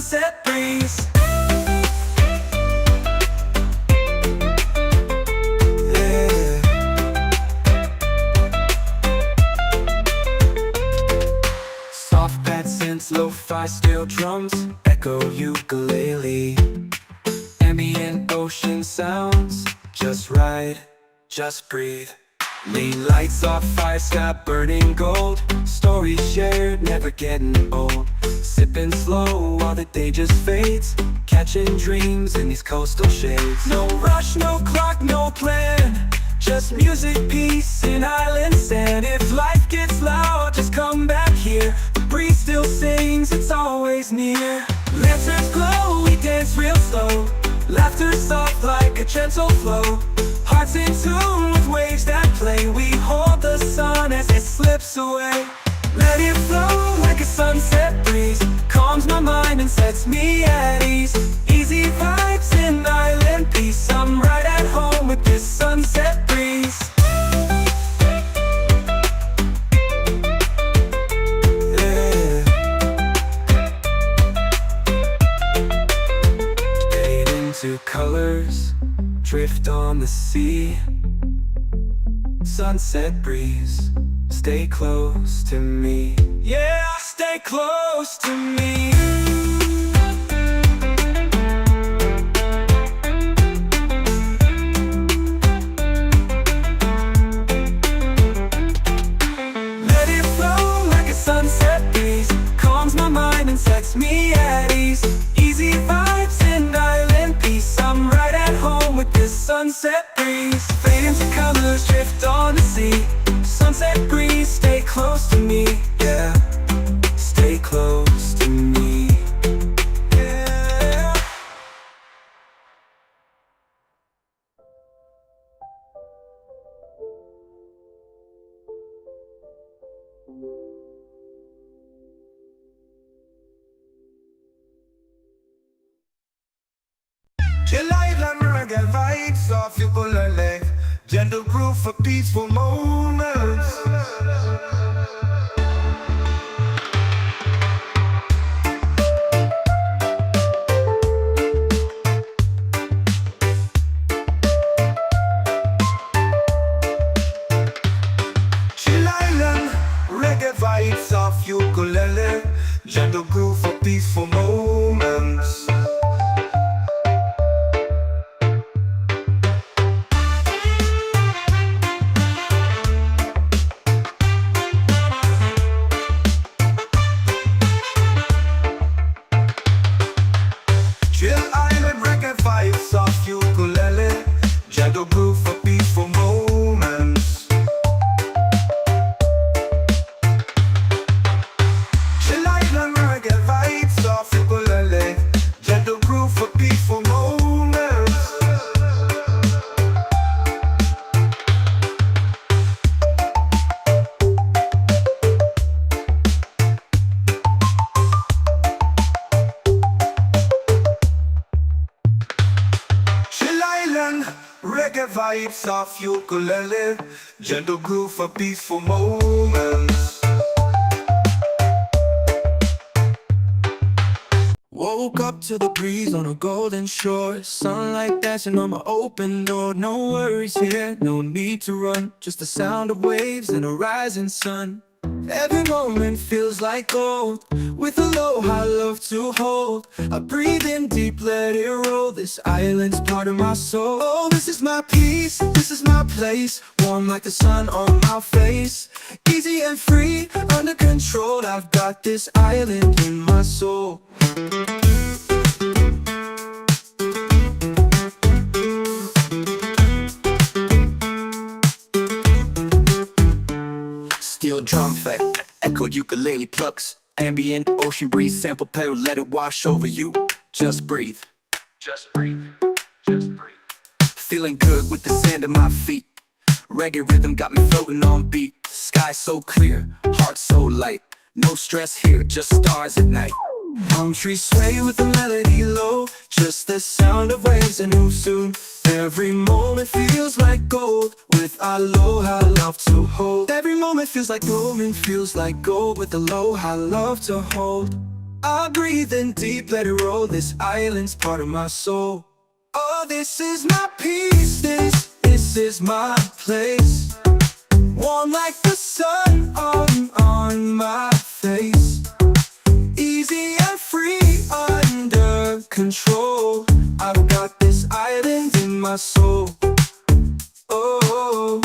sunset breeze. Yeah. Soft pad synths, lo-fi steel drums, echo ukulele. Ambient ocean sounds, just ride, just breathe. Lean lights off, fire sky burning gold. Stories shared, never getting old. Sipping slow while the day just fades. Catching dreams in these coastal shades. No rush, no clock, no plan. Just music, peace, and island sand. If life gets loud, just come back here. The breeze still sings, it's always near. Lanterns glow, we dance real slow. Laughter soft like a gentle flow. Hearts in tune with waves that play. We hold the sun as it slips away. Let it flow like a sunset breeze. Calms my mind and sets me at ease. Easy vibes and island peace. I'm right at home with this sunset breeze. Yeah. Fade into colors, drift on the sea. Sunset breeze, stay close to me. Yeah, stay close to me. Let it flow like a sunset breeze. Calms my mind and sets me at ease. Easy vibes and island peace. I'm right at home with this sunset breeze. Fade into colors, drift on the sea. Sunset breeze, stay close to me. Yeah, stay close to me. Yeah. Chill island reggae vibes off ukulele. Gentle groove for peaceful moments. Chill island reggae vibes off ukulele. Gentle groove for peaceful moments. Chill island reggae vibes off ukulele. Gentle groove for peaceful moments. Chill island reggae vibes off ukulele. Gentle groove for peaceful moments. Chill island reggae vibes off ukulele. Gentle groove for peaceful moments. Woke up to the breeze on a golden shore. Sunlight dancing on my open door. No worries here, no need to run. Just the sound of waves and a rising sun. Every moment feels like gold. With aloha love to hold. I breathe in deep, let it roll. This island's part of my soul. Oh, this is my peace, this is my place. Warm like the sun on my face. Easy and free, under control. I've got this island in my soul. Steel drum effect, echoed ukulele plucks. Ambient ocean breeze, sample pedal, let it wash over you. Just breathe, just breathe, just breathe. Feeling good with the sand at my feet. Reggae rhythm got me floating on beat. Sky so clear, heart so light. No stress here, just stars at night. Palm trees sway with the melody low. Just the sound of waves and who soon. Every moment feels like gold. With aloha love to hold. Every moment feels like gold and feels like gold. With aloha love to hold. I breathe in deep, let it roll. This island's part of my soul. Oh, this is my peace, this is my place. Warm like the sun on my face. Easy and free, under control. I've got this island in my soul. Oh,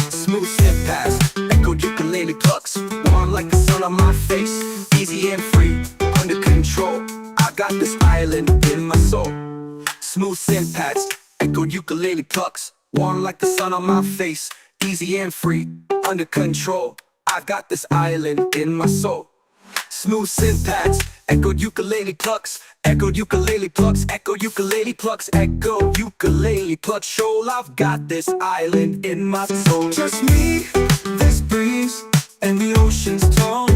smooth step past, echoed ukulele plucks. Warm like the sun on my face. Easy and free, under control. I got this island in my soul. Smooth synth pads, echoed ukulele plucks. Warm like the sun on my face. Easy and free, under control. I've got this island in my soul. Smooth synth pads, echoed ukulele plucks. Echoed ukulele plucks, echoed ukulele plucks. Echo ukulele plucks. Shoal, I've got this island in my soul. Just me, this breeze, and the ocean's tone.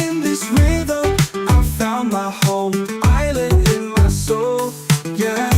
In this rhythm, I found my home. Island in my soul, yeah.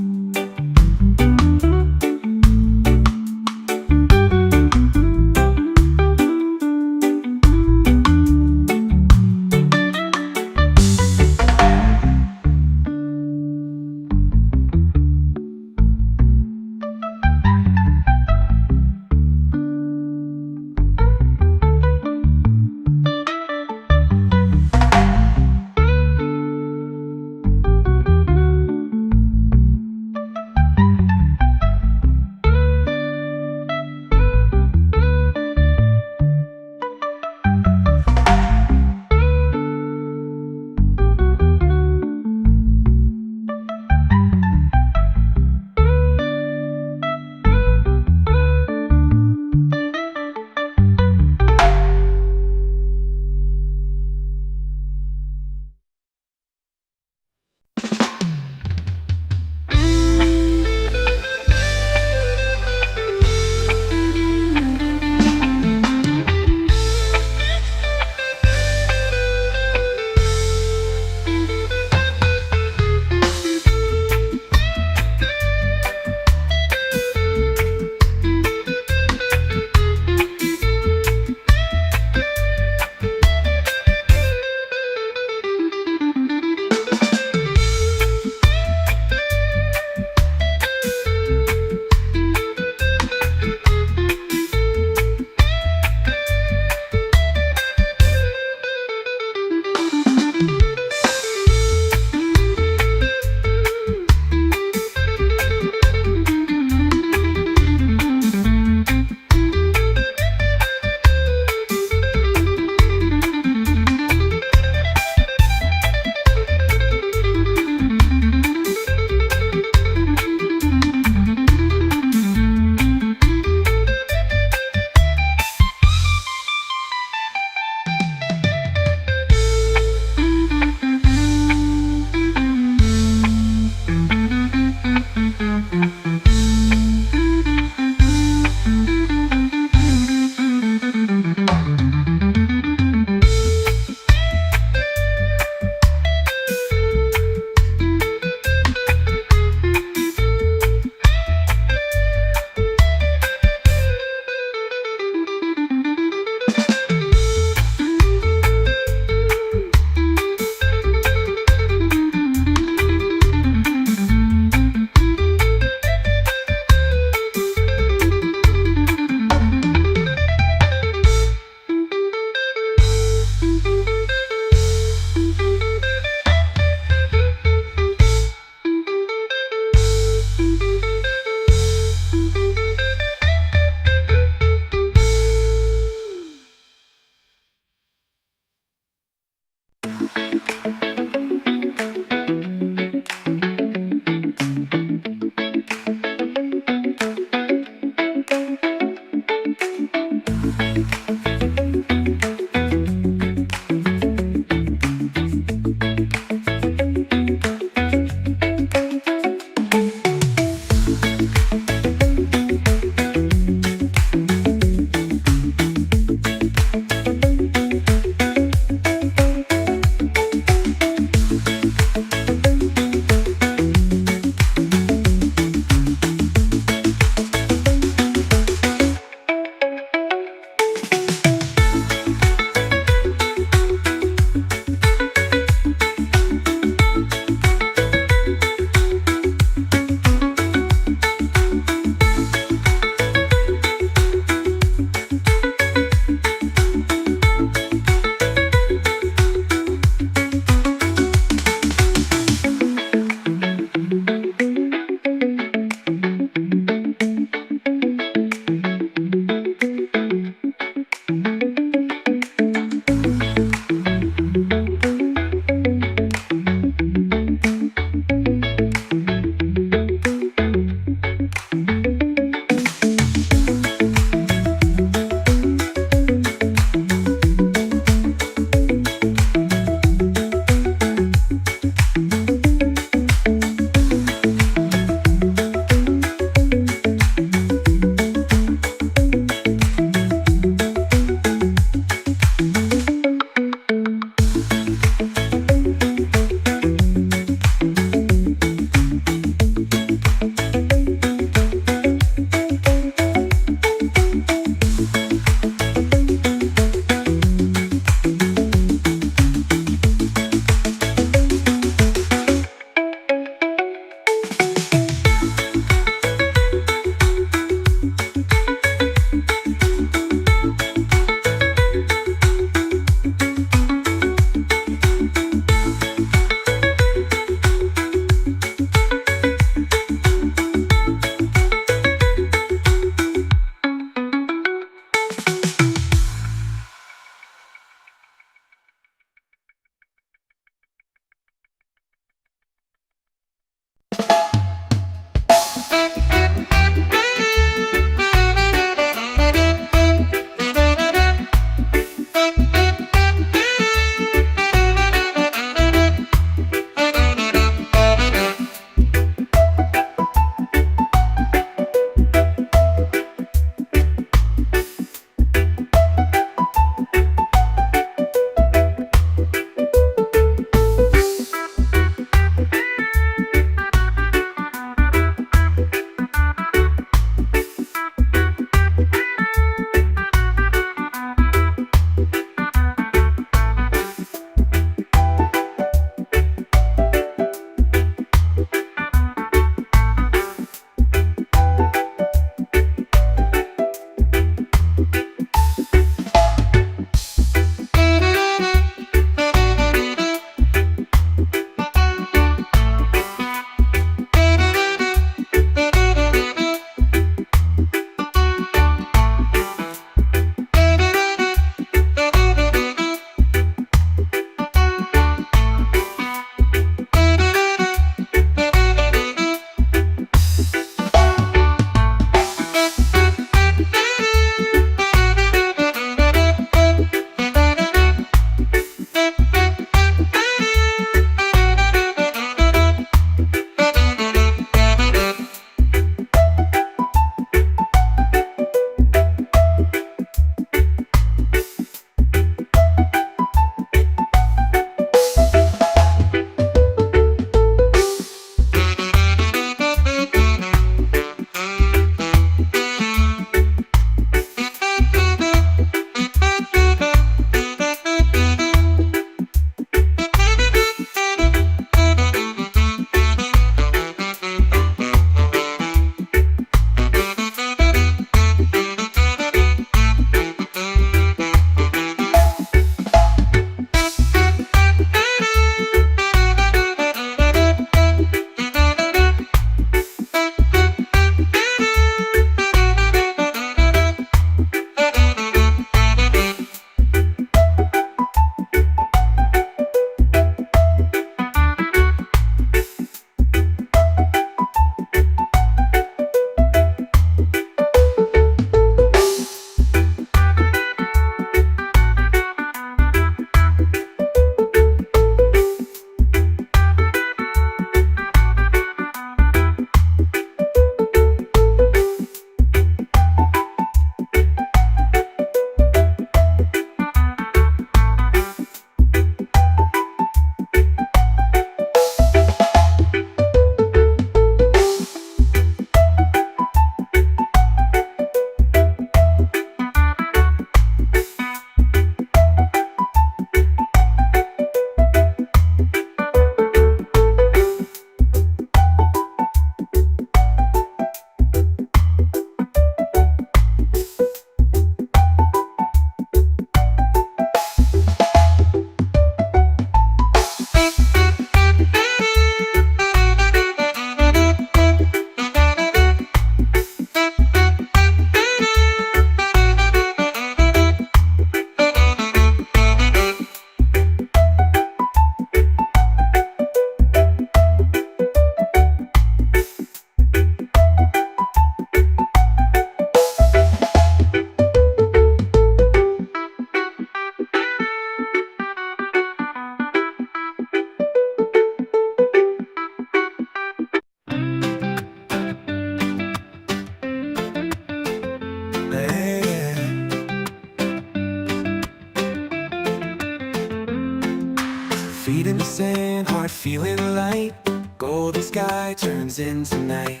sky turns into night.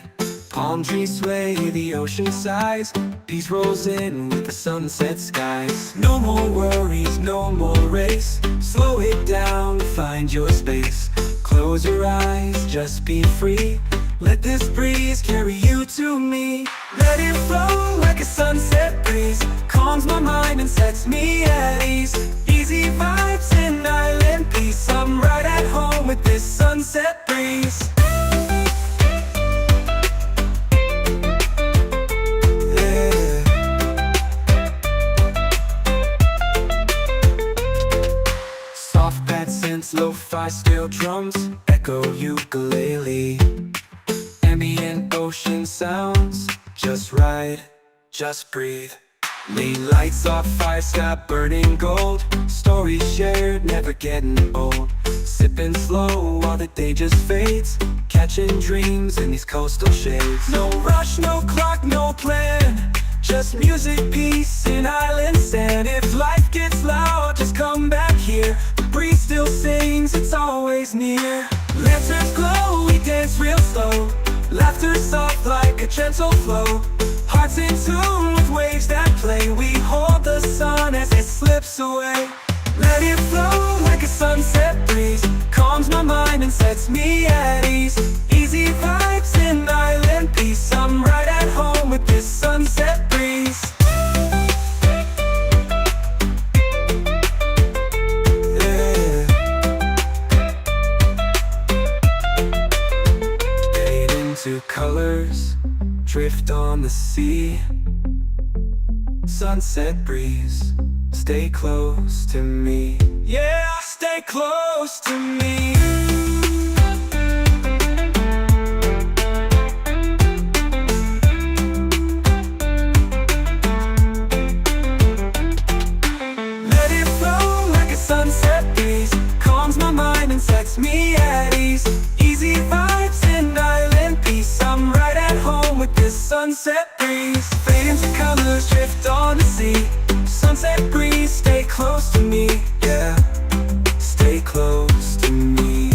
Palm trees sway, the ocean sighs. Peace rolls in with the sunset skies. No more worries, no more race. Slow it down, find your space. Close your eyes, just be free. Let this breeze carry you to me. Let it flow like a sunset breeze. Calms my mind and sets me at ease. Easy vibes and island peace. I'm right at home with this sunset breeze. Yeah. Soft pad synths, lo-fi steel drums, echo ukulele. Ambient ocean sounds, just ride, just breathe. Lean lights off fire sky burning gold. Stories shared, never getting old. Sipping slow while the day just fades. Catching dreams in these coastal shades. No rush, no clock, no plan. Just music, peace, and island sand. If life gets loud, just come back here. The breeze still sings, it's always near. Lanterns glow, we dance real slow. Laughter soft like a gentle flow. Hearts in tune with waves that play. We hold the sun as it slips away. Let it flow like a sunset breeze. Calms my mind and sets me at ease. Easy vibes and island peace. I'm right at home with this sunset breeze. Two colors drift on the sea. Sunset breeze, stay close to me. Yeah, stay close to me. Let it flow like a sunset breeze. Calms my mind and sets me at ease. Easy vibes and island peace. I'm right at home with this sunset breeze. Fade into colors, drift on the sea. Sunset breeze, stay close to me. Yeah, stay close to me.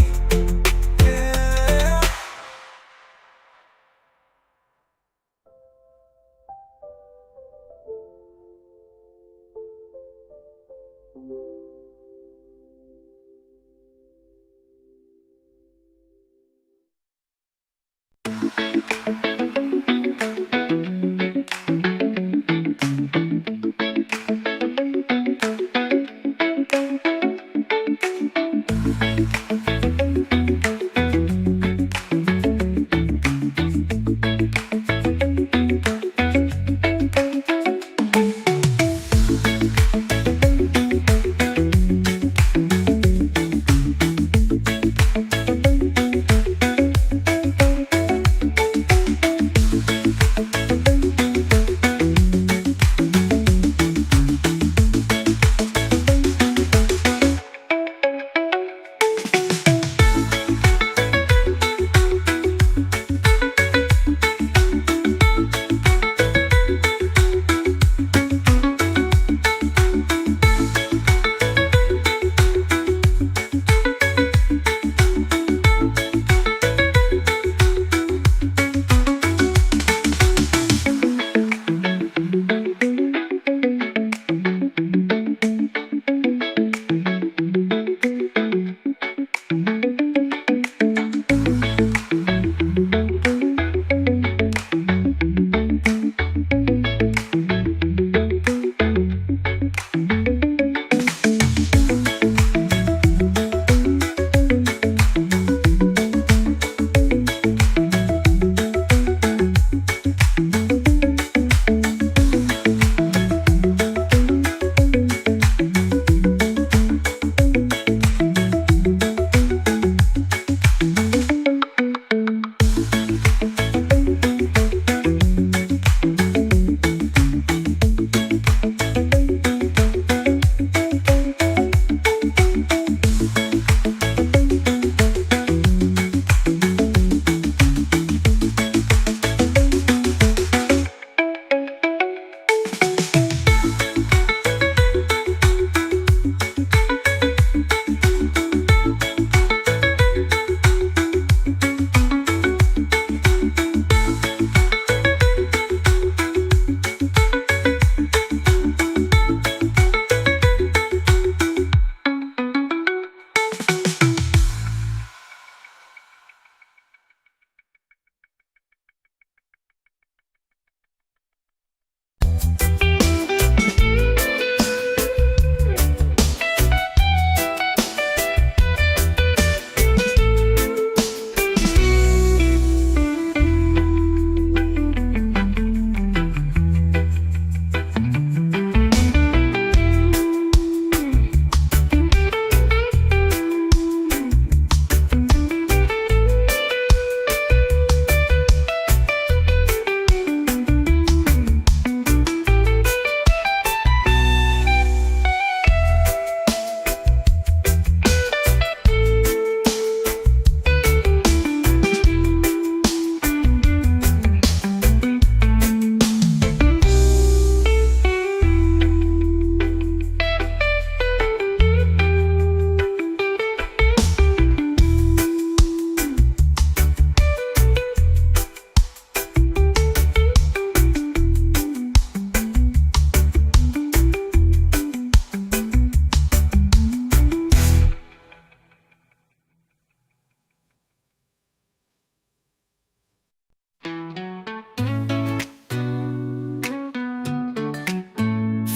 Yeah.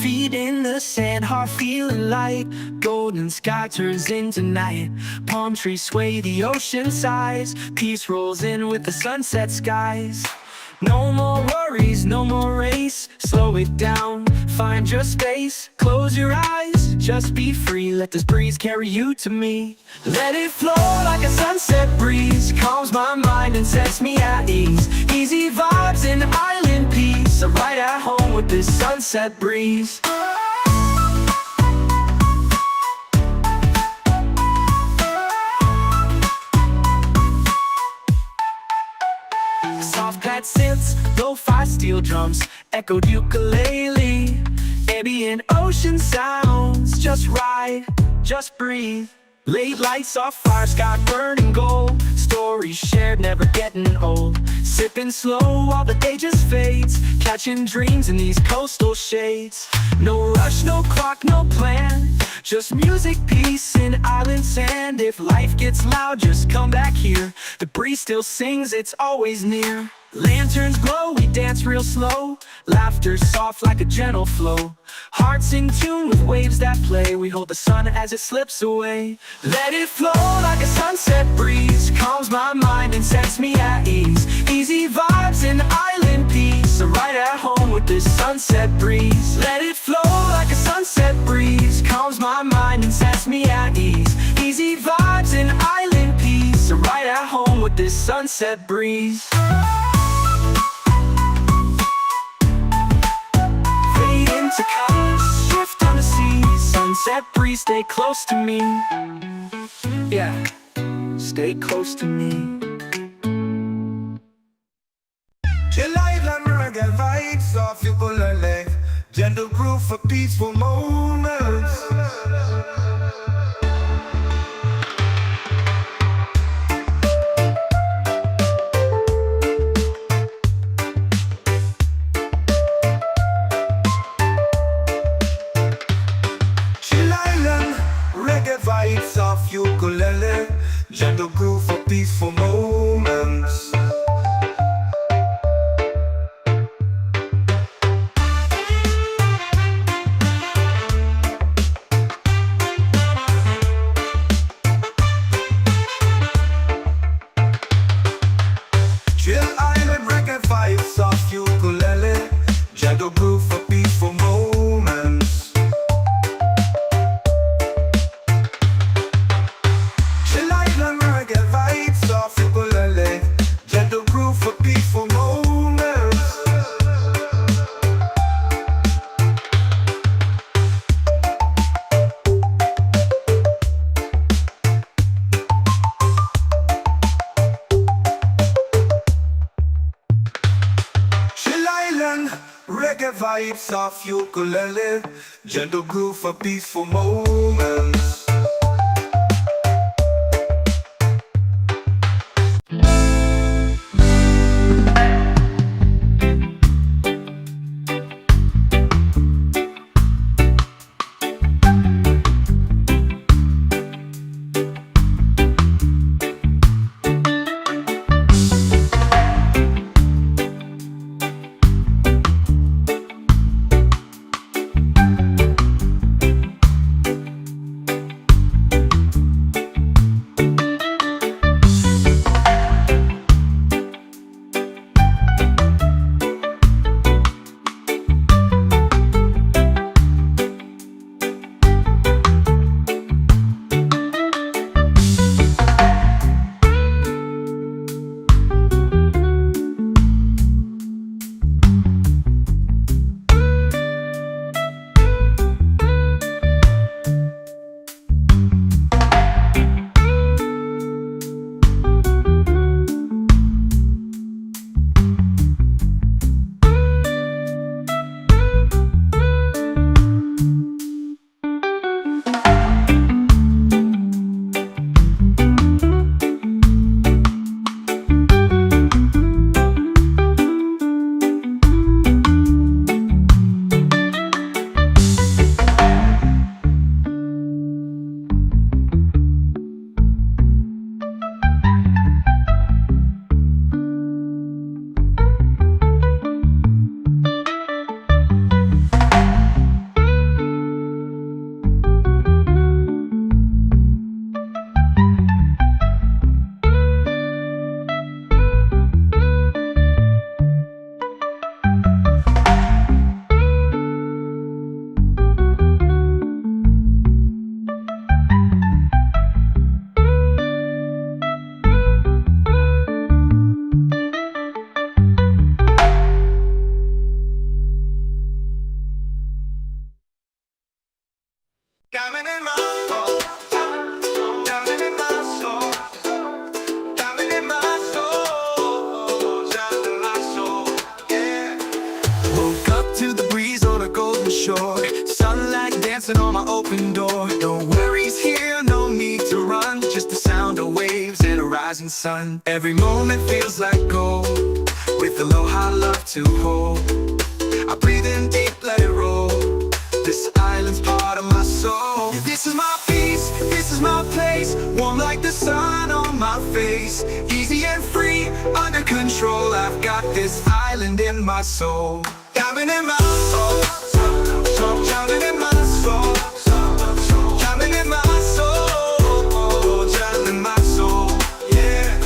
feet in the sand, heart feeling light. Golden sky turns into night. Palm trees sway, the ocean sighs. Peace rolls in with the sunset skies. No more worries, no more race. Slow it down, find your space. Close your eyes, just be free. Let this breeze carry you to me. Let it flow like a sunset breeze. Calms my mind and sets me at ease. Easy vibes and island peace. I'm right at home with this sunset breeze. Soft pad synths, lo-fi steel drums, echoed ukulele. Ambient ocean sounds, just ride, just breathe. Late lights off fire, sky burning gold. Stories shared, never getting old. Sipping slow while the day just fades. Catching dreams in these coastal shades. No rush, no clock, no plan. Just music, peace, and island sand. If life gets loud, just come back here. The breeze still sings, it's always near. Lanterns glow, we dance real slow. Laughter soft like a gentle flow. Hearts in tune with waves that play. We hold the sun as it slips away. Let it flow like a sunset breeze. Calms my mind and sets me at ease. Easy vibes and island peace. I'm right at home with this sunset breeze. Let it flow like a sunset breeze. Calms my mind and sets me at ease. Easy vibes and island peace. I'm right at home with this sunset breeze. To colors, shift on the sea. Sunset breeze, stay close to me. Yeah, stay close to me. Chill island reggae vibes off your bullet. Gentle groove for peaceful moments. Vibes off ukulele, gentle groove for peaceful moments. Chill island reggae vibes off ukulele, gentle groove for peaceful moments. Gentle groove for peaceful moments. Chill island, reggae vibes off ukulele. Gentle groove for peaceful moments. to the breeze on a golden shore. Sunlight dancing on my open door. No worries here, no need to run. Just the sound of waves and a rising sun. Every moment feels like gold, with aloha love to hold. I breathe in deep, let it roll. This island's part of my soul. Yeah, this is my peace, this is my place. Warm like the sun on my face. Easy and free, under control. I've got this island in my soul. Diamond in my soul, diamond in my soul, diamond in my soul, diamond in my soul. Yeah,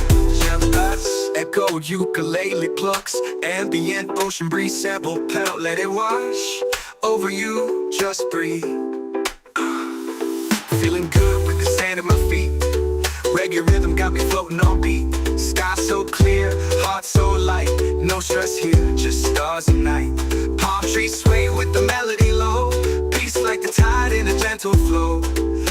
echoed ukulele plucks, ambient ocean breeze, sample pedal, let it wash over you, just breathe. Feeling good with the sand at my feet. Reggae rhythm got me floating on beat. Sky so clear, heart so light. No stress here, just stars and night. Palm trees sway with the melody low. Peace like the tide in a gentle flow.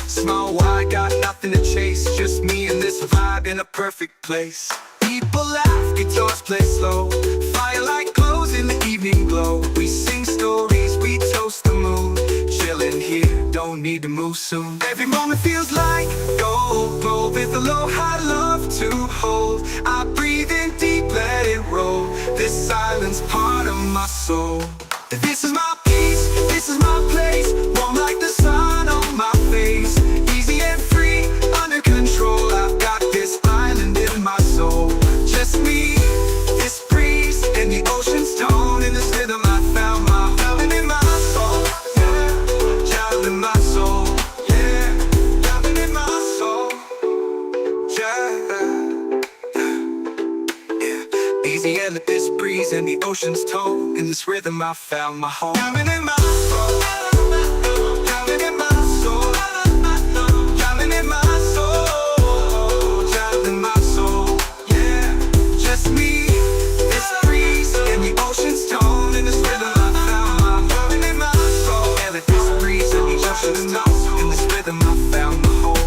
Small wide, got nothing to chase. Just me and this vibe in a perfect place. People laugh, guitars play slow. Firelight glows in the evening glow. We sing stories, we toast the moon. Chillin' here, don't need to move soon. Every moment feels like gold, gold with aloha love to hold. I breathe in deep, let it roll. This silence part of my soul. This is my peace, this is my place. Warm like the sun on my face. Easy and free, under control. I've got this island in my soul. Just me, this breeze, and the ocean's tone. In this rhythm I found my diamond in my soul. Yeah, diamond in my soul. Yeah, diamond in my soul. Yeah. Easy and this breeze and the ocean's tone. In this rhythm I found my home. Diamond in my soul. Diamond in my soul. Diamond in my soul. Diamond in my soul. Yeah, just me, this breeze and the ocean's tone. In this rhythm I found my diamond in my soul. And this breeze and the ocean's tone. In this rhythm I found my home.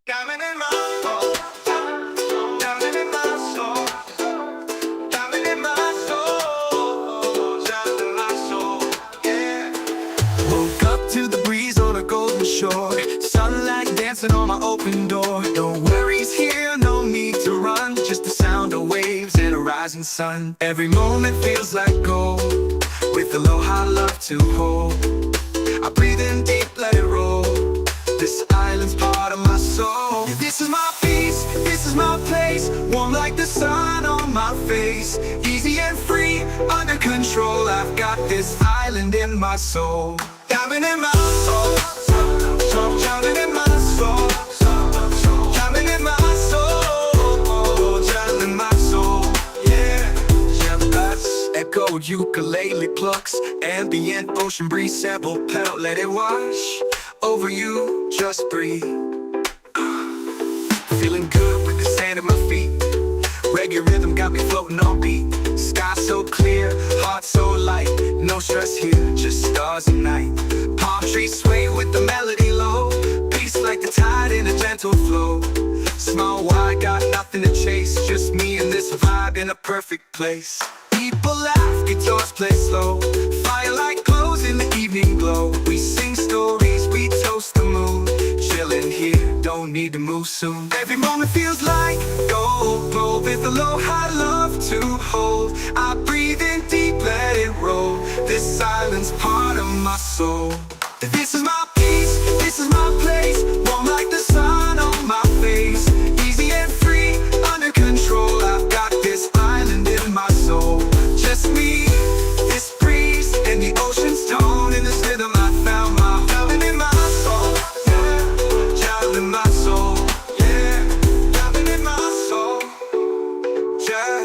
Diamond in my soul. Diamond in my soul. Diamond in my soul. Diamond in my soul. Yeah. Woke up to the breeze on a golden shore. Sunlight dancing on my open door. No worries here, no need to run. Just the sound of waves and a rising sun. Every moment feels like gold, with aloha love to hold. I breathe in deep, let it roll. This island's part of my soul. This is my peace, this is my place. Warm like the sun on my face. Easy and free, under control. I've got this island in my soul. Diving in my soul, drowning in my soul, drowning in my soul, drowning in my soul. Yeah, echo ukulele plucks, ambient ocean breeze sample pedal, let it wash over you, just breathe. Feeling good with the sand at my feet. Reggae rhythm got me floating on beat. Sky so clear, heart so light. No stress here, just stars and night. Palm trees sway with the melody low. Peace like the tide in a gentle flow. Small wide, got nothing to chase. Just me and this vibe in a perfect place. People laugh, guitars play slow. Firelight glows in the evening glow. We sing stories, we toast the moon. Chilling here, don't need to move soon. Every moment feels like gold, gold with aloha love to hold. I breathe in deep, let it roll. This island's part of my soul. This is my peace, this is my place. Warm like the sun on my face. Easy and free, under control. I've got this island in my soul. Just me, this breeze, and the ocean's tone. In this rhythm I found my island in my soul. Yeah, child in my soul. Yeah, island in my soul. Yeah.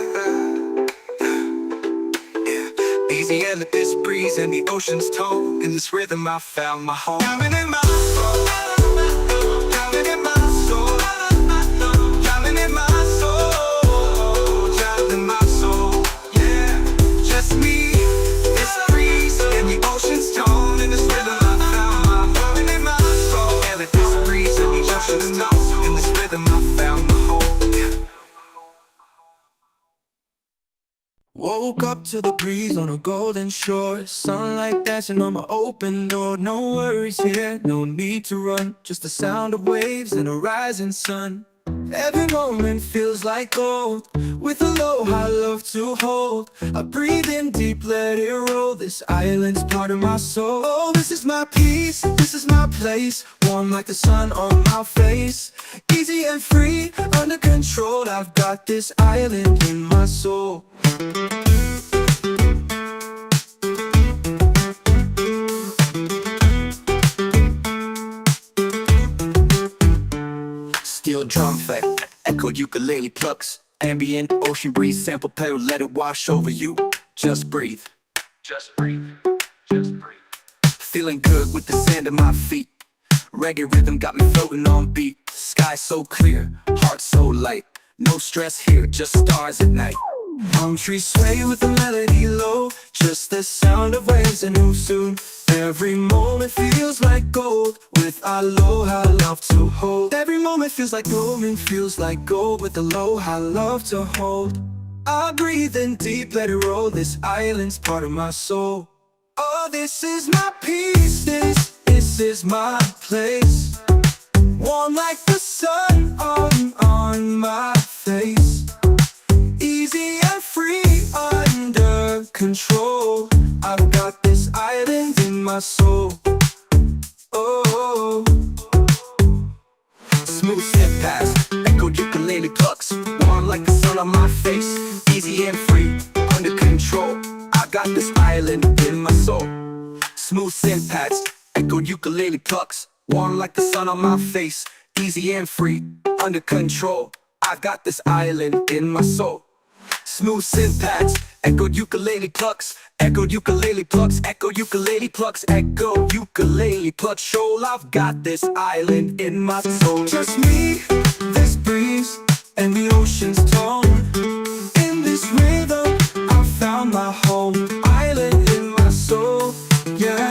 Easy and let this breeze and the ocean's tone. In this rhythm I found my home. Island in my soul. Island in my soul. Island in my soul. Child in my soul. Yeah, just me, this breeze, and the ocean's tone. In this rhythm I found my home. In my soul. And let this breeze and the ocean's tone. In this rhythm I found my home. Yeah. Woke up to the breeze on a golden shore. Sunlight dancing on my open door. No worries here, no need to run. Just the sound of waves and a rising sun. Every moment feels like gold, with aloha love to hold. I breathe in deep, let it roll. This island's part of my soul. Oh, this is my peace, this is my place. Warm like the sun on my face. Easy and free, under control. I've got this island in my soul. Steel drum fight, echoed ukulele plucks. Ambient ocean breeze sample pedal, let it wash over you. Just breathe. Just breathe. Just breathe. Feeling good with the sand at my feet. Reggae rhythm got me floating on beat. Sky so clear, heart so light. No stress here, just stars at night. Palm trees sway with the melody low. Just the sound of waves and who soon. Every moment feels like gold, with aloha love to hold. Every moment feels like gold, and feels like gold, with aloha love to hold. I breathe in deep, let it roll. This island's part of my soul. Oh, this is my peace, this is my place. Warm like the sun on my face. Easy and free, under control. I've got this island in my soul. Oh, smooth step past, echoed ukulele plucks. Warm like the sun on my face. Easy and free, under control. I got this island in my soul. Smooth syntax, echoed ukulele plucks. Warm like the sun on my face. Easy and free, under control. I got this island in my soul. Smooth syntax, echoed ukulele plucks. Echoed ukulele plucks, echo ukulele plucks, echo ukulele plucks. Shoal, I've got this island in my soul. Just me, this breeze, and the ocean's tone. In this rhythm, I found my home. Island in my soul, yeah.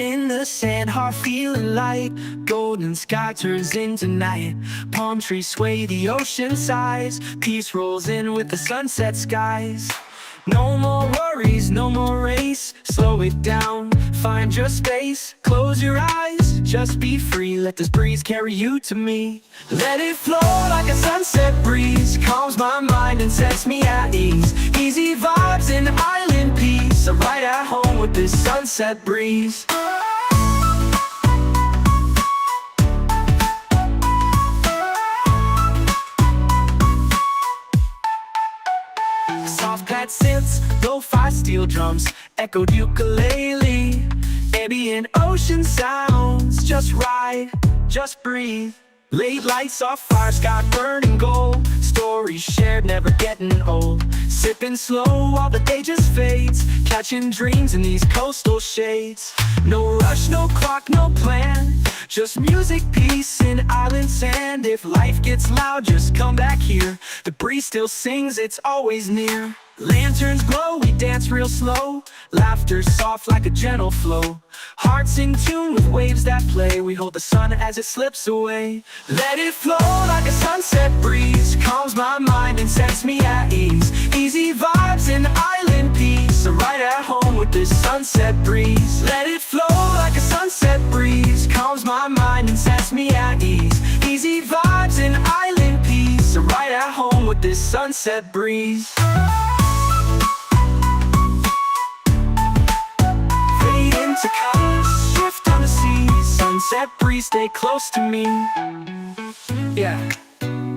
in the sand, heart feeling light. Golden sky turns into night. Palm trees sway, the ocean sighs. Peace rolls in with the sunset skies. No more worries, no more race. Slow it down, find your space. Close your eyes, just be free. Let this breeze carry you to me. Let it flow like a sunset breeze. Calms my mind and sets me at ease. Easy vibes and island peace. I'm right at home with this sunset breeze. Soft pad synths, lo-fi steel drums, echoed ukulele. Ambient ocean sounds, just ride, just breathe. Late lights off fire, sky burning gold. Stories shared, never getting old. Sipping slow while the day just fades. Catching dreams in these coastal shades. No rush, no clock, no plan. Just music, peace, and island sand. If life gets loud, just come back here. The breeze still sings, it's always near. Lanterns glow, we dance real slow. Laughter soft like a gentle flow. Hearts in tune with waves that play. We hold the sun as it slips away. Let it flow like a sunset breeze. Calms my mind and sets me at ease. Easy vibes and island peace. I'm right at home with this sunset breeze. Let it flow like a sunset breeze. Calms my mind and sets me at ease. Easy vibes and island peace. I'm right at home with this sunset breeze. To colors, shift on the sea. Sunset breeze, stay close to me. Yeah,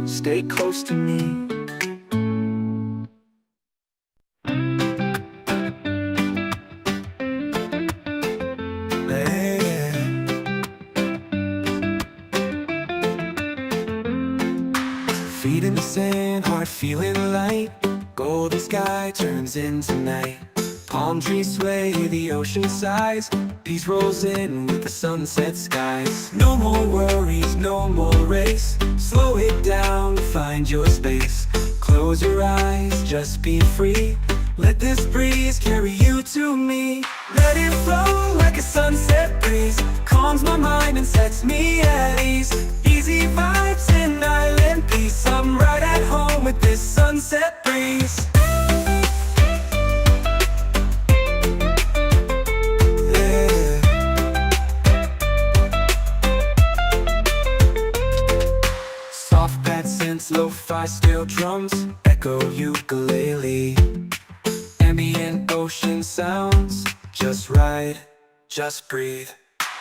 stay close to me. Feet in the sand, heart feeling light. Golden sky turns into night. Palm trees sway, the ocean sighs. Peace rolls in with the sunset skies. No more worries, no more race. Slow it down, find your space. Close your eyes, just be free. Let this breeze carry you to me. Let it flow like a sunset breeze. Calms my mind and sets me at ease. Easy vibes and island peace. I'm right at home with this sunset breeze. Lo-fi steel drums, echo ukulele. Ambient ocean sounds, just ride, just breathe.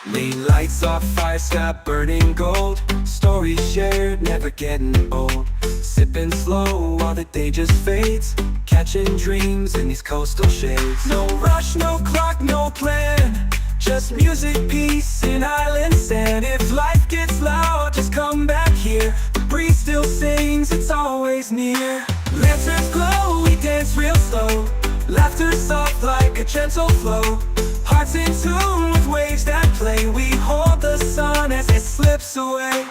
Late lights off fire, sky burning gold. Stories shared, never getting old. Sipping slow while the day just fades. Catching dreams in these coastal shades. No rush, no clock, no plan. Just music, peace, and island sand. If life gets loud, just come back here. The breeze still sings, it's always near. Lanterns glow, we dance real slow. Laughter soft like a gentle flow. Hearts in tune with waves that play. We hold the sun as it slips away.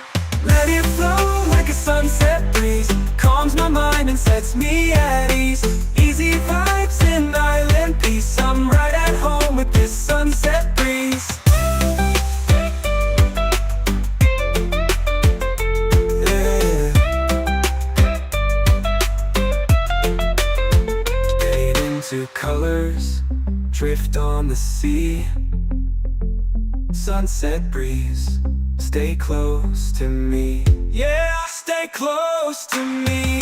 Let it flow like a sunset breeze. Calms my mind and sets me at ease. Easy vibes and island peace. I'm right at home with this sunset breeze. Yeah. Fade into colors, drift on the sea. Sunset breeze, stay close to me. Yeah, stay close to me.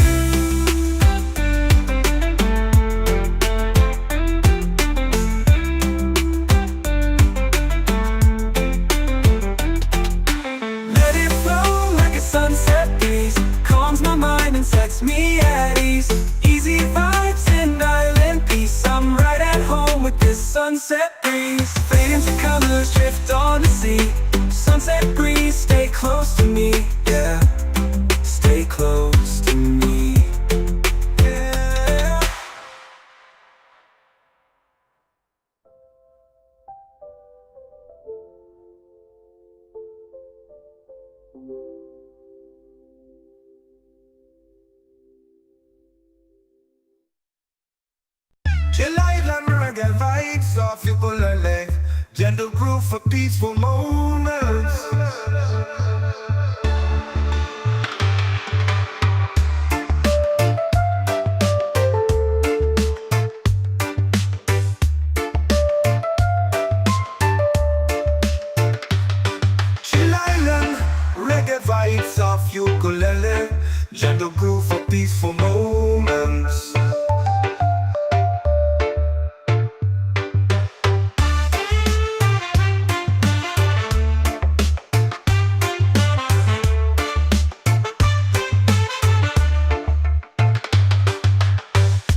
Let it flow like a sunset breeze. Calms my mind and sets me at ease. Easy vibes and island peace. I'm right at home with this sunset breeze. Fade into colors, drift on the sea. Sunset breeze, stay close to me. Yeah, stay close to me. Yeah. Chill island reggae vibes off you pull a leg. gentle groove for peaceful moments. Chill Island, reggae vibes of ukulele, gentle groove for peaceful moments.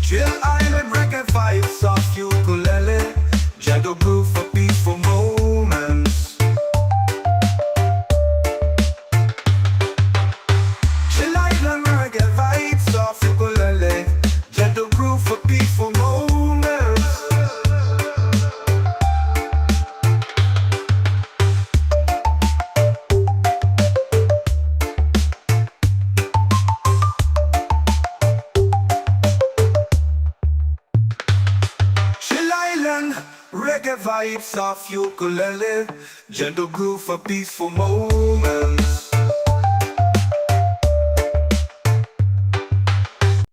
Chill Island, reggae vibes of ukulele, gentle groove for peaceful moments. Chill Island, reggae vibes of ukulele, gentle groove for peaceful moments. Chill Island, reggae vibes of ukulele, gentle groove for peaceful moments.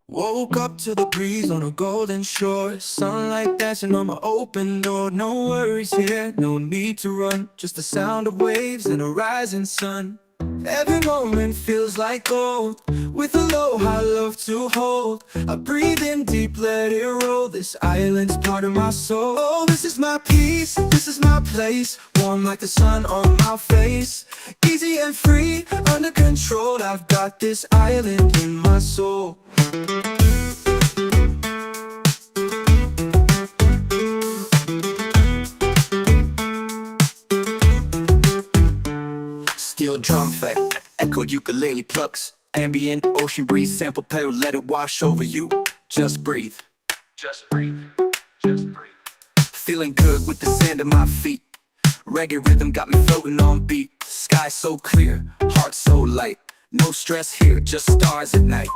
Woke up to the breeze on a golden shore, sunlight dancing on my open door. No worries here, no need to run, just the sound of waves and a rising sun. Every moment feels like gold, with aloha love to hold. I breathe in deep, let it roll, this island's part of my soul. Oh, this is my peace, this is my place, warm like the sun on my face. Easy and free, under control, I've got this island in my soul. Steel drum effect, echoed ukulele plucks, ambient ocean breeze, sample pedal, let it wash over you. Just breathe, just breathe, just breathe. Feeling good with the sand at my feet. Reggae rhythm got me floating on beat. Sky so clear, heart so light. No stress here, just stars at night.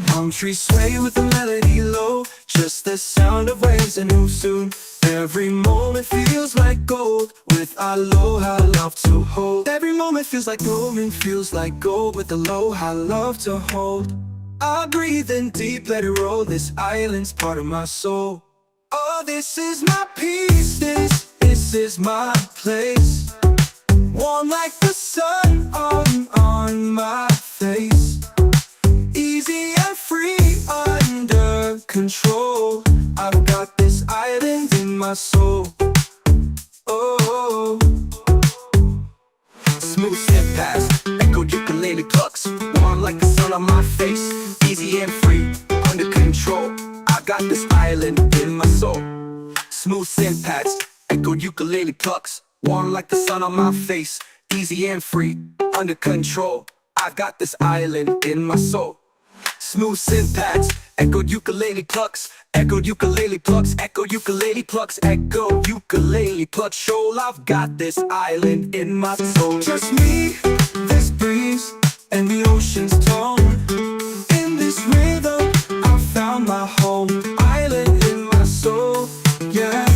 Palm trees sway with the melody low, just the sound of waves and who soon. Every moment feels like gold, with aloha love to hold. Every moment feels like gold, with aloha love to hold. I breathe in deep, let it roll, this island's part of my soul. Oh, this is my peace, this is my place, warm like the sun on my face. Easy and free, under control, I've got this island in my soul. Oh, smooth step past, echoed ukulele plucks, warm like the sun on my face. Easy and free, under control, I got this island in my soul. Smooth synth pads, echoed ukulele plucks, warm like the sun on my face. Easy and free, under control, I've got this island in my soul. Smooth synth pads, echoed ukulele plucks, echoed ukulele plucks, echoed ukulele plucks, echo ukulele plucks. Show I've got this island in my soul. Just me, this breeze, and the ocean's tone. In this rhythm, I found my home. Island in my soul, yeah.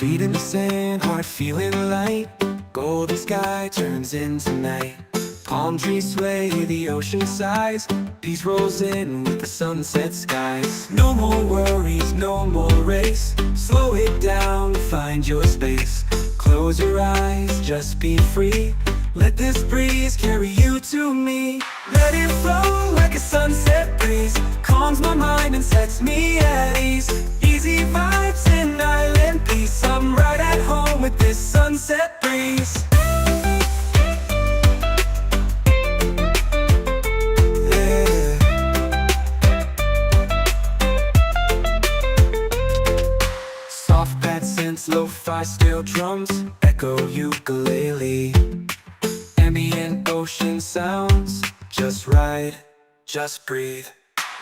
Feet in the sand, heart feeling light. Golden sky turns into night. Palm trees sway, the ocean sighs. Peace rolls in with the sunset skies. No more worries, no more race. Slow it down, find your space. Close your eyes, just be free. Let this breeze carry you to me. Let it flow like a sunset breeze. Calms my mind and sets me at ease. Easy vibes and island peace. I'm right at home with this sunset breeze. Yeah. Soft pad synths, lo-fi steel drums, echo ukulele. Ambient ocean sounds, just right, just breathe.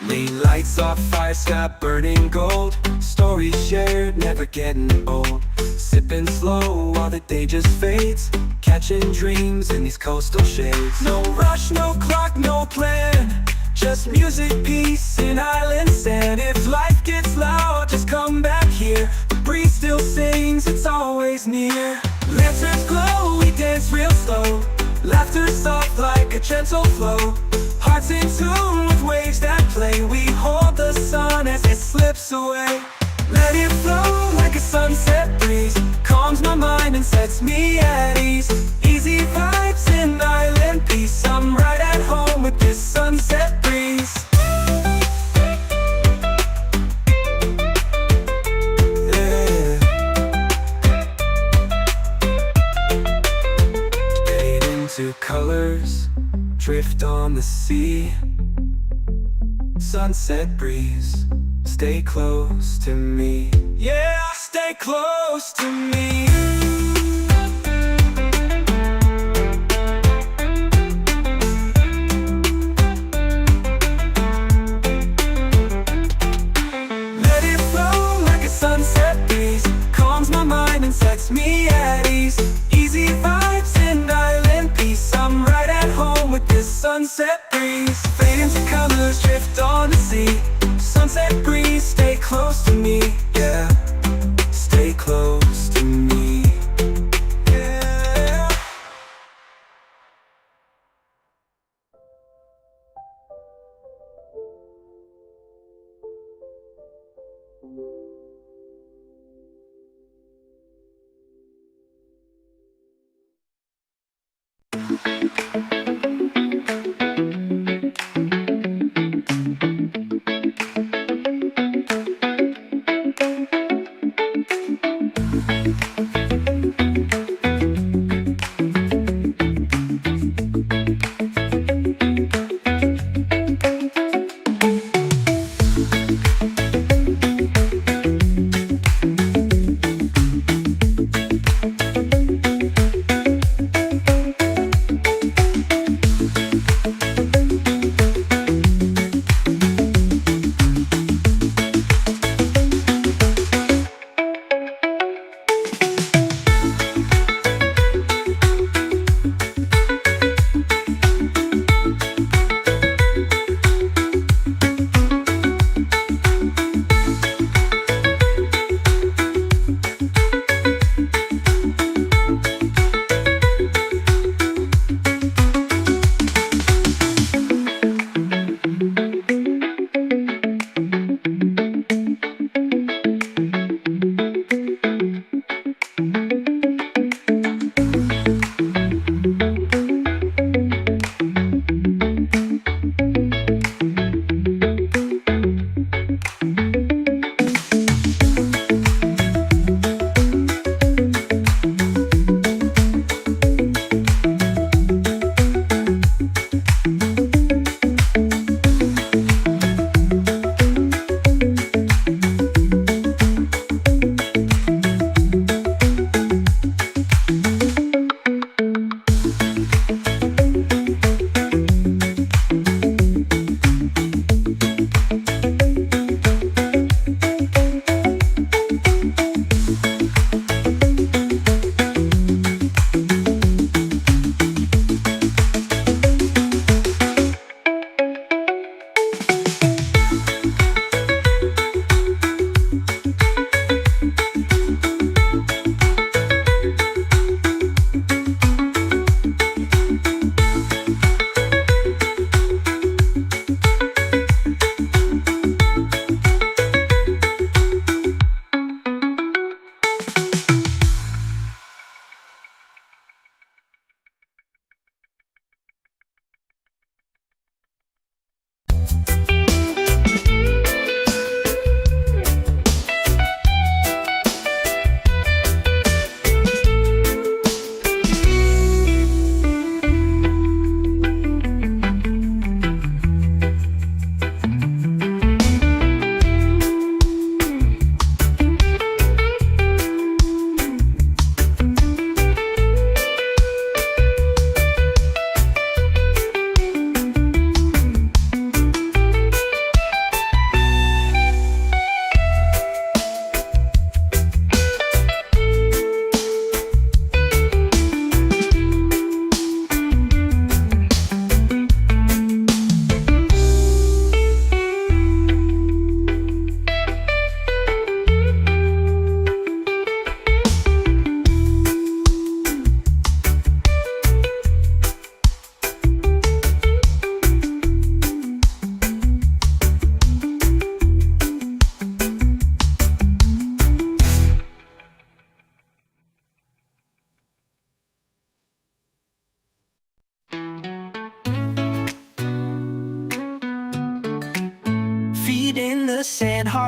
Lean lights off fire sky burning gold. Stories shared, never getting old. Sipping slow while the day just fades. Catching dreams in these coastal shades. No rush, no clock, no plan. Just music, peace, and island sand. If life gets loud, just come back here. The breeze still sings, it's always near. Lanterns glow, we dance real slow. Laughter soft like a gentle flow. Hearts in tune with waves that play. We hold the sun as it slips away. Let it flow like a sunset breeze. Calms my mind and sets me at ease. Easy vibes and island peace. I'm right at home with this sunset breeze. Yeah. Fade into colors, drift on the sea. Sunset breeze, stay close to me. Yeah, stay close to me. Let it flow like a sunset breeze. Calms my mind and sets me at ease. Easy vibes and island peace. I'm right at home with this sunset breeze. Fade into colors, drift on the sea. Sunset breeze, stay close to me. Yeah, stay close to me. Yeah.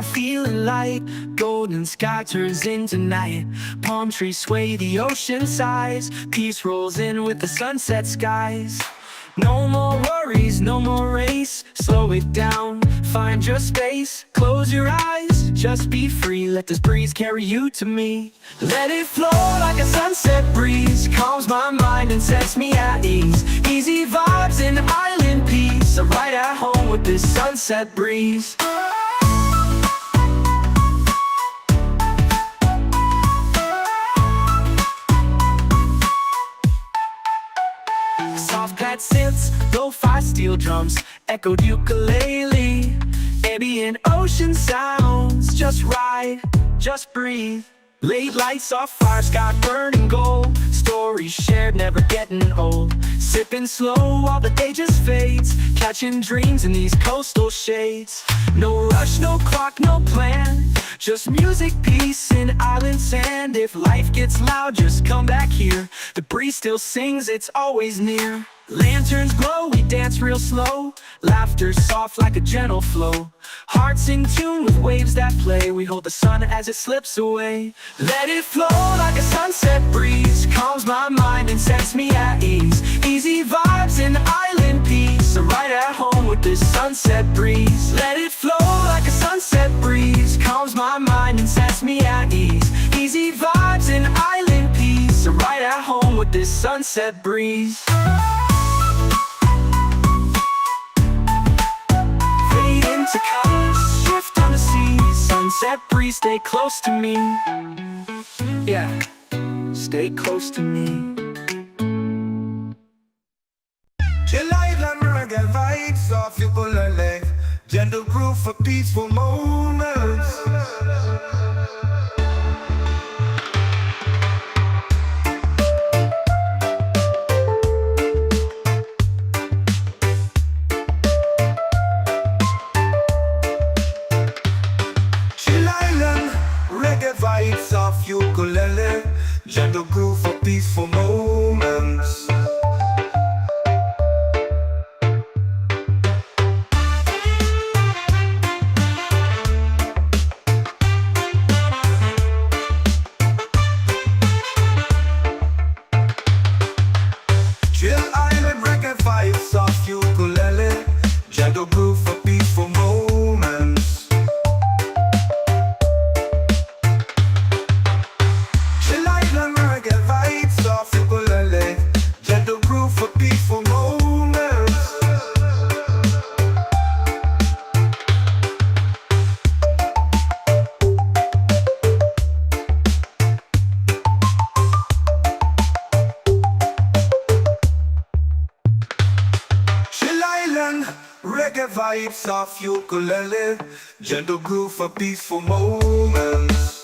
heart feeling light. Golden sky turns into night. Palm trees sway, the ocean sighs. Peace rolls in with the sunset skies. No more worries, no more race. Slow it down, find your space. Close your eyes, just be free. Let this breeze carry you to me. Let it flow like a sunset breeze. Calms my mind and sets me at ease. Easy vibes and island peace. I'm right at home with this sunset breeze. Soft pad synths, lo-fi steel drums, echoed ukulele, ambient ocean sounds. Just ride, just breathe. Late lights off fire, sky burning gold. Stories shared, never getting old. Sipping slow while the day just fades. Catching dreams in these coastal shades. No rush, no clock, no plan. Just music, peace, and island sand. If life gets loud, just come back here. The breeze still sings, it's always near. Lanterns glow, we dance real slow. Laughter soft like a gentle flow. Hearts in tune with waves that play. We hold the sun as it slips away. Let it flow like a sunset breeze. Calms my mind and sets me at ease. Easy vibes and island peace. I'm right at home with this sunset breeze. Let it flow like a sunset breeze. Calms my mind and sets me at ease. Easy vibes and island peace. I'm right at home with this sunset breeze. To colors, shift on the sea. Sunset breeze, stay close to me. Yeah, stay close to me. Chill island reggae vibes off your ukulele. Gentle groove for peaceful moments. Vibes off ukulele, gentle groove for peaceful moments. Chill island reggae vibes off ukulele, gentle groove for peaceful moments. Gentle groove for peaceful moments. Chill island reggae vibes off ukulele. Gentle groove for peaceful moments.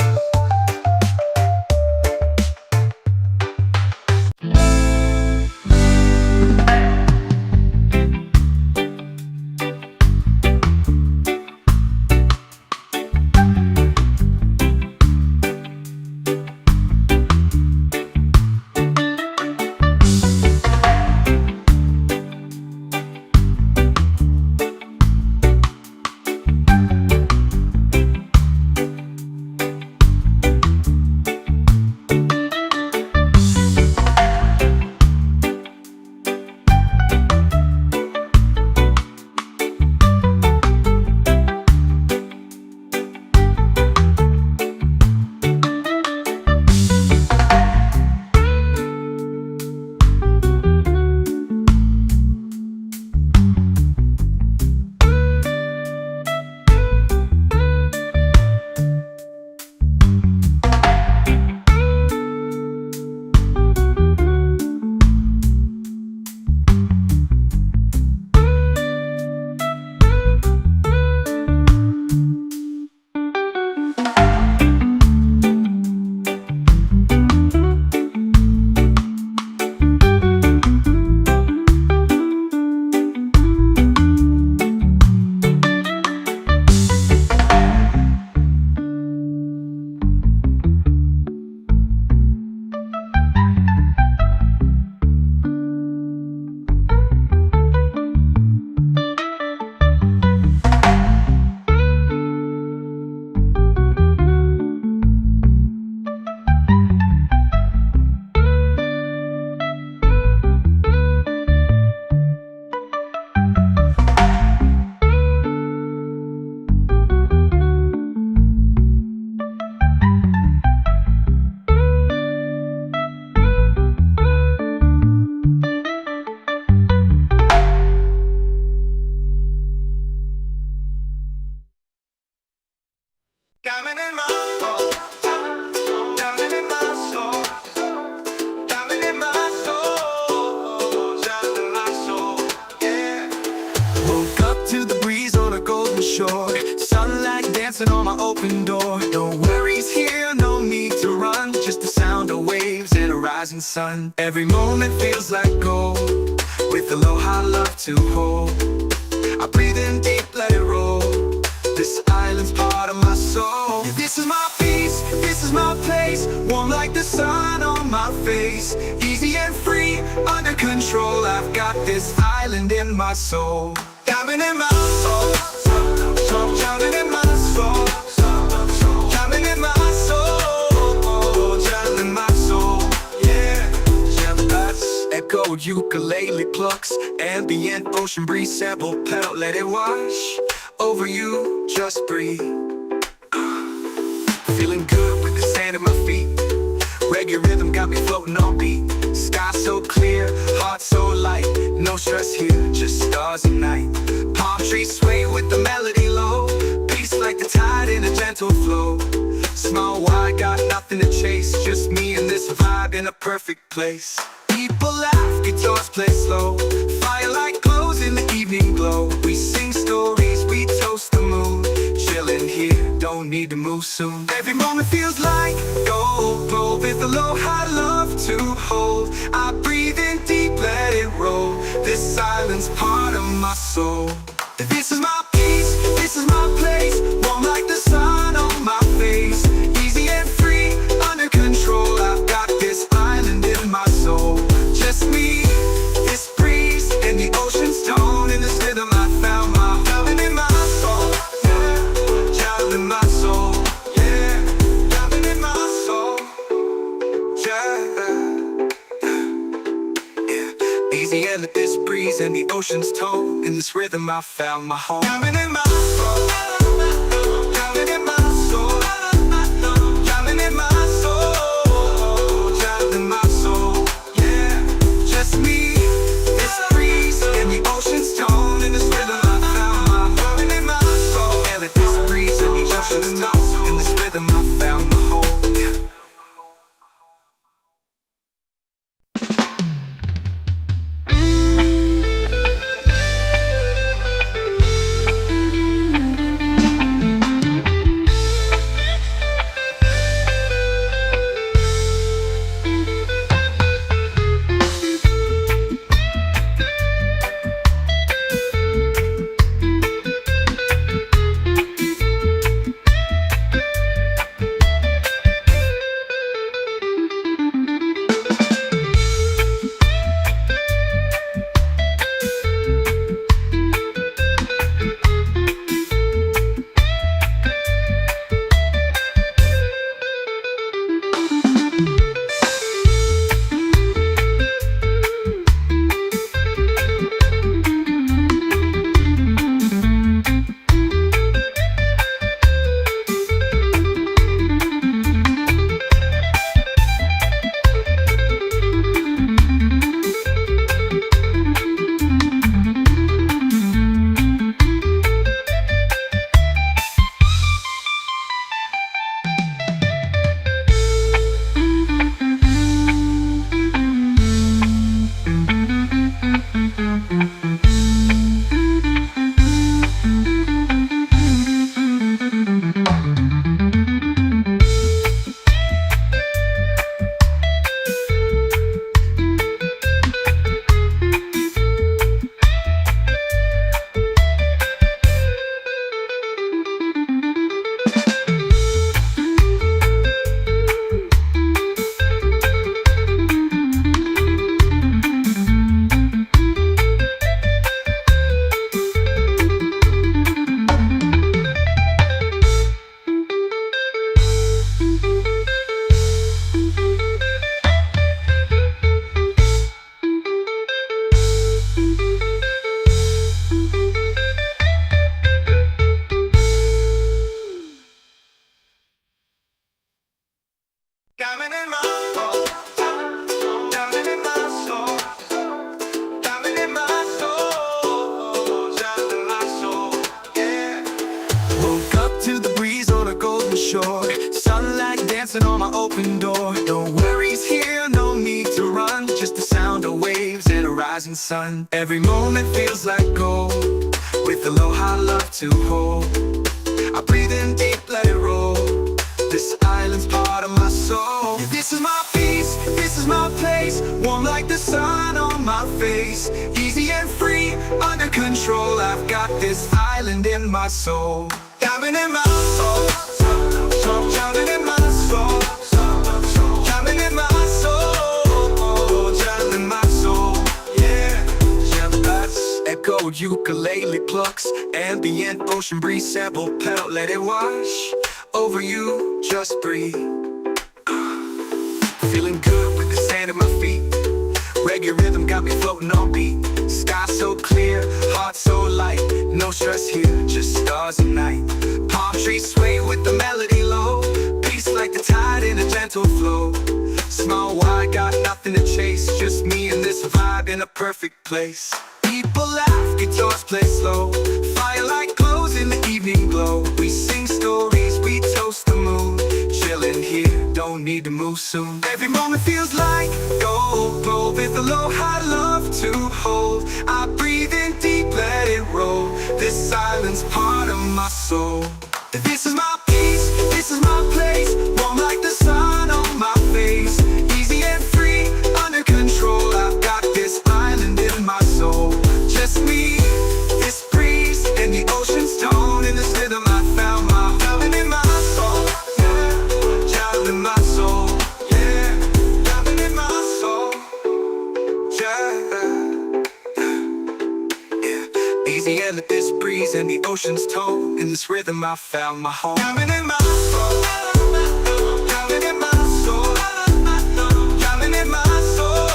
dancing on my open door. No worries here, no need to run, just the sound of waves and a rising sun. Every moment feels like gold, with aloha love to hold. I breathe in deep, let it roll. This island's part of my soul. This is my peace, this is my place. Warm like the sun on my face. Easy and free, under control. I've got this island in my soul. Diamond in my soul, diamond in my soul, diamond in my soul, diamond in my soul, yeah. Echoed ukulele plucks, ambient ocean breeze, sample pedal, let it wash over you, just breathe. Feeling good with the sand at my feet. Reggae rhythm got me floating on beat. Sky so clear, heart so light. No stress here, just stars at night. Palm trees sway with the melody low. Peace like the tide in a gentle flow. Small wide, got nothing to chase. Just me and this vibe in a perfect place. People laugh, guitars play slow. Firelight glows in the evening glow. We sing stories, we toast the moon. Chillin' here, don't need to move soon. Every moment feels like gold, with aloha love to hold. I breathe in deep, let it roll. This island's part of my soul. This is my peace, this is my place. Warm like the sun on my face. Easy and free, under control. I've got this island in my soul. Just me, this breeze, and the ocean's tone. In this rhythm I found my diamond in my soul, yeah. Diamond in my soul, yeah. Diamond in my soul, yeah. Easy and this breeze and the ocean's tone. In this rhythm I found my home. Diamond in my soul, diamond in my soul, diamond in my soul, diamond in my soul, yeah. Just me, this breeze and the ocean's tone. In this rhythm I found my diamond in my soul. And this breeze and the ocean's tone. In this rhythm I found my home, yeah. Diamond in my soul, diamond in my soul, diamond in my soul, diamond in my soul, yeah. Woke up to the breeze on a golden shore. Sunlight dancing on my open door. No worries here, no need to run, just the sound of waves and a rising sun. Every moment feels like gold, with aloha love to hold. I breathe in deep, let it roll. This island's part of my soul. Yeah, this is my peace, this is my place. Warm like the sun on my face. Easy and free, under control. I've got this island in my soul. Diving in my soul, drowning in my soul, drowning in my soul, drowning in my soul. Yeah, that's echo ukulele plucks, ambient ocean breeze sample pedal, let it wash over you, just breathe. Feeling good with the sand at my feet. Reggae rhythm got me floating on beat. Sky so clear, heart so light. No stress here, just stars at night. Palm trees sway with the melody low. Peace like the tide in a gentle flow. Small wide, got nothing to chase. Just me and this vibe in a perfect place. People laugh, guitars play slow. Firelight glows in the evening glow. We sing stories, we toast the moon. Chillin' here, don't need to move soon. Every moment feels like gold. Roll with the low, high love to hold. I breathe in deep, let it roll. This island's part of my soul. This is my peace, this is my place. Warm like the sun on my face. Easy and free, under control. I've got this island in my soul. Just me, this breeze, and the ocean's tone. In this rhythm I found my drowning in my soul. Yeah, drowning in my soul. Yeah, drowning in my soul. Yeah. Easy and this breeze and the ocean's tone. In this rhythm I found my home. Drowning in my soul. Drowning in my soul. Drowning in my soul.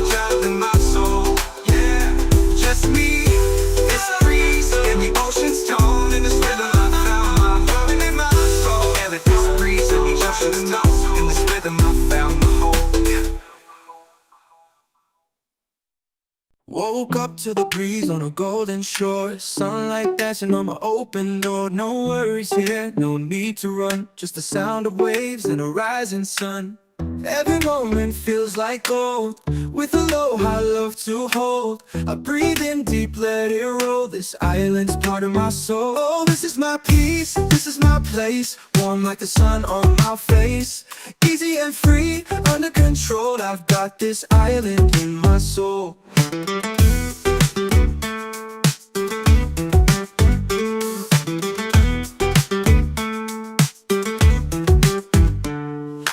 Drowning in my soul. Yeah, just me, this breeze and the ocean's tone. In this rhythm I found my drowning in my soul. And this breeze and the ocean's tone. In this rhythm I found my home. Woke up to the breeze on a golden shore. Sunlight dancing on my open door. No worries here, no need to run. Just the sound of waves and a rising sun. Every moment feels like gold. With a low, high love to hold. I breathe in deep, let it roll. This island's part of my soul. Oh, this is my peace, this is my place. Warm like the sun on my face. Easy and free, under control. I've got this island in my soul.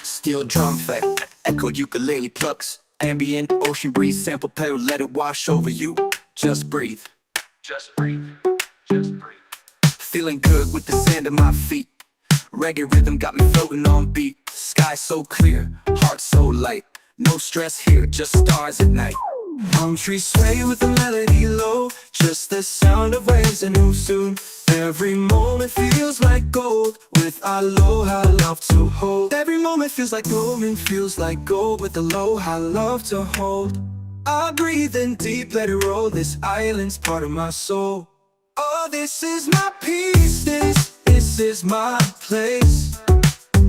Steel drum effect, echoed ukulele plucks. Ambient ocean breeze sample pedal, let it wash over you. Just breathe. Just breathe. Just breathe. Feeling good with the sand at my feet. Reggae rhythm got me floating on beat. Sky so clear, heart so light. No stress here, just stars at night. Palm trees sway with the melody low. Just the sound of waves and who soon. Every moment feels like gold. With aloha love to hold. Every moment feels like gold and feels like gold. With aloha love to hold. I breathe in deep, let it roll. This island's part of my soul. Oh, this is my peace, this is my place.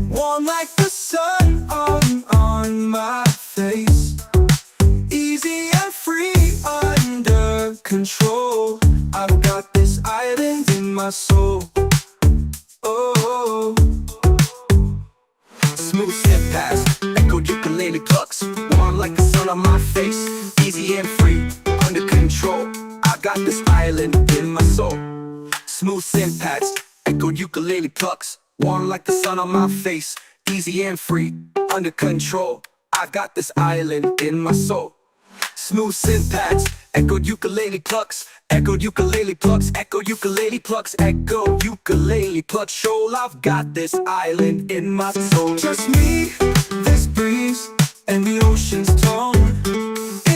Warm like the sun on my face. Easy and free, under control. I've got this island in my soul. Oh, Smooth step past, echoed ukulele plucks. Warm like the sun on my face. Easy and free, under control. I got this island in my soul. Smooth synth pads, echoed ukulele plucks. Warm like the sun on my face. Easy and free, under control. I got this island in my soul. Smooth synth pads, echoed ukulele plucks. Echoed ukulele plucks, echoed ukulele plucks, echoed ukulele plucks. Shoal, I've got this island in my soul. Just me, this breeze, and the ocean's tone.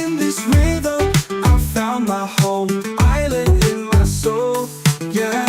In this rhythm, I found my home. Island in my soul, yeah.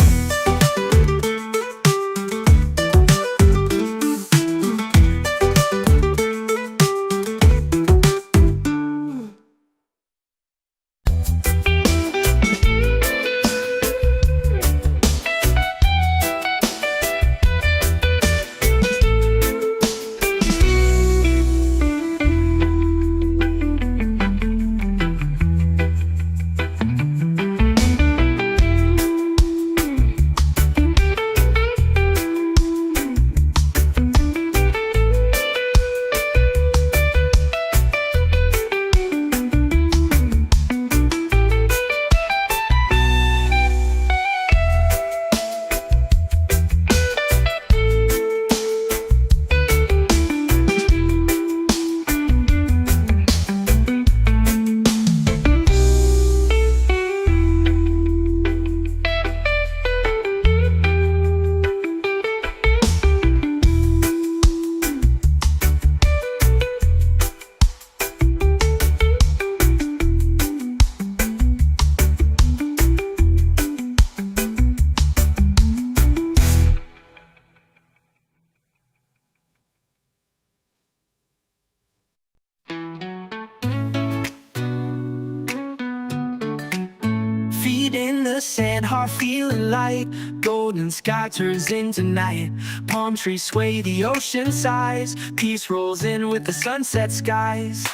the sand, heart feeling light. Golden sky turns into night. Palm trees sway, the ocean sighs. Peace rolls in with the sunset skies.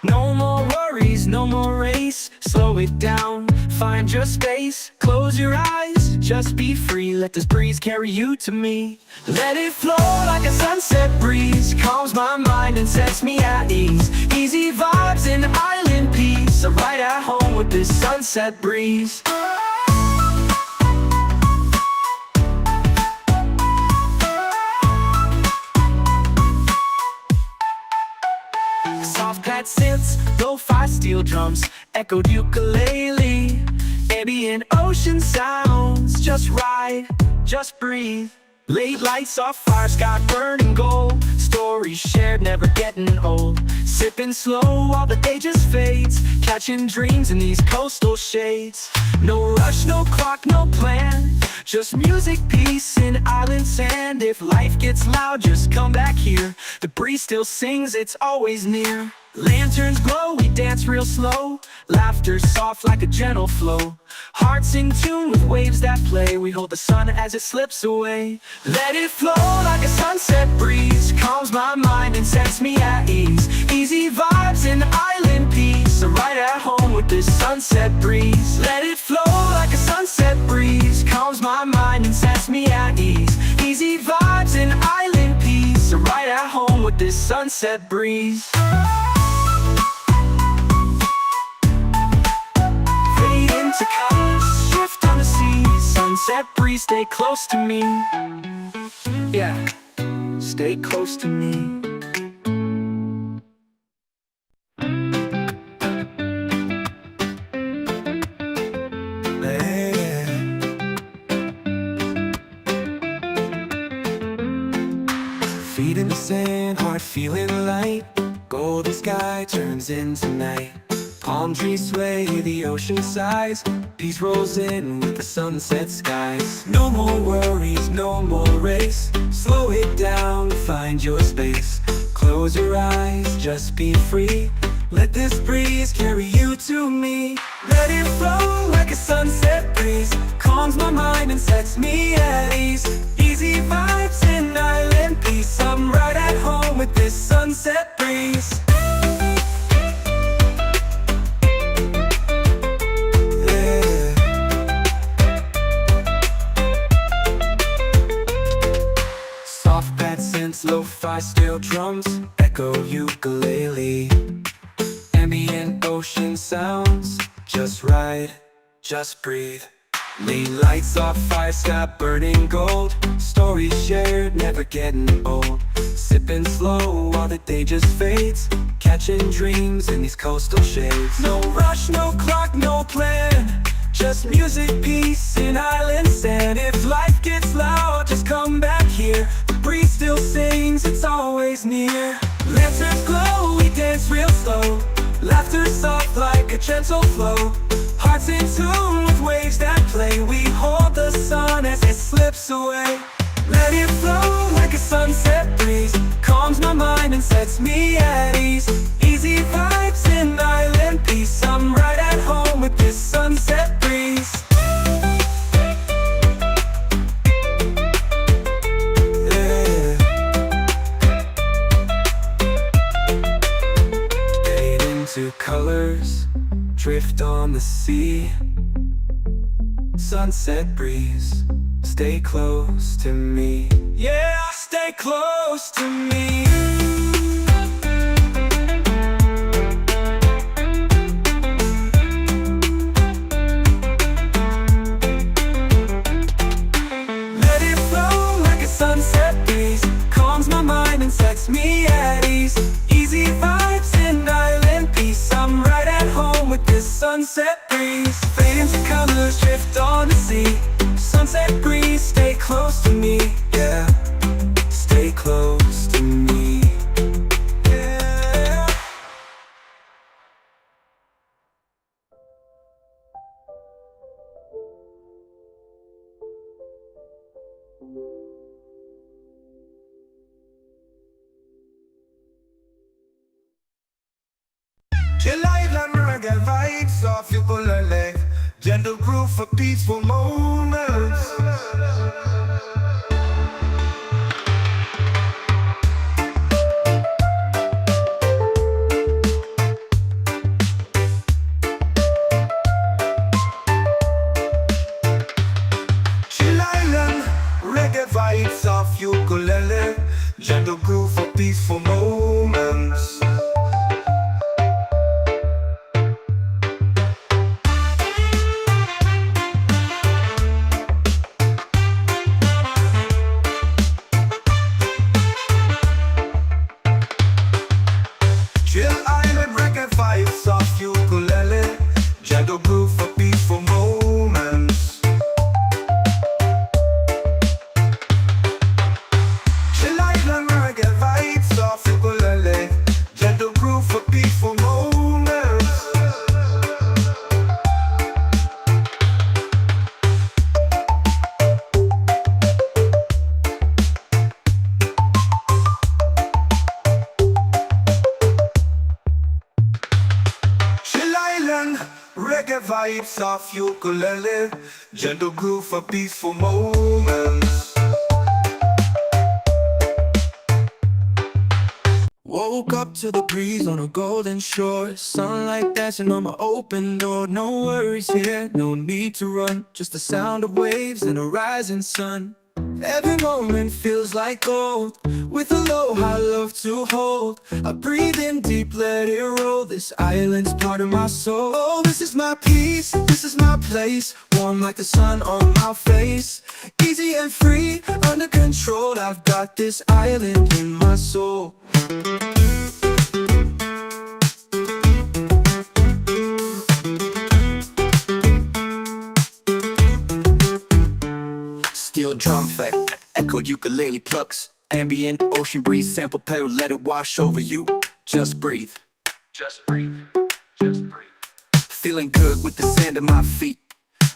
No more worries, no more race. Slow it down, find your space. Close your eyes, just be free. Let this breeze carry you to me. Let it flow like a sunset breeze. Calms my mind and sets me at ease. Easy vibes and island peace. I'm right at home with this sunset breeze. Soft pad synths, lo-fi steel drums, echoed ukulele. Ambient ocean sounds, just ride, just breathe. Late lights off fire, sky burning gold. Stories shared, never getting old. Sipping slow while the day just fades. Catching dreams in these coastal shades. No rush, no clock, no plan. Just music, peace, and island sand. If life gets loud, just come back here. The breeze still sings, it's always near. Lanterns glow, we dance real slow. Laughter soft like a gentle flow. Hearts in tune with waves that play. We hold the sun as it slips away. Let it flow like a sunset breeze. Calms my mind and sets me at ease. Easy vibes and island peace. I'm right at home with this sunset breeze. Let it flow like a sunset breeze. Calms my mind and sets me at ease. Easy vibes and island peace. I'm right at home with this sunset breeze. To colors, shift on the sea. Sunset breeze, stay close to me. Yeah, stay close to me. Feet in the sand, heart feeling light. Golden sky turns into night. Palm trees sway, the ocean sighs. Peace rolls in with the sunset skies. No more worries, no more race. Slow it down, find your space. Close your eyes, just be free. Let this breeze carry you to me. Let it flow like a sunset breeze. Calms my mind and sets me at ease. Easy vibes and island peace. I'm right at home with this sunset breeze. Lo-fi steel drums, echo ukulele. Ambient ocean sounds, just ride, just breathe. Late lights off fire, sky burning gold. Stories shared, never getting old. Sipping slow while the day just fades. Catching dreams in these coastal shades. No rush, no clock, no plan. Just music, peace, and island sand. If life gets loud, just come back here. The breeze still sings, it's always near. Lanterns glow, we dance real slow. Laughter soft like a gentle flow. Hearts in tune with waves that play. We hold the sun as it slips away. Let it flow like a sunset breeze. Calms my mind and sets me at ease. Easy vibes and island peace. I'm right at home with this sunset breeze. Yeah. Fade into colors, drift on the sea. Sunset breeze, stay close to me. Yeah, stay close to me. Let it flow like a sunset breeze. Calms my mind and sets me at ease. Easy vibes and island peace. I'm right at home with this sunset breeze. Fade into colors, drift on the sea. Sunset breeze, stay close to me. Yeah, stay close to me. Yeah. Chill island reggae vibes off you pull a leg. gentle groove for peaceful moments. Chill Island, reggae vibes off ukulele, gentle groove for peaceful moments. Chill Island, reggae vibes off ukulele, gentle groove for peaceful moments. Chill Island, reggae vibes off ukulele, gentle groove for peaceful moments. Chill Island, reggae vibes off ukulele, gentle groove for peaceful moments. Woke up to the breeze on a golden shore, sunlight dancing on my open door. No worries here, no need to run, just the sound of waves and a rising sun. Every moment feels like gold, with aloha love to hold. I breathe in deep, let it roll, this island's part of my soul. Oh, this is my peace, this is my place, warm like the sun on my face. Easy and free, under control, I've got this island in my soul. Steel drum effect, echoed ukulele plucks, ambient ocean breeze, sample pedal, let it wash over you. Just breathe, just breathe, just breathe. Feeling good with the sand at my feet.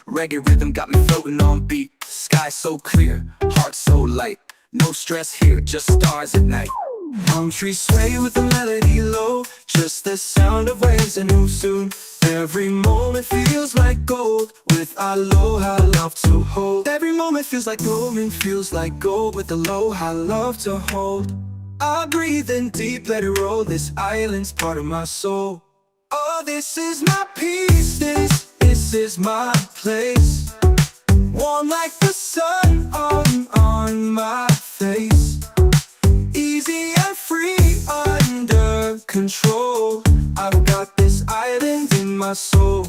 Reggae rhythm got me floating on beat. Sky so clear, heart so light. No stress here, just stars at night. Palm trees sway with the melody low, just the sound of waves and who soon. Every moment feels like gold, with aloha love to hold. Every moment feels like gold and feels like gold, with aloha love to hold. I breathe in deep, let it roll, this island's part of my soul. Oh, this is my peace, this is my place, warm like the sun on my face. Easy and free, under control, I've got this island in my soul.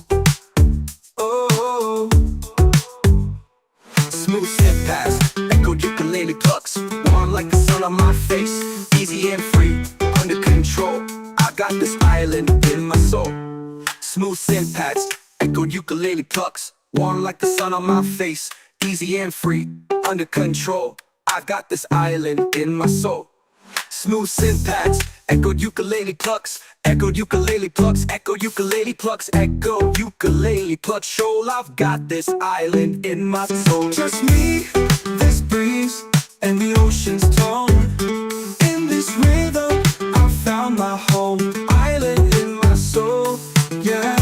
Oh, smooth step past, echoed ukulele plucks, warm like the sun on my face. Easy and free, under control, I got this island in my soul. Smooth syntax, echoed ukulele plucks, warm like the sun on my face. Easy and free, under control, I got this island in my soul. Smooth syntax, echoed ukulele plucks, echoed ukulele plucks, echoed ukulele plucks, echo ukulele plucks. Shoal, I've got this island in my soul. Just me, this breeze, and the ocean's tone. In this rhythm, I found my home. Island in my soul, yeah.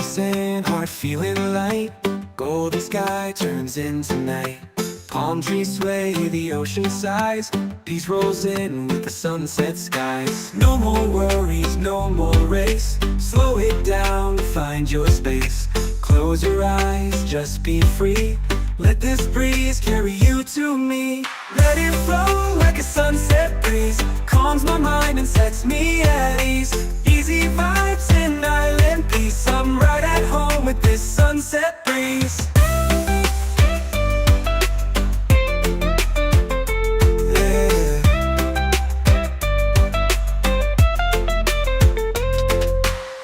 sand, heart feeling light. Golden sky turns into night. Palm trees sway, the ocean sighs. Peace rolls in with the sunset skies. No more worries, no more race. Slow it down, find your space. Close your eyes, just be free. Let this breeze carry you to me. Let it flow like a sunset breeze. Calms my mind and sets me at ease. Easy vibes and island peace. I'm right at home with this sunset breeze. Yeah.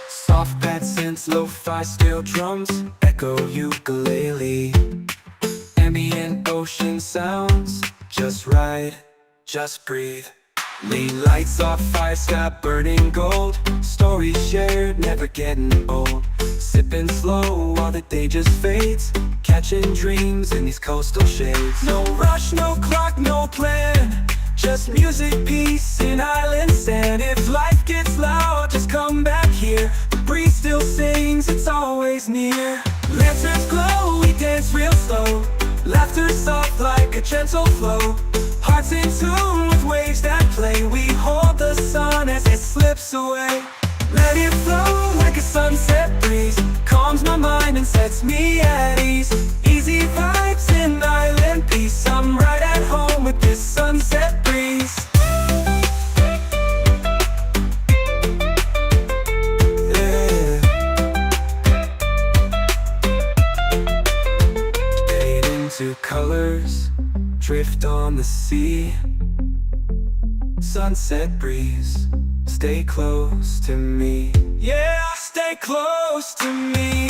Soft bad synths, lo-fi steel drums, echo ukulele. Ambient ocean sounds, just ride, just breathe. Lean lights off fire, sky burning gold. Stories shared, never getting old. Sipping slow while the day just fades. Catching dreams in these coastal shades. No rush, no clock, no plan. Just music, peace, and island sand. If life gets loud, just come back here. The breeze still sings, it's always near. Lanterns glow, we dance real slow. Laughter soft like a gentle flow. Hearts in tune with waves that play. We hold the sun as it slips away. Let it flow like a sunset breeze. Calms my mind and sets me at ease. Easy vibes and island peace. I'm right at home with this sunset breeze. Yeah. Fade into colors, drift on the sea. Sunset breeze, stay close to me. Yeah, stay close to me.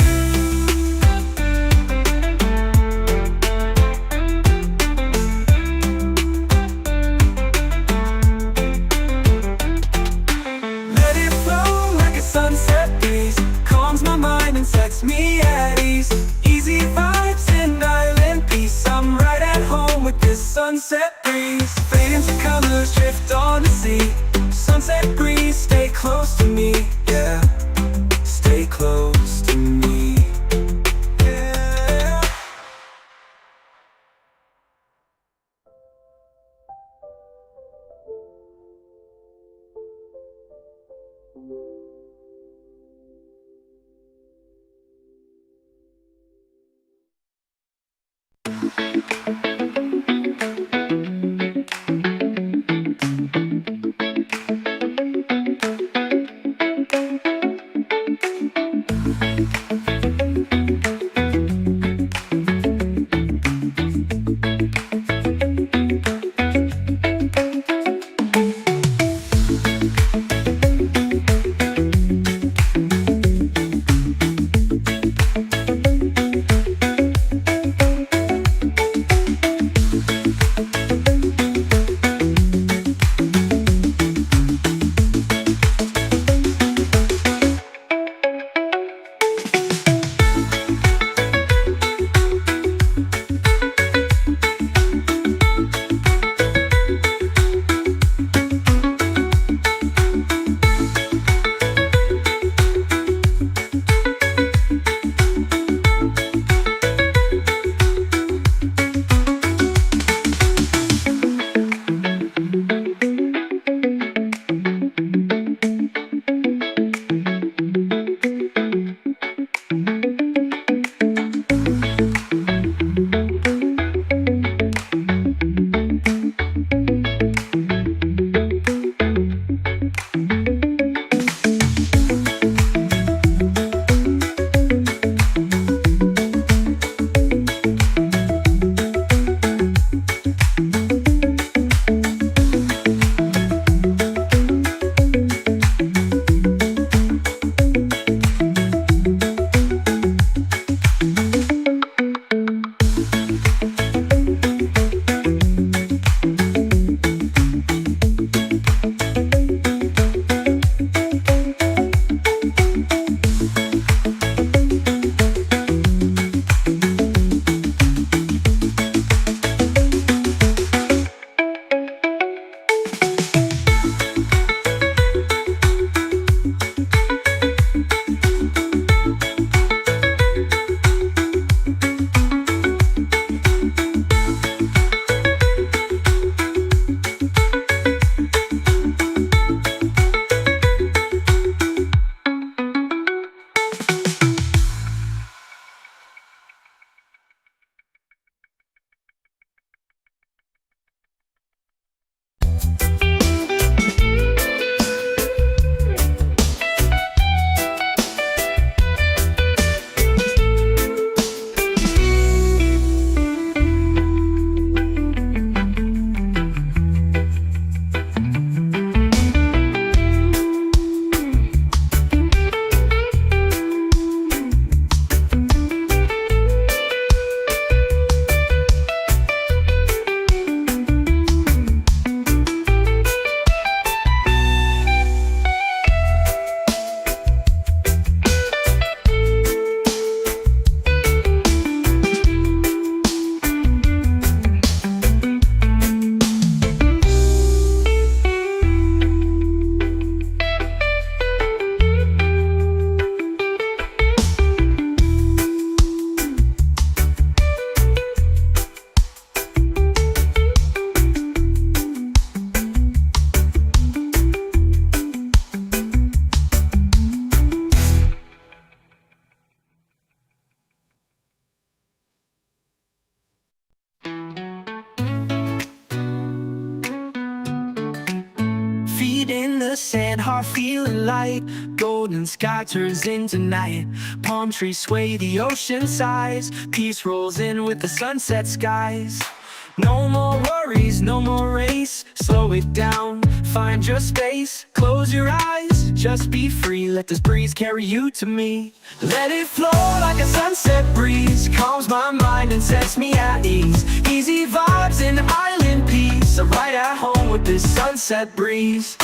Let it flow like a sunset breeze. Calms my mind and sets me at ease. Easy vibes and island peace. I'm right at home with this sunset breeze. Fade into colors, drift on the sea. Sunset breeze, stay close to me. Yeah, stay close to me. Yeah. Feet in the sand, heart feeling light. Golden sky turns into night. Palm trees sway, the ocean sighs. Peace rolls in with the sunset skies. No more worries, no more race. Slow it down, find your space. Close your eyes, just be free. Let this breeze carry you to me. Let it flow like a sunset breeze. Calms my mind and sets me at ease. Easy vibes and island peace. I'm right at home with this sunset breeze.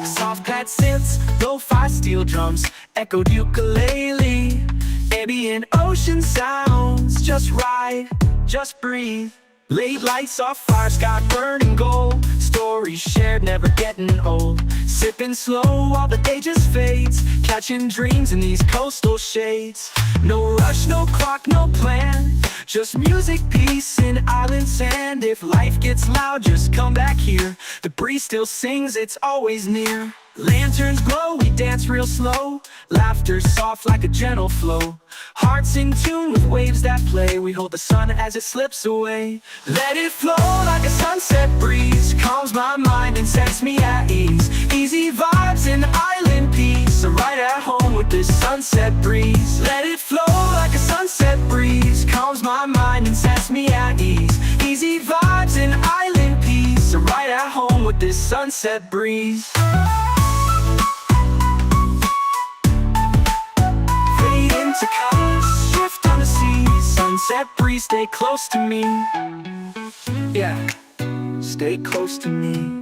Soft pad synths, lo-fi steel drums, echoed ukulele, ambient ocean sounds. Just ride, just breathe. Late lights off fire, sky burning gold. Stories shared, never getting old. Sipping slow while the day just fades. Catching dreams in these coastal shades. No rush, no clock, no plan. Just music, peace, and island sand. If life gets loud, just come back here. The breeze still sings, it's always near. Lanterns glow, we dance real slow. Laughter soft like a gentle flow. Hearts in tune with waves that play. We hold the sun as it slips away. Let it flow like a sunset breeze. Calms my mind and sets me at ease. Easy vibes and island peace. I'm right at home with this sunset breeze. Let it flow like a sunset breeze. Calms my mind and sets me at ease. Easy vibes and island peace. I'm right at home with this sunset breeze. To colors, shift on the sea. Sunset breeze, stay close to me. Yeah, stay close to me.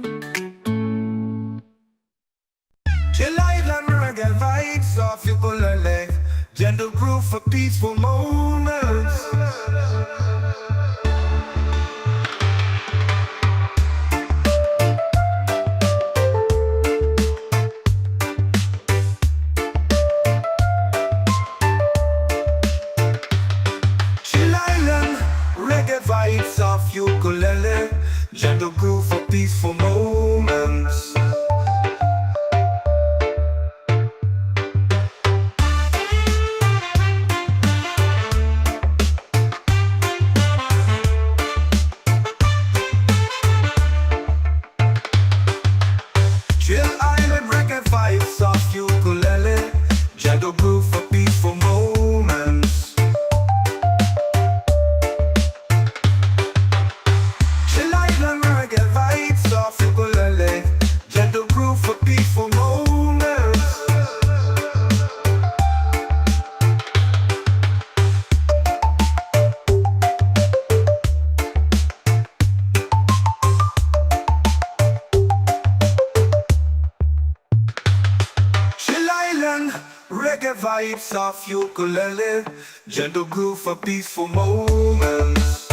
Chill island reggae vibes off ukulele. Gentle groove for peaceful moments. Vibes of ukulele, gentle groove for peaceful moments. Chill island reggae vibes of ukulele, gentle groove for peaceful moments. Gentle groove for peaceful moments. Chill island reggae vibes off ukulele. Gentle groove for peaceful moments.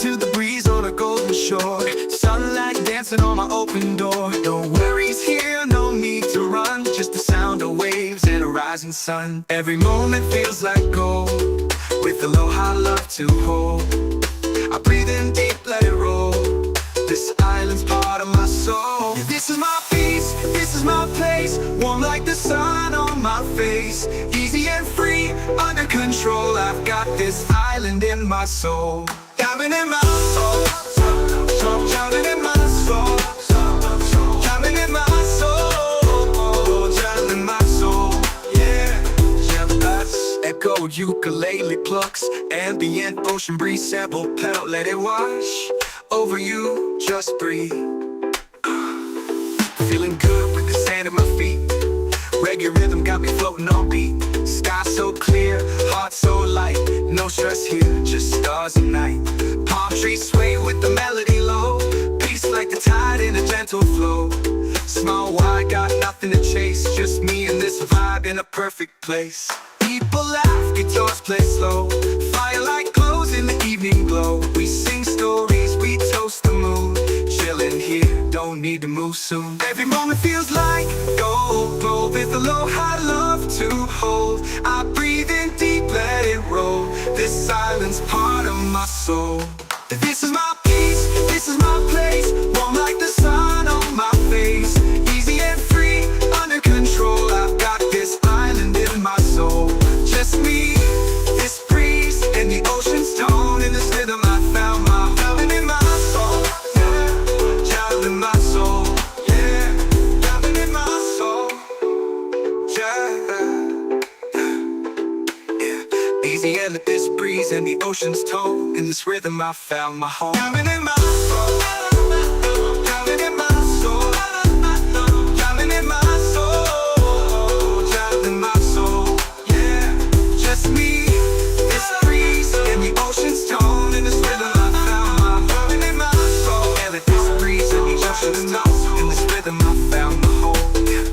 to the breeze on a golden shore. Sunlight dancing on my open door. No worries here, no need to run. Just the sound of waves and a rising sun. Every moment feels like gold, with aloha love to hold. I breathe in deep, let it roll. This island's part of my soul. This is my peace, this is my place. Warm like the sun on my face. Easy and free, under control. I've got this island in my soul. Diamond in my soul, diamond in my soul, diamond in my soul, diamond in my soul. Yeah, echo ukulele plucks, ambient ocean breeze sample pedal. Let it wash over you, just breathe. Feeling good with the sand at my feet. Reggae rhythm got me floating on beat. Sky so clear, heart so light. No stress here, just stars and night. Palm trees sway with the melody low. Peace like the tide in a gentle flow. Small wide, got nothing to chase. Just me and this vibe in a perfect place. People laugh, guitars play slow. Firelight glows in the evening glow. We sing stories, we toast the moon. Chillin' here, don't need to move soon. Every moment feels like gold, with aloha love to hold. I breathe in deep, let it roll. This island's part of my soul. This is my peace, this is my place. Warm like the sun on my face. Easy and free, under control. I've got this island in my soul. Just me, this breeze, and the ocean's tone. In this rhythm I found my diamond in my soul. Yeah, diamond in my soul. Yeah, diamond in my soul. Yeah. Easy and let this breeze and the ocean's tone. In this rhythm I found my home. Diamond in my soul. Diamond in my soul. Diamond in my soul. Diamond in my soul. Yeah, just me, this breeze and the ocean's tone. In this rhythm I found my diamond in my soul. And let this breeze and the ocean's tone. In this rhythm I found my home. Yeah.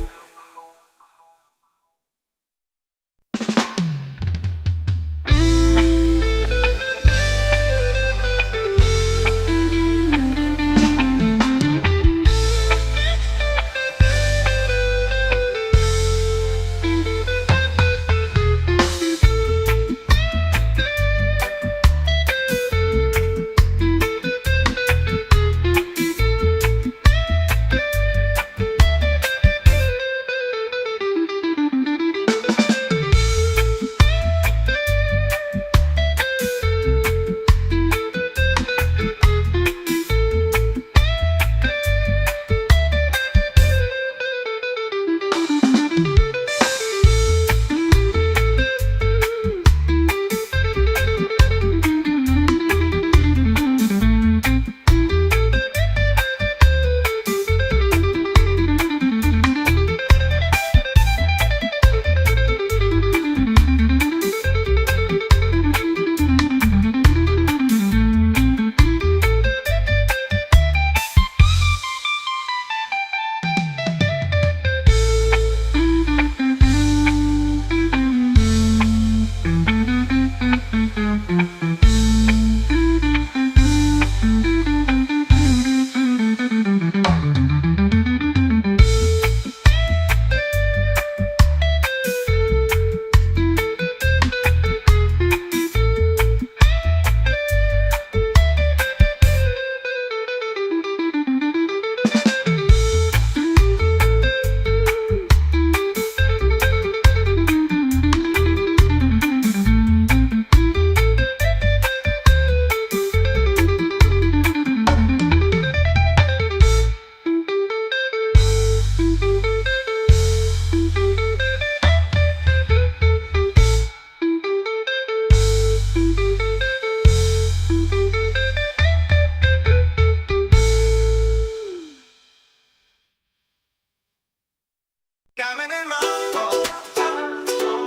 Diamond in my soul.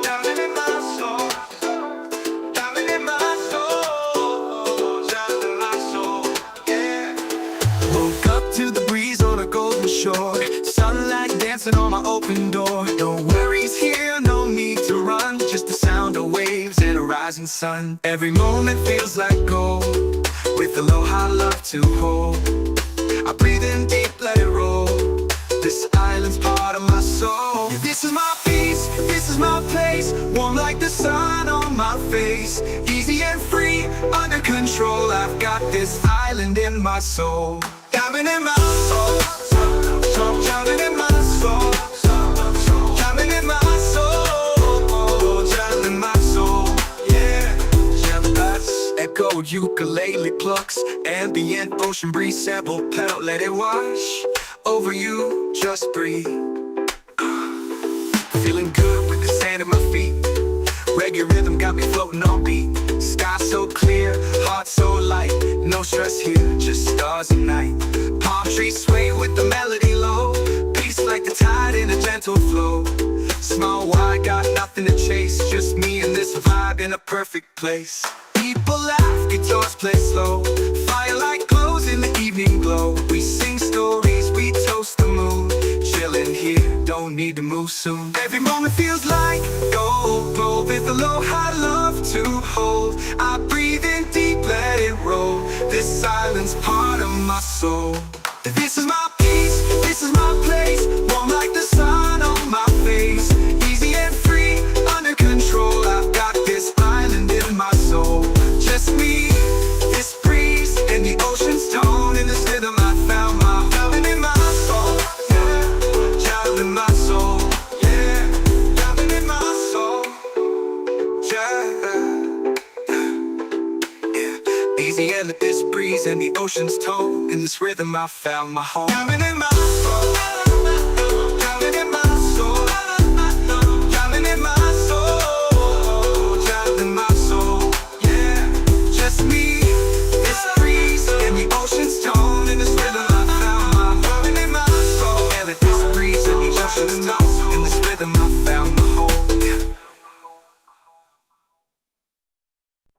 Diamond in my soul. Diamond in my soul. Diamond in my soul. Yeah. Woke up to the breeze on a golden shore. Sunlight dancing on my open door. No worries here, no need to run. Just the sound of waves and a rising sun. Every moment feels like gold, with aloha love to hold. I breathe in deep, let it roll. This island's part of my soul. Yeah, this is my peace, this is my place. Warm like the sun on my face. Easy and free, under control. I've got this island in my soul. Diamond in my soul, diamond in my soul, diamond in my soul, diamond in my soul. Yeah, echo ukulele plucks, ambient ocean breeze, sample pedal, let it wash over you, just breathe. Feeling good with the sand at my feet. Reggae rhythm got me floating on beat. Sky so clear, heart so light. No stress here, just stars and night. Palm trees sway with the melody low. Peace like the tide in a gentle flow. Small wide, got nothing to chase. Just me and this vibe in a perfect place. People laugh, guitars play slow. Firelight glows in the evening glow. We sing stories, we toast the moon. Chillin' here, don't need to move soon. Every moment feels like gold. Roll with aloha love to hold. I breathe in deep, let it roll. This silence part of my soul. This is my peace, this is my place. Warm like the sun on my face. Easy and free, under control. I've got this island in my soul. Just me, this breeze, and the ocean's tone. In this rhythm I found my diamond in my soul. Yeah, diamond in my soul. Yeah, diamond in my soul. Yeah. Easy and this breeze and the ocean's tone. In this rhythm I found my home. Diamond in my soul. Diamond in my soul. Diamond in my soul. Diamond in my soul. Yeah, just me, this breeze and the ocean's tone. In this rhythm I found my diamond in my soul. And this breeze and the ocean's tone. In this rhythm I found my home.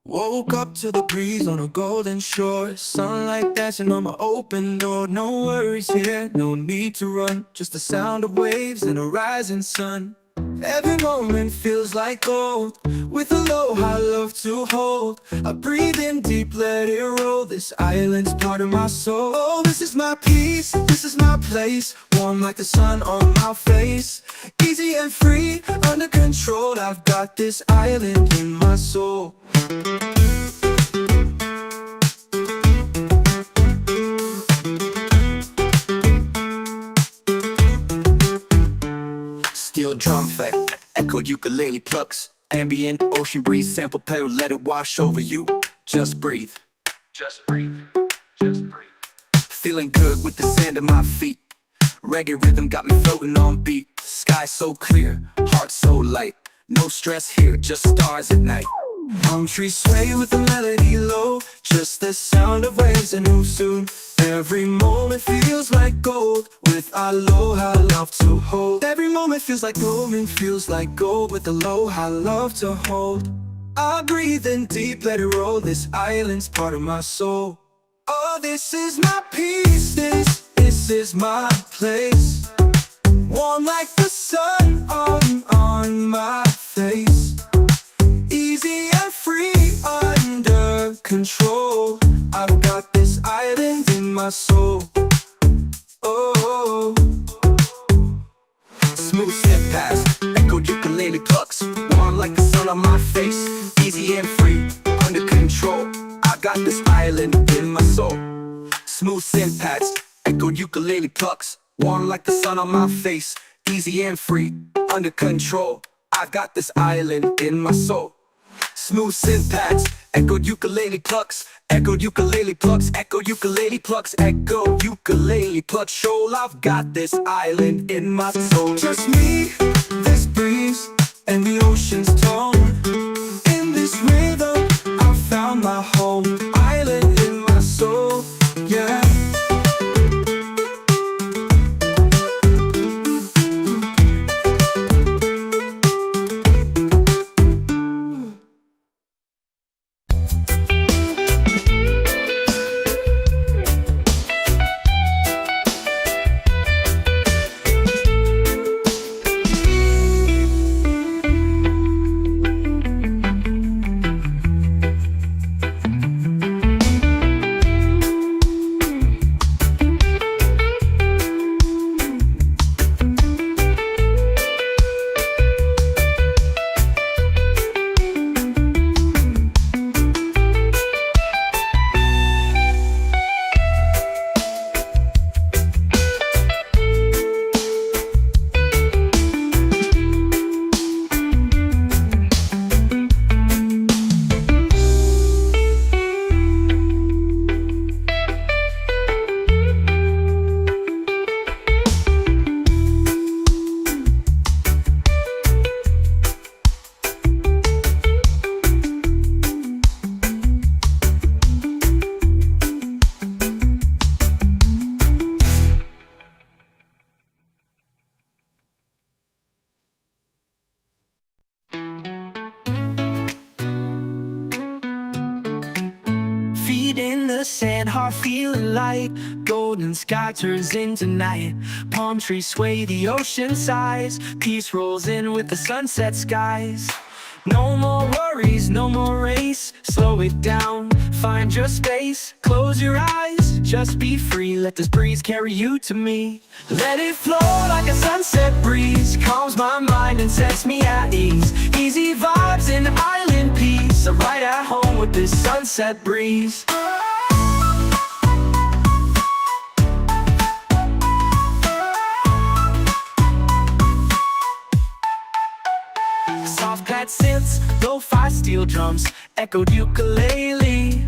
Woke up to the breeze on a golden shore. Sunlight dancing on my open door. No worries here, no need to run. Just the sound of waves and a rising sun. Every moment feels like gold. With aloha love to hold. I breathe in deep, let it roll. This island's part of my soul. Oh, this is my peace, this is my place. Warm like the sun on my face. Easy and free, under control. I've got this island in my soul. Steel drum effect, echoed ukulele plucks. Ambient ocean breeze, sample pedal, let it wash over you. Just breathe. Just breathe. Just breathe. Feeling good with the sand at my feet. Reggae rhythm got me floating on beat. Sky so clear, heart so light. No stress here, just stars at night. Palm trees sway with the melody low. Just the sound of waves and who soon. Every moment feels like gold. With aloha love to hold. Every moment feels like gold. With aloha love to hold. I breathe in deep, let it roll. This island's part of my soul. Oh, this is my peace. This is my place. Warm like the sun on my face. Easy and free, under control. I've got this island in my soul. Oh, Smooth step past, echoed ukulele plucks. Warm like the sun on my face. Easy and free, under control. I got this island in my soul. Smooth synth pads, echoed ukulele plucks. Warm like the sun on my face. Easy and free, under control. I got this island in my soul. Smooth synth pads, echoed ukulele plucks. Echoed ukulele plucks, echoed ukulele plucks, echoed ukulele plucks. Shoal, I've got this island in my soul. just me, this breeze, and the ocean's tone. In this rhythm, I found my home. Island in my soul, yeah. in the sand, heart feeling light. Golden sky turns into night. Palm trees sway, the ocean sighs. Peace rolls in with the sunset skies. No more worries, no more race. Slow it down, find your space. Close your eyes, just be free. Let this breeze carry you to me. Let it flow like a sunset breeze. Calms my mind and sets me at ease. Easy vibes and island peace. I'm right at home with this sunset breeze. Soft pad synths, lo-fi steel drums, echoed ukulele,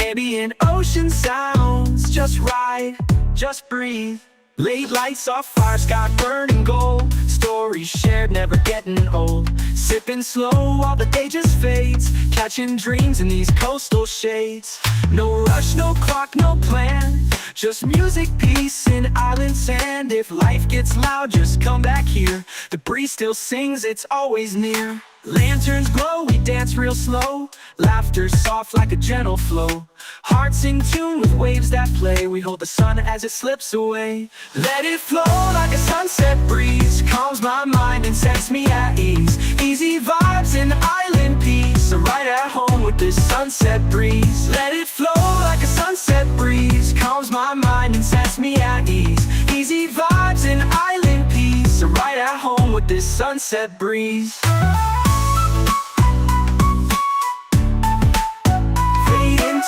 ambient ocean sounds. Just ride, just breathe. Late lights off fire, sky burning gold. Stories shared, never getting old. Sipping slow while the day just fades. Catching dreams in these coastal shades. No rush, no clock, no plan. Just music, peace, and island sand. If life gets loud, just come back here. The breeze still sings, it's always near. Lanterns glow, we dance real slow. Laughter soft like a gentle flow. Hearts in tune with waves that play. We hold the sun as it slips away. Let it flow like a sunset breeze. Calms my mind and sets me at ease. Easy vibes and island peace. I'm right at home with this sunset breeze. Let it flow like a sunset breeze. Calms my mind and sets me at ease. Easy vibes and island peace. I'm right at home with this sunset breeze.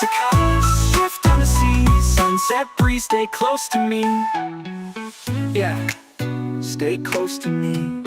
To colors, shift on the sea. Sunset breeze, stay close to me. Yeah, stay close to me.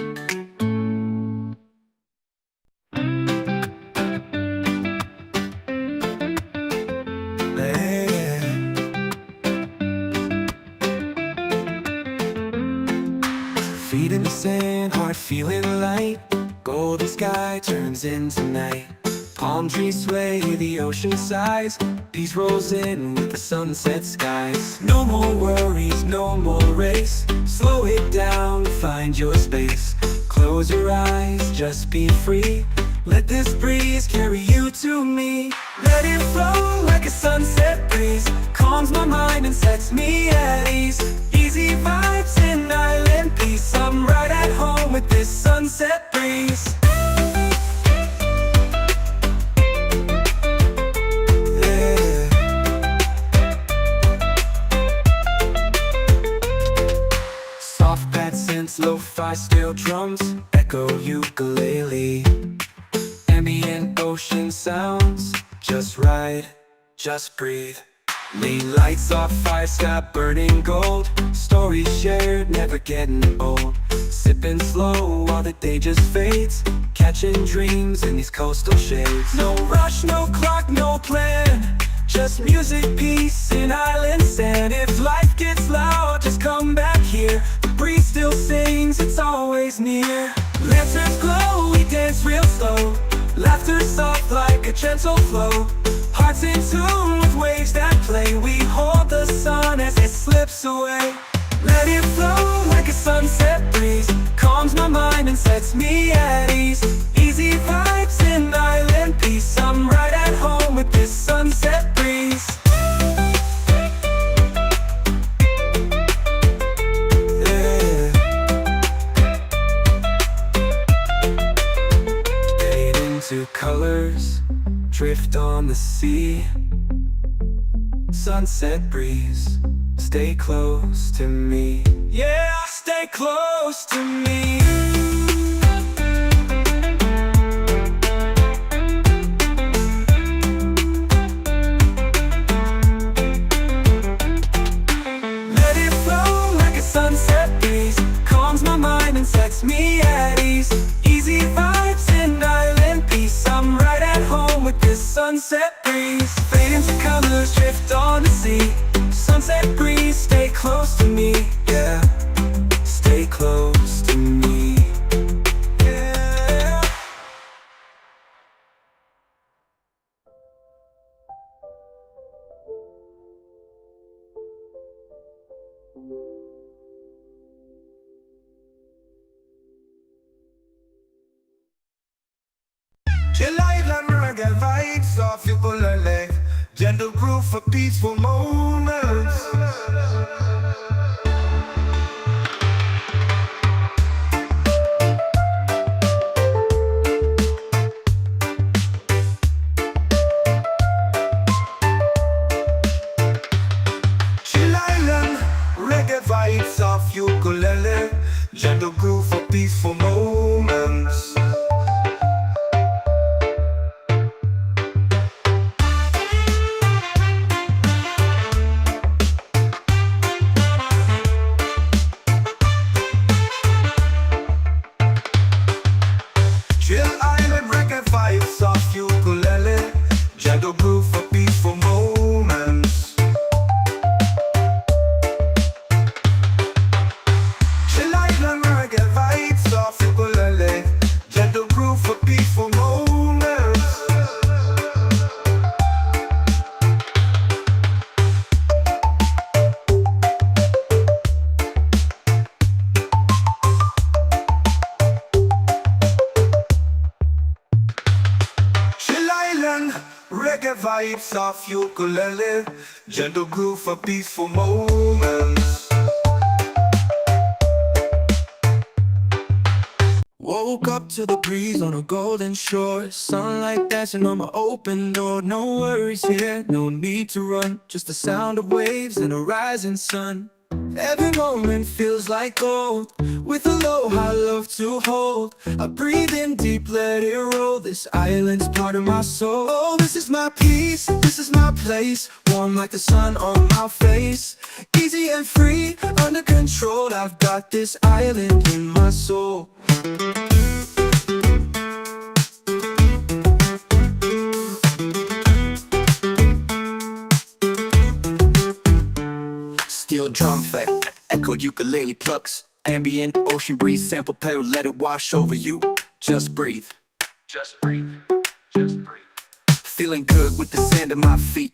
Feet in the sand, heart feeling light. Golden sky turns into night. Palm trees sway, the ocean sighs. Peace rolls in with the sunset skies. No more worries, no more race. Slow it down, find your space. Close your eyes, just be free. Let this breeze carry you to me. Let it flow like a sunset breeze. Calms my mind and sets me at ease. Easy vibes and island peace. I'm right at home with this sunset breeze. Lo-fi steel drums, echo ukulele, ambient ocean sounds. Just ride, just breathe. Lean lights off fire, sky burning gold. Stories shared, never getting old. Sipping slow while the day just fades. Catching dreams in these coastal shades. No rush, no clock, no plan. Just music, peace, and island sand. If life gets loud, just come back here. The breeze still sings, it's always near. Lanterns glow, we dance real slow. Laughter soft like a gentle flow. Hearts in tune with waves that play. We hold the sun as it slips away. Let it flow like a sunset breeze. Calms my mind and sets me at ease. Easy vibes and island peace. I'm right at home with this sunset breeze. Yeah. Fade into colors, drift on the sea. Sunset breeze, stay close to me. Yeah, stay close to me. Let it flow like a sunset breeze. Calms my mind and sets me at ease. Easy vibes and island peace. I'm right at home with this sunset breeze. Fade into colors, drift on the sea. Sunset breeze, stay close to me. Yeah, stay close to me. Yeah. Chill island reggae vibes off ukulele. Gentle groove for peaceful moments. Chill Island, reggae vibes off ukulele. Gentle groove for peaceful moments. Chill Island, reggae vibes off ukulele. Gentle groove for peaceful moments. Chill Island, reggae vibes off ukulele. Gentle groove for peaceful moments. Chill Island, reggae vibes off ukulele. Gentle groove for peaceful moments. Woke up to the breeze on a golden shore, sunlight dashing on my open door. No worries here, no need to run, just the sound of waves and a rising sun. Every moment feels like gold, with a low high love to hold. I breathe in deep, let it roll. This island's part of my soul. Oh, this is my peace, this is my place, warm like the sun on my face. Easy and free, under control, I've got this island in my soul. Steel drum effect, echoed ukulele plucks, ambient ocean breeze, sample pedal, let it wash over you. Just breathe, just breathe, just breathe. Feeling good with the sand at my feet.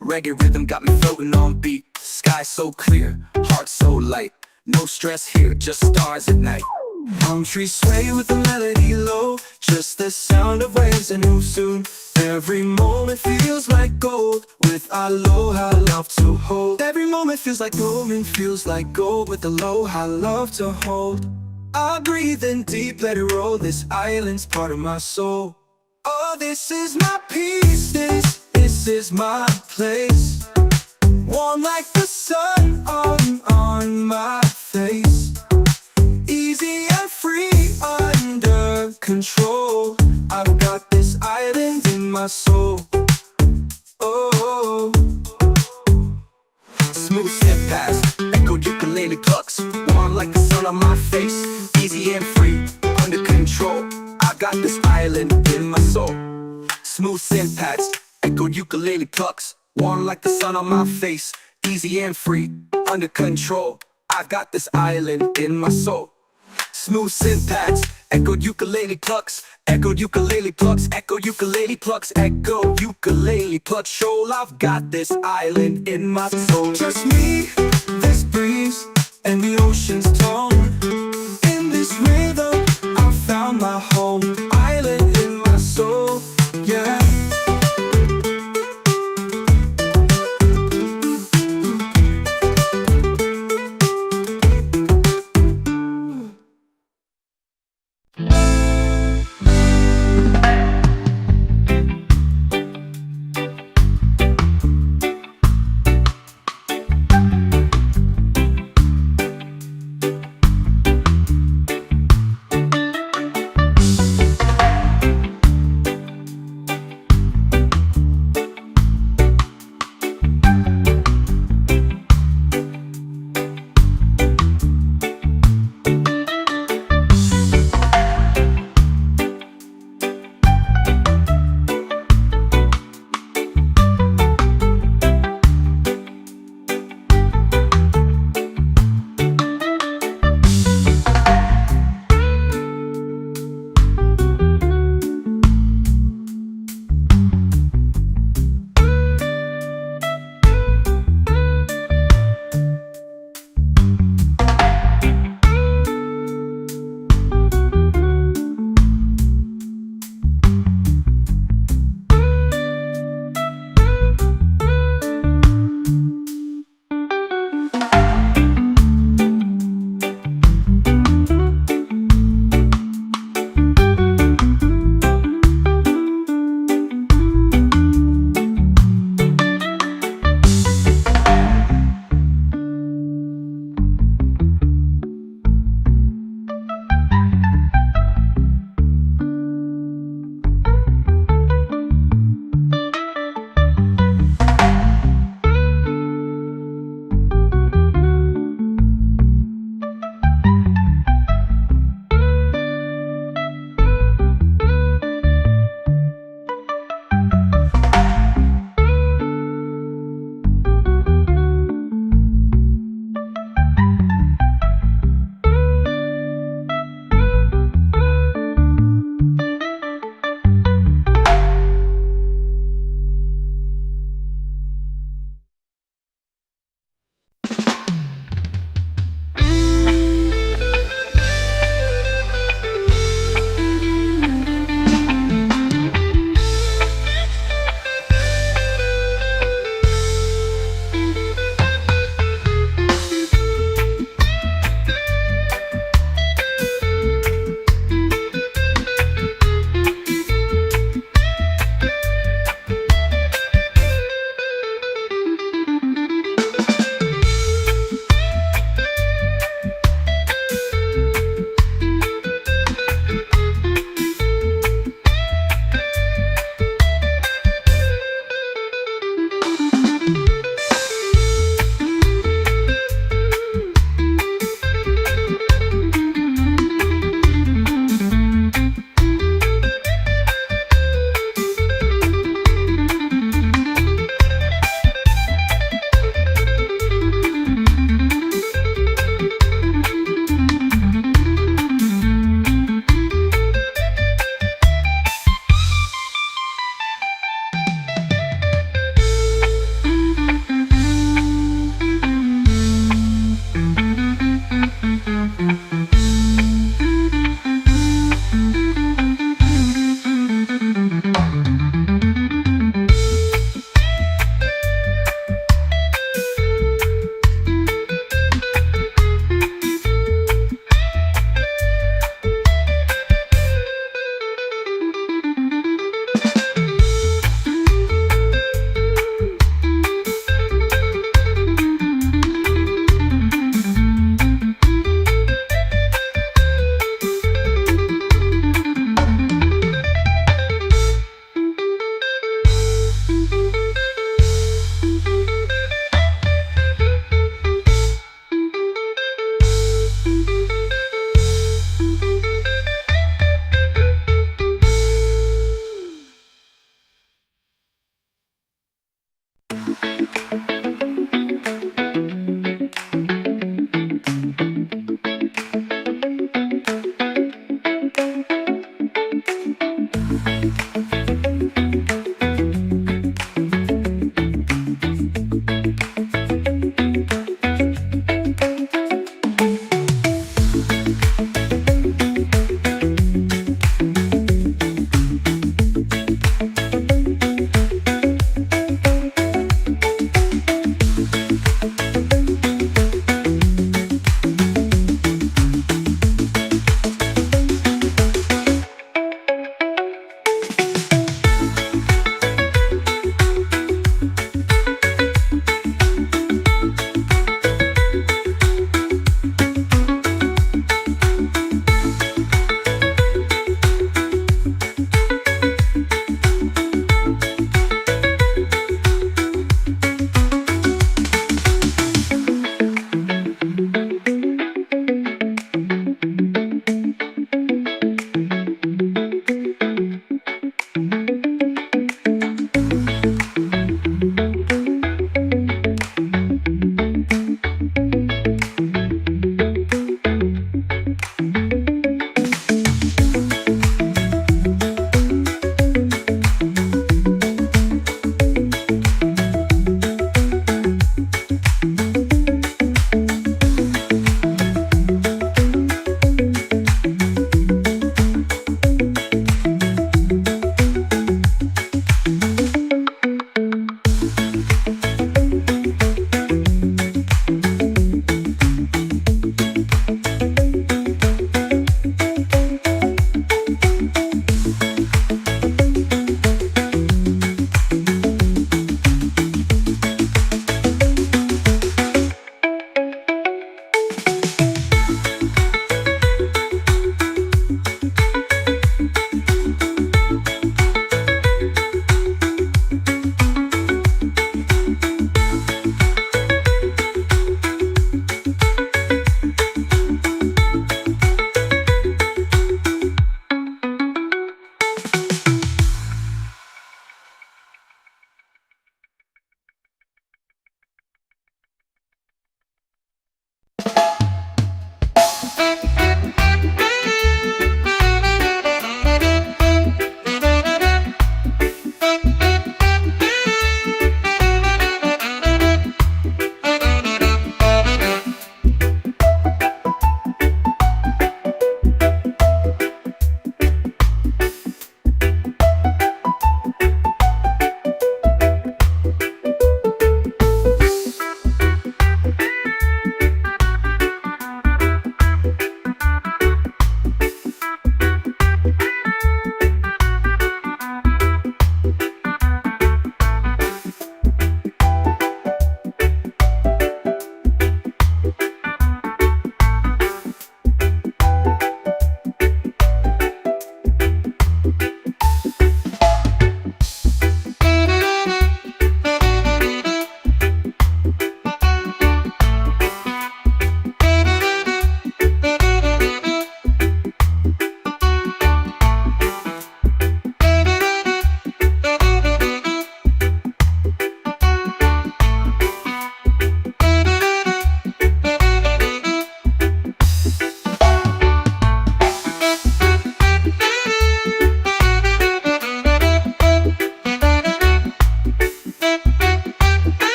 Reggae rhythm got me floating on beat. Sky so clear, heart so light. No stress here, just stars at night. Palm trees sway with the melody low, just the sound of waves and who soon. Every moment feels like gold, with aloha love to hold. Every moment feels like moment feels like gold, with aloha love to hold. I breathe in deep, let it roll. This island's part of my soul. Oh, this is my peace, this is my place, warm like the sun on my face. Easy and free, under control, I've got this island in my soul. Oh, Smooth step past, echoed ukulele plucks, warm like the sun on my face. Easy and free, under control, I got this island in my soul. Smooth synth pads, echoed ukulele plucks, warm like the sun on my face. Easy and free, under control, I got this island in my soul. Smooth synth pads, echoed ukulele plucks, echoed ukulele plucks, echoed ukulele plucks, echoed ukulele plucks. Shoal, I've got this island in my soul. just me, this breeze, and the ocean's tone. In this rhythm, I found my home, island in my soul, yeah.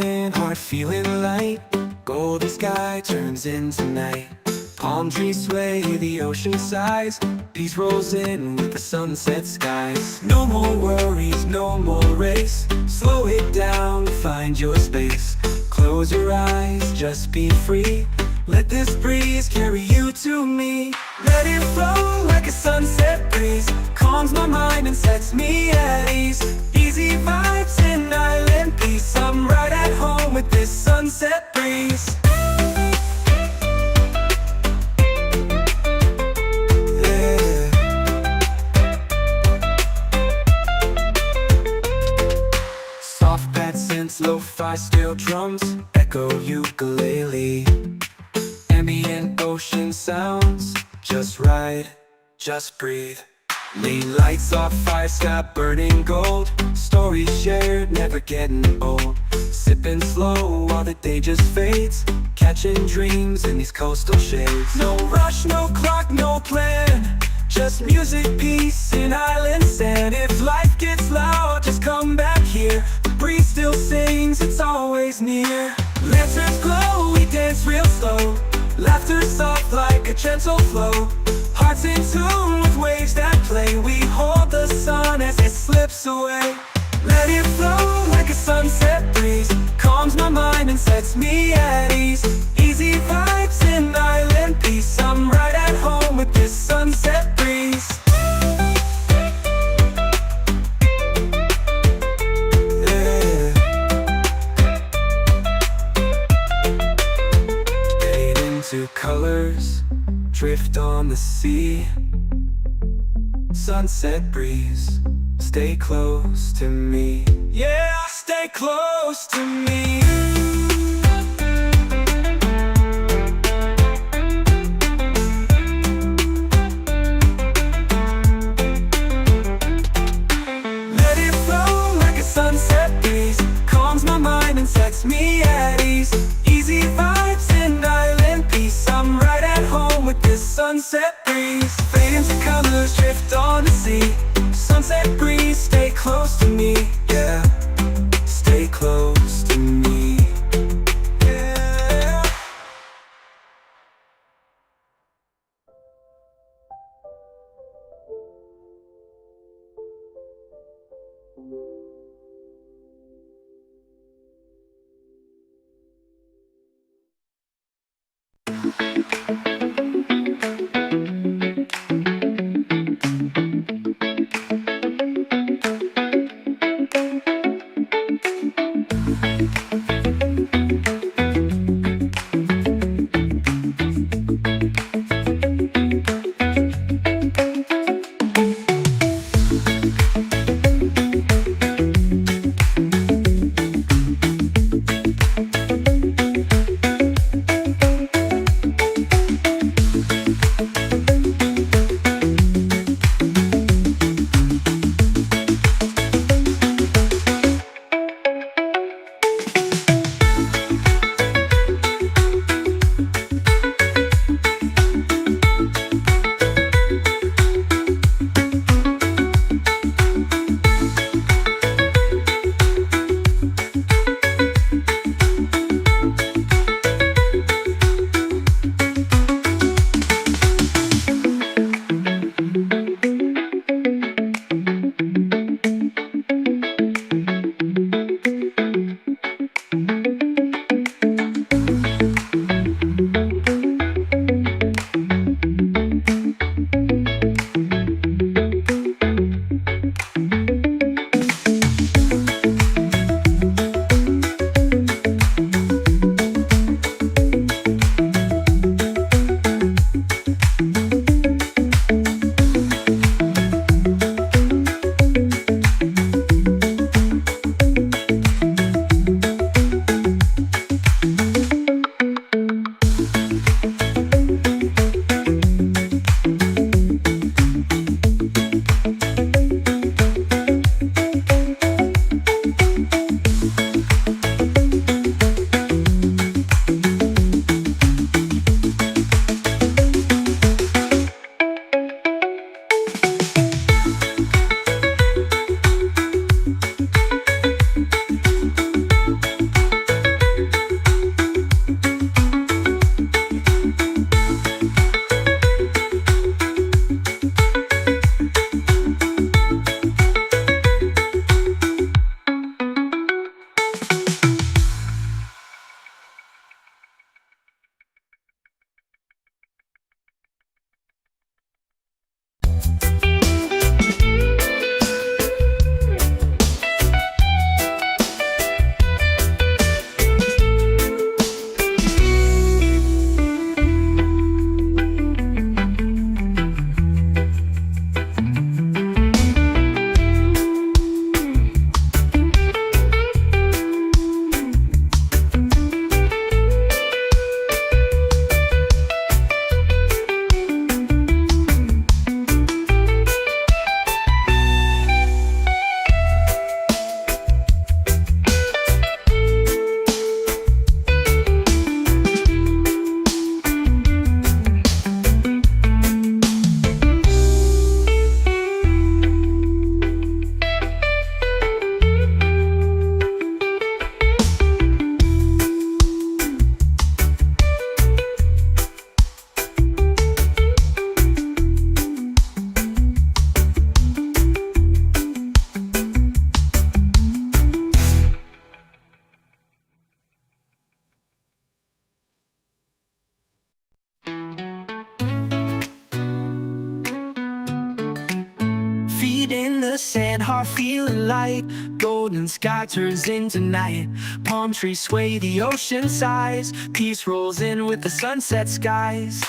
in, heart feeling light. Golden sky turns into night. Palm trees sway, the ocean sighs. Peace rolls in with the sunset skies. No more worries, no more race. Slow it down, find your space. Close your eyes, just be free. Let this breeze carry you to me. Let it flow like a sunset breeze. Calms my mind and sets me at ease. Easy vibes in island peace. I'm right at home with this sunset breeze. Soft pad synths, lo-fi steel drums, echo ukulele. Ambient ocean sounds, just ride, just breathe. Lean lights off fire, sky burning gold. Stories shared, never getting old. Sipping slow while the day just fades. Catching dreams in these coastal shades. No rush, no clock, no plan. Just music, peace, and island sand. If life gets loud, just come back here. The breeze still sings, it's always near. Lanterns glow, we dance real slow. Laughter soft like a gentle flow. Hearts in tune with waves that play. We hold the sun as it slips away. Let it flow like a sunset breeze. Calms my mind and sets me at ease. Easy vibes in island peace. I'm right at home with this sunset breeze. Yeah. Fade into colors, drift on the sea. Sunset breeze, stay close to me. Yeah, stay close to me. Let it flow like a sunset breeze. Calms my mind and sets me at ease. Easy vibes in island peace. I'm right at home with this sunset breeze. Fade into colors, drift on the sea. Sunset breeze, stay close to me. Yeah, stay close to me. Yeah. heart feeling light. Golden sky turns into night. Palm trees sway, the ocean sighs. Peace rolls in with the sunset skies.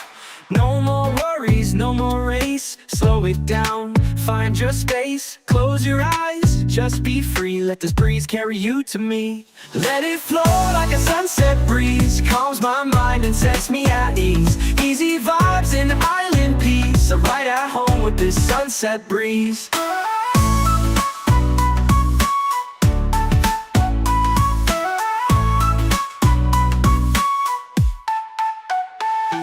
No more worries, no more race. Slow it down, find your space. Close your eyes, just be free. Let this breeze carry you to me. Let it flow like a sunset breeze. Calms my mind and sets me at ease. Easy vibes and island peace. I'm right at home with this sunset breeze.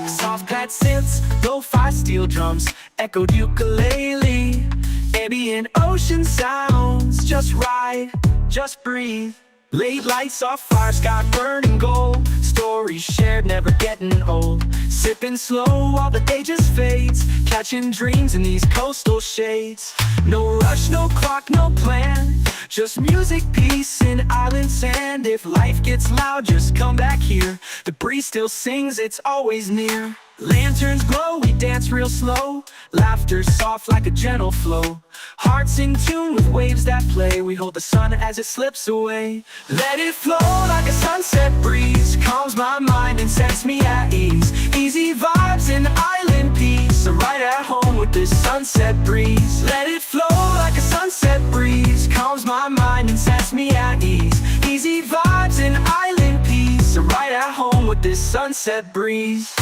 Soft pad synths, lo-fi steel drums, echoed ukulele, ambient ocean sounds. Just ride, just breathe. Late lights off fire, sky burning gold. Stories shared, never getting old. Sipping slow while the day just fades. Catching dreams in these coastal shades. No rush, no clock, no plan. Just music, peace, and island sand. If life gets loud, just come back here. The breeze still sings, it's always near. Lanterns glow, we dance real slow. Laughter soft like a gentle flow. Hearts in tune with waves that play. We hold the sun as it slips away. Let it flow like a sunset breeze. Calms my mind and sets me at ease. Easy vibes and island peace. I'm right at home with this sunset breeze. Let it flow like a sunset breeze. Calms my mind and sets me at ease. Easy vibes and island peace. I'm right at home with this sunset breeze.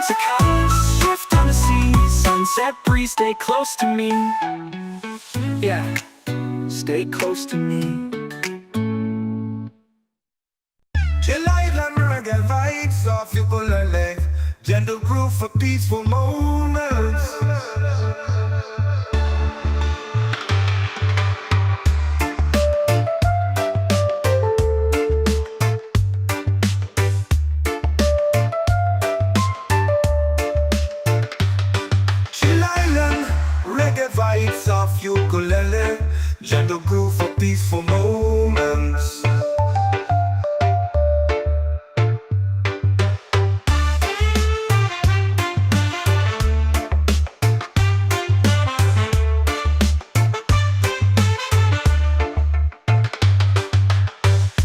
To colors, shift on the sea. Sunset breeze, stay close to me. Yeah, stay close to me. Chill island reggae vibes off ukulele. Gentle groove for peaceful moments. Reggae vibes off ukulele. Gentle groove for peaceful moments.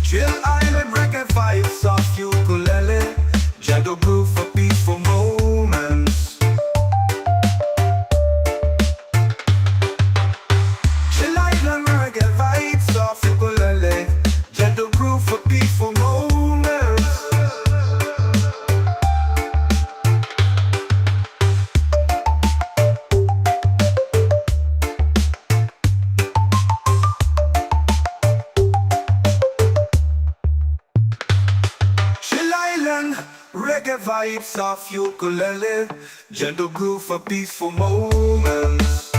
Chill island reggae vibes off ukulele. Gentle groove for peaceful moments. Soft ukulele, gentle groove for peaceful moments. Chill island, reggae vibes off ukulele, gentle groove for peaceful moments.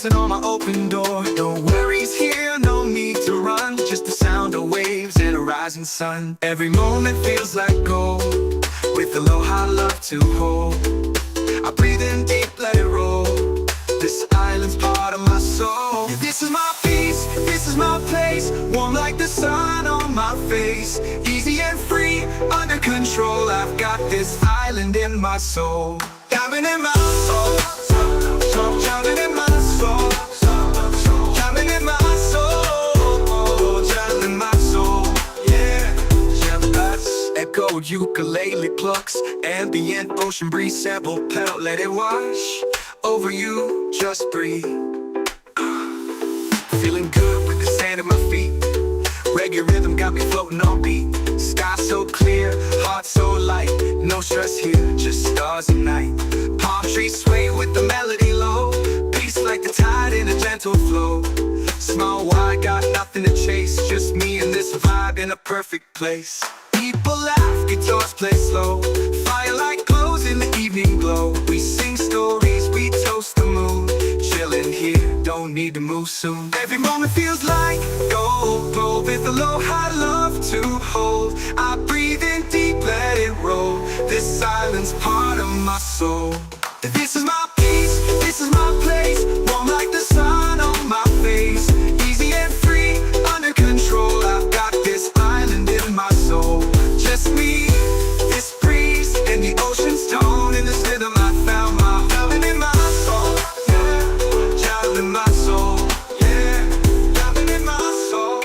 dancing on my open door. No worries here, no need to run, just the sound of waves and a rising sun. Every moment feels like gold, with aloha love to hold. I breathe in deep, let it roll. This island's part of my soul. Yeah, this is my peace, this is my place. Warm like the sun on my face. Easy and free, under control. I've got this island in my soul. Diamond in my soul, diamond in my soul, diamond in my soul, diamond in my soul. Yeah, echo ukulele plucks, ambient ocean breeze sample pedal, let it wash over you, just breathe. Feeling good with the sand at my feet. Reggae rhythm got me floating on beat. Sky so clear, heart so light. No stress here, just stars and night. Palm trees sway with the melody low. Peace like the tide in a gentle flow. Small wide, got nothing to chase. Just me and this vibe in a perfect place. People laugh, guitars play slow. Firelight glows in the evening glow. We sing stories, we toast the moon. Chilling here, don't need to move soon. Every moment feels like gold, gold with aloha love to hold. I breathe in deep, let it roll. This island's part of my soul. This is my peace, this is my place. Warm like the sun on my face. Easy and free, under control. I've got this island in my soul. Just me, this breeze, and the ocean's tone. In this rhythm I found my diamond in my soul. Yeah, diamond in my soul. Yeah, diamond in my soul.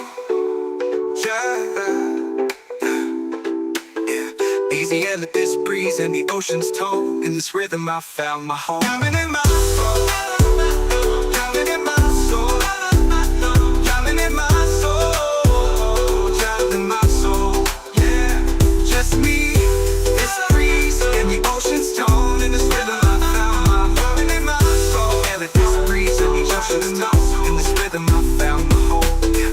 Yeah. Easy and this breeze and the ocean's tone. In this rhythm I found my home. Diamond in my soul. Diamond in my soul. Diamond in my soul. Diamond in my soul. Yeah, just me, this breeze and the ocean's tone. In this rhythm I found my diamond in my soul. And this breeze and the ocean's tone. In this rhythm I found my home. Yeah.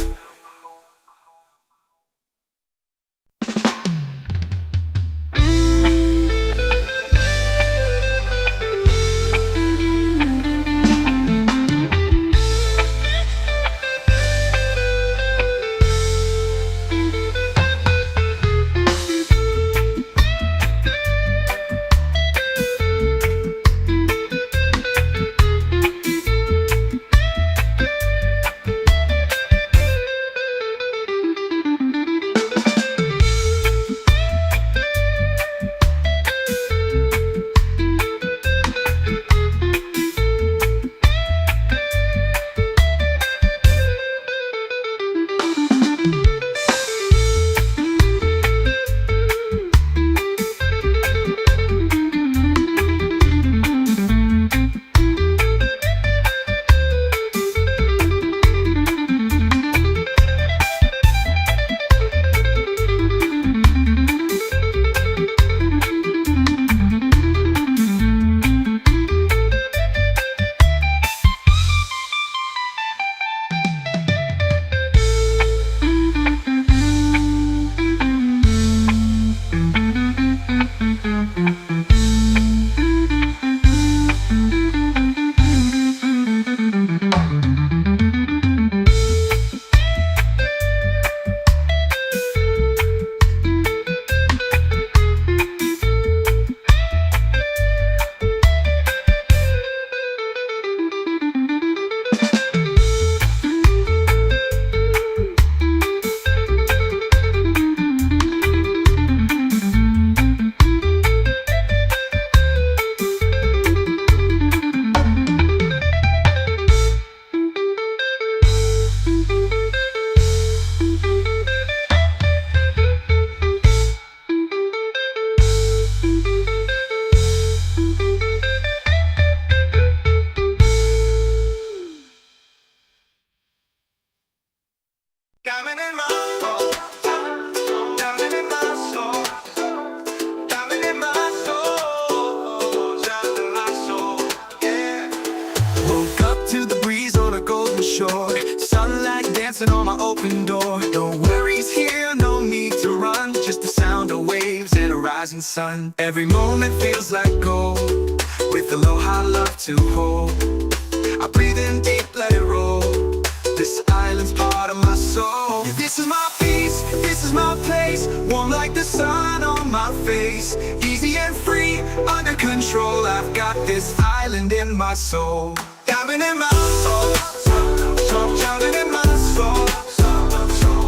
Diamond in my soul. Diamond in my soul. Diamond in my soul. Diamond in my soul. Yeah. Woke up to the breeze on a golden shore. Sunlight dancing on my open door. No worries here, no need to run. Just the sound of waves and a rising sun. Every moment feels like gold, with aloha love to hold. I breathe in deep, let it roll. This island's part of my soul. This is my peace, this is my place. Warm like the sun on my face. Easy and free, under control. I've got this island in my soul. Diamond in my soul, diamond in my soul,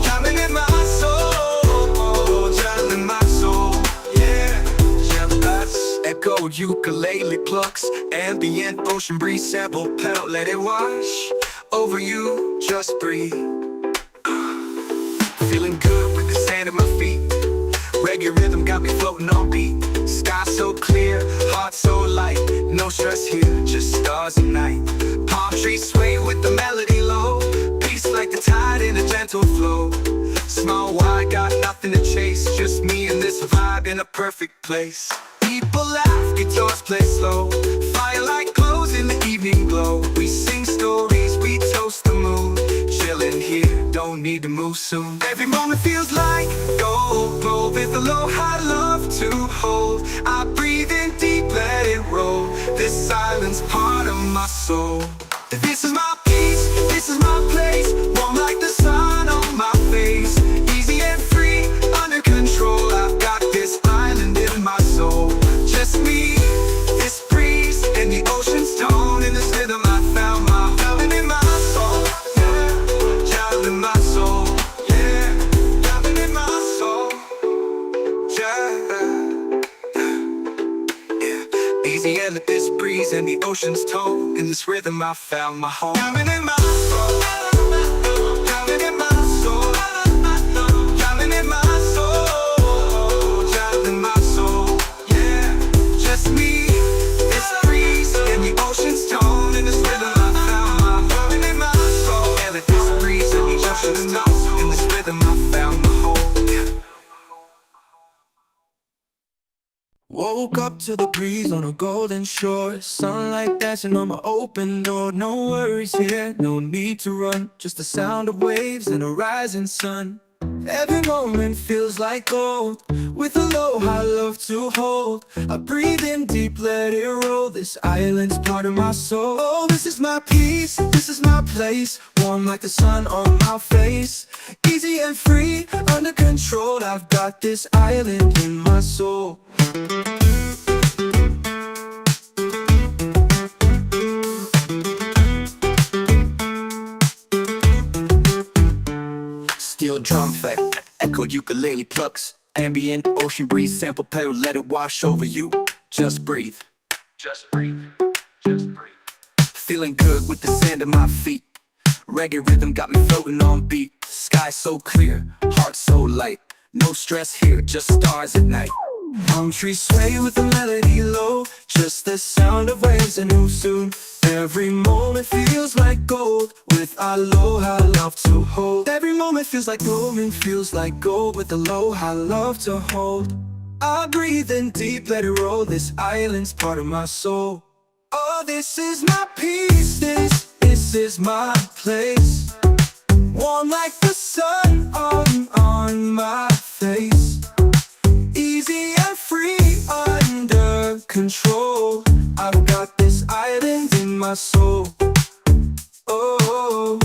diamond in my soul, diamond in my soul. Yeah, that's echoed ukulele plucks, ambient ocean breeze sample pedal. Let it wash over you, just breathe. Feeling good with the sand at my feet. Reggae rhythm got me floating on beat. Sky so clear, heart so light. No stress here, just stars at night. Palm trees sway with the melody low. Peace like the tide in a gentle flow. Small wide, got nothing to chase. Just me and this vibe in a perfect place. People laugh, guitars play slow. Firelight glows in the evening glow. We sing stories, we toast the moon. Chillin' here, don't need to move soon. Every moment feels like gold. Glow with a low high love to hold. I breathe in deep, let it roll. This island's part of my soul. This is my peace, this is my place. Warm like the sun on my face. Easy and free, under control. I've got this island in my soul. Just me, this breeze, and the ocean's tone. In this rhythm I found my diamond in my soul. Yeah, diamond in my soul. Yeah, diamond in my soul. Yeah. Easy and let this breeze and the ocean's tone. In this rhythm I found my home. Diamond in my soul. Diamond in my soul. Diamond in my soul. Diamond in my soul. Yeah, just me, this breeze and the ocean's tone. In this rhythm I found my diamond in my soul. And let this breeze and the ocean's tone. In this rhythm I found my home. Yeah. Woke up to the breeze on a golden shore. Sunlight dancing on my open door. No worries here, no need to run. Just the sound of waves and a rising sun. Every moment feels like gold. With a low high love to hold. I breathe in deep, let it roll. This island's part of my soul. Oh, this is my peace, this is my place. Warm like the sun on my face. Easy and free, under control. I've got this island in my soul. Steel drum effect, echoed ukulele plucks. Ambient ocean breeze sample pedal, let it wash over you. Just breathe. Just breathe. Just breathe. Feeling good with the sand at my feet. Reggae rhythm got me floating on beat. Sky so clear, heart so light. No stress here, just stars at night. Palm trees sway with the melody low. Just the sound of waves and who soon. Every moment feels like gold. With aloha love to hold. Every moment feels like gold. With aloha love to hold. I breathe in deep, let it roll. This island's part of my soul. Oh, this is my peace, this is my place. Warm like the sun on my face. Easy and free, under control. I've got this island in my soul. Oh,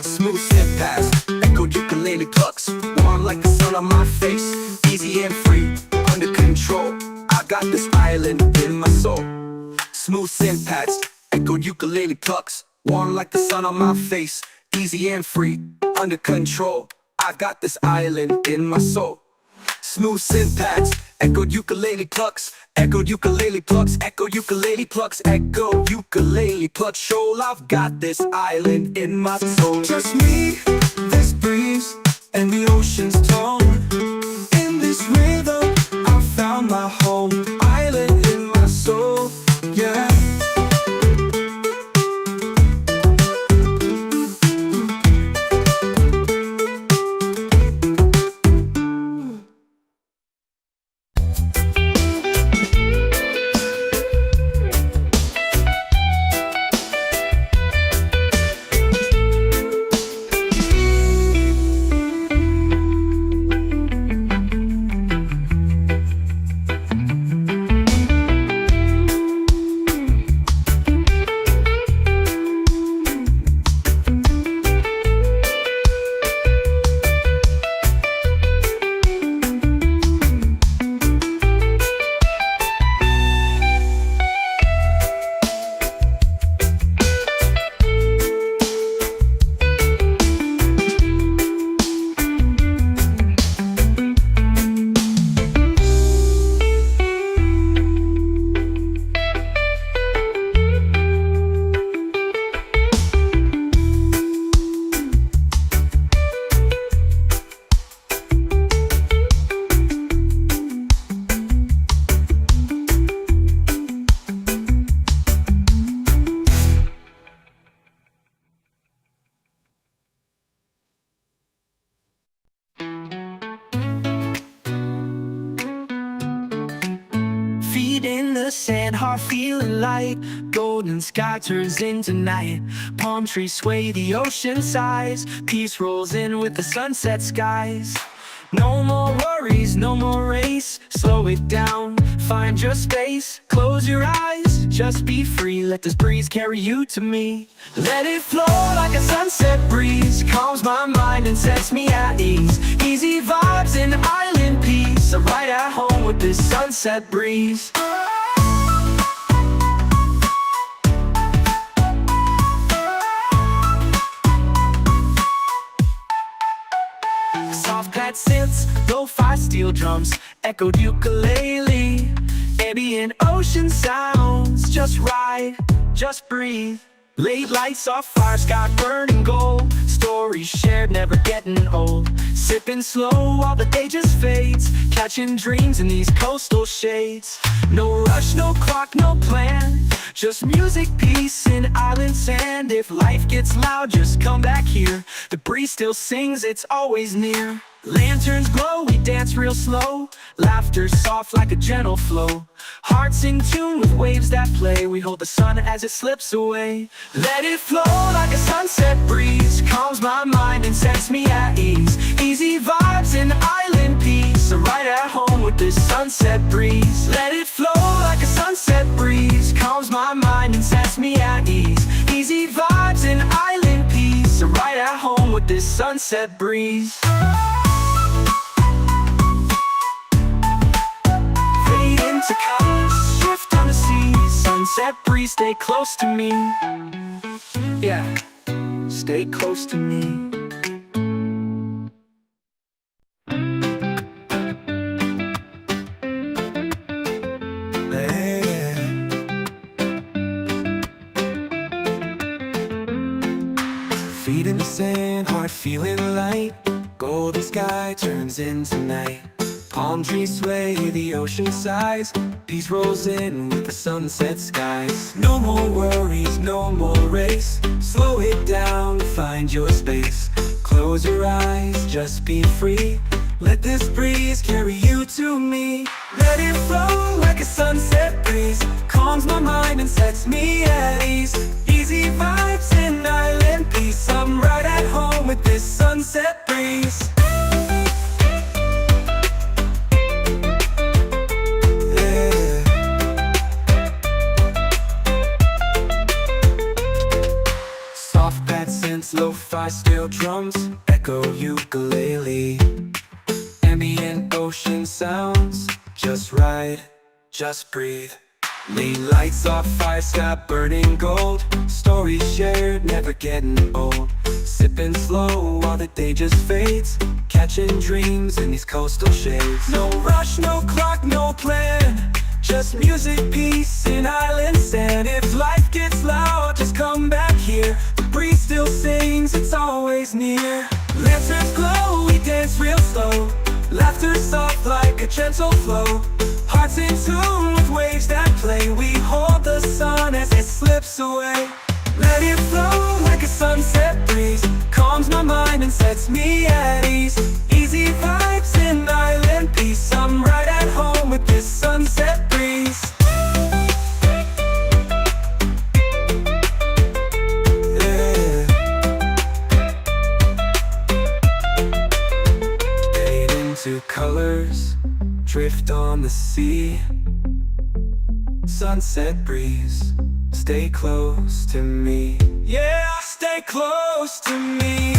Smooth step past, echoed ukulele plucks. Warm like the sun on my face. Easy and free, under control. I got this island in my soul. Smooth synth pads, echoed ukulele plucks. Warm like the sun on my face. Easy and free, under control. I've got this island in my soul. Smooth synth pads, echoed ukulele plucks. Echoed ukulele plucks, echoed ukulele plucks, echoed ukulele plucks. Show I've got this island in my soul. just me, this breeze, and the ocean's tone. In this rhythm, I found my home. Island in my soul, yeah. sand, heart feeling light. Golden sky turns into night. Palm trees sway, the ocean sighs. Peace rolls in with the sunset skies. No more worries, no more race. Slow it down, find your space. Close your eyes, just be free. Let this breeze carry you to me. Let it flow like a sunset breeze. Calms my mind and sets me at ease. Easy vibes and island peace. I'm right at home with this sunset breeze. Soft pad synths, lo-fi steel drums, echoed ukulele. Ambient ocean sounds, just ride, just breathe. Late lights off fire, sky burning gold. Stories shared, never getting old. Sipping slow while the day just fades. Catching dreams in these coastal shades. No rush, no clock, no plan. Just music, peace, and island sand. If life gets loud, just come back here. The breeze still sings, it's always near. Lanterns glow, we dance real slow. Laughter soft like a gentle flow. Hearts in tune with waves that play. We hold the sun as it slips away. Let it flow like a sunset breeze. Calms my mind and sets me at ease. Easy vibes and island peace. I'm right at home with this sunset breeze. Let it flow like a sunset breeze. Calms my mind and sets me at ease. Easy vibes and island peace. I'm right at home with this sunset breeze. To colors, shift on the sea. Sunset breeze, stay close to me. Yeah, stay close to me. Feet in the sand, heart feeling light. Golden sky turns into night. Palm trees sway, the ocean sighs. Peace rolls in with the sunset skies. No more worries, no more race. Slow it down, find your space. Close your eyes, just be free. Let this breeze carry you to me. Let it flow like a sunset breeze. Calms my mind and sets me at ease. Easy vibes and island peace. I'm right at home with this sunset breeze. Lo-fi steel drums, echo ukulele. Ambient ocean sounds, just ride, just breathe. Late lights off fire, sky burning gold. Stories shared, never getting old. Sipping slow while the day just fades. Catching dreams in these coastal shades. No rush, no clock, no plan. Just music, peace, and island sand. If life gets loud, just come back here. The breeze still sings, it's always near. Lanterns glow, we dance real slow. Laughter soft like a gentle flow. Hearts in tune with waves that play. We hold the sun as it slips away. Let it flow like a sunset breeze. Calms my mind and sets me at ease. Easy vibes and island peace. I'm right at home with this sunset breeze. Yeah. Fade into colors, drift on the sea. Sunset breeze, stay close to me. Yeah, stay close to me.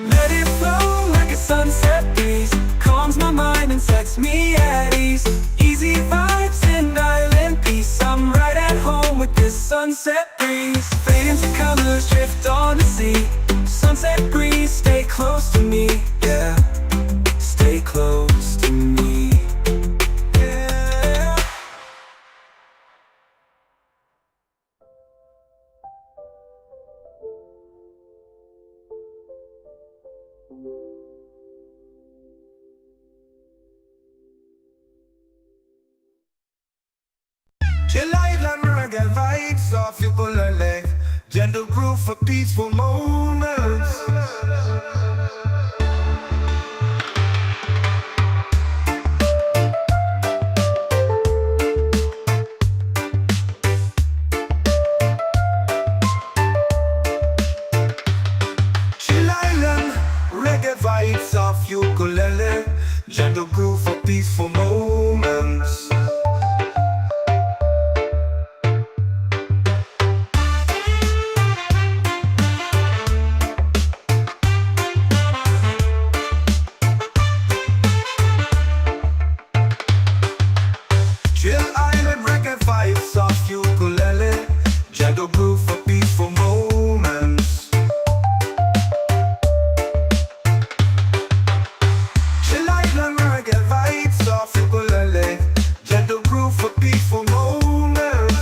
Let it flow like a sunset breeze. Calms my mind and sets me at ease. Easy vibes and island peace. I'm right at home with this sunset breeze. Fade into colors, drift on the sea. Sunset breeze, stay close to me. Yeah, stay close to me. Yeah. Chill island reggae vibes off ukulele. gentle groove for peaceful moments. Chill Island, reggae vibes off ukulele, gentle groove for peaceful moments. Chill Island, reggae vibes off ukulele, gentle groove for peaceful moments. Chill Island, reggae vibes off ukulele, gentle groove for peaceful moments.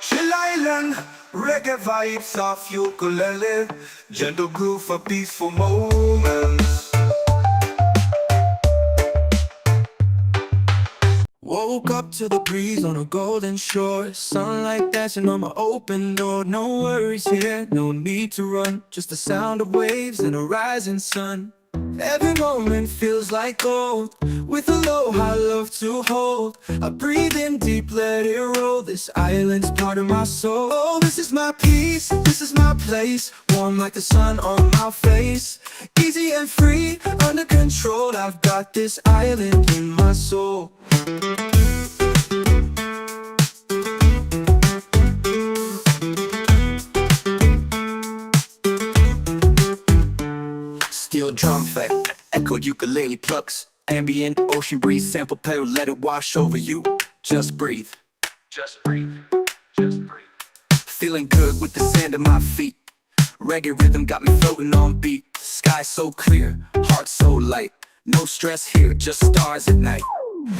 Chill Island, reggae vibes off ukulele, gentle groove for peaceful moments. Woke up to the breeze on a golden shore, sunlight dancing on my open door. No worries here, no need to run, just the sound of waves and a rising sun. Every moment feels like gold, with aloha love to hold. I breathe in deep, let it roll, this island's part of my soul. Oh, this is my peace, this is my place, warm like the sun on my face. Easy and free, under control, I've got this island in my soul. Steel drum effect, echoed ukulele plucks, ambient ocean breeze, sample pedal, let it wash over you. Just breathe, just breathe, just breathe. Feeling good with the sand at my feet. Reggae rhythm got me floating on beat. Sky so clear, heart so light. No stress here, just stars at night.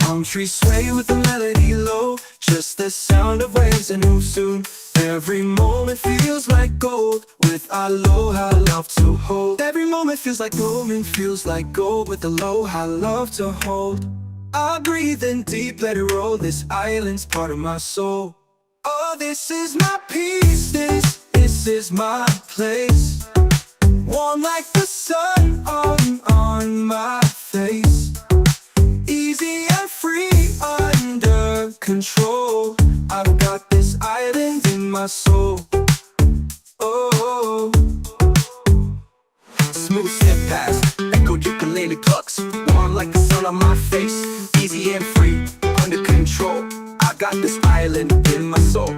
Palm trees sway with the melody low, just the sound of waves and who soon. Every moment feels like gold, with aloha love to hold. Every moment feels like gold, with aloha love to hold. I breathe in deep, let it roll, this island's part of my soul. Oh, this is my peace, this is my place, warm like the sun on my face. Easy and free, under control, I've got this island in my soul. Oh, Smooth step past, echoed ukulele plucks, warm like the sun on my face. Easy and free, under control, I got this island in my soul.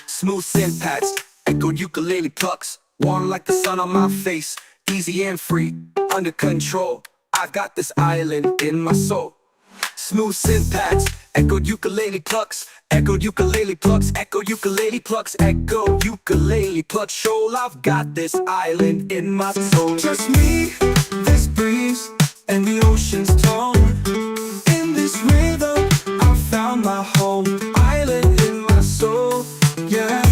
Smooth synth pads, echoed ukulele plucks, warm like the sun on my face. Easy and free, under control, I got this island in my soul. Smooth synth pads, echoed ukulele plucks, echoed ukulele plucks, echoed ukulele plucks, echoed ukulele plucks. Shoal, I've got this island in my soul. just me, this breeze, and the ocean's tone. In this rhythm, I found my home, island in my soul, yeah.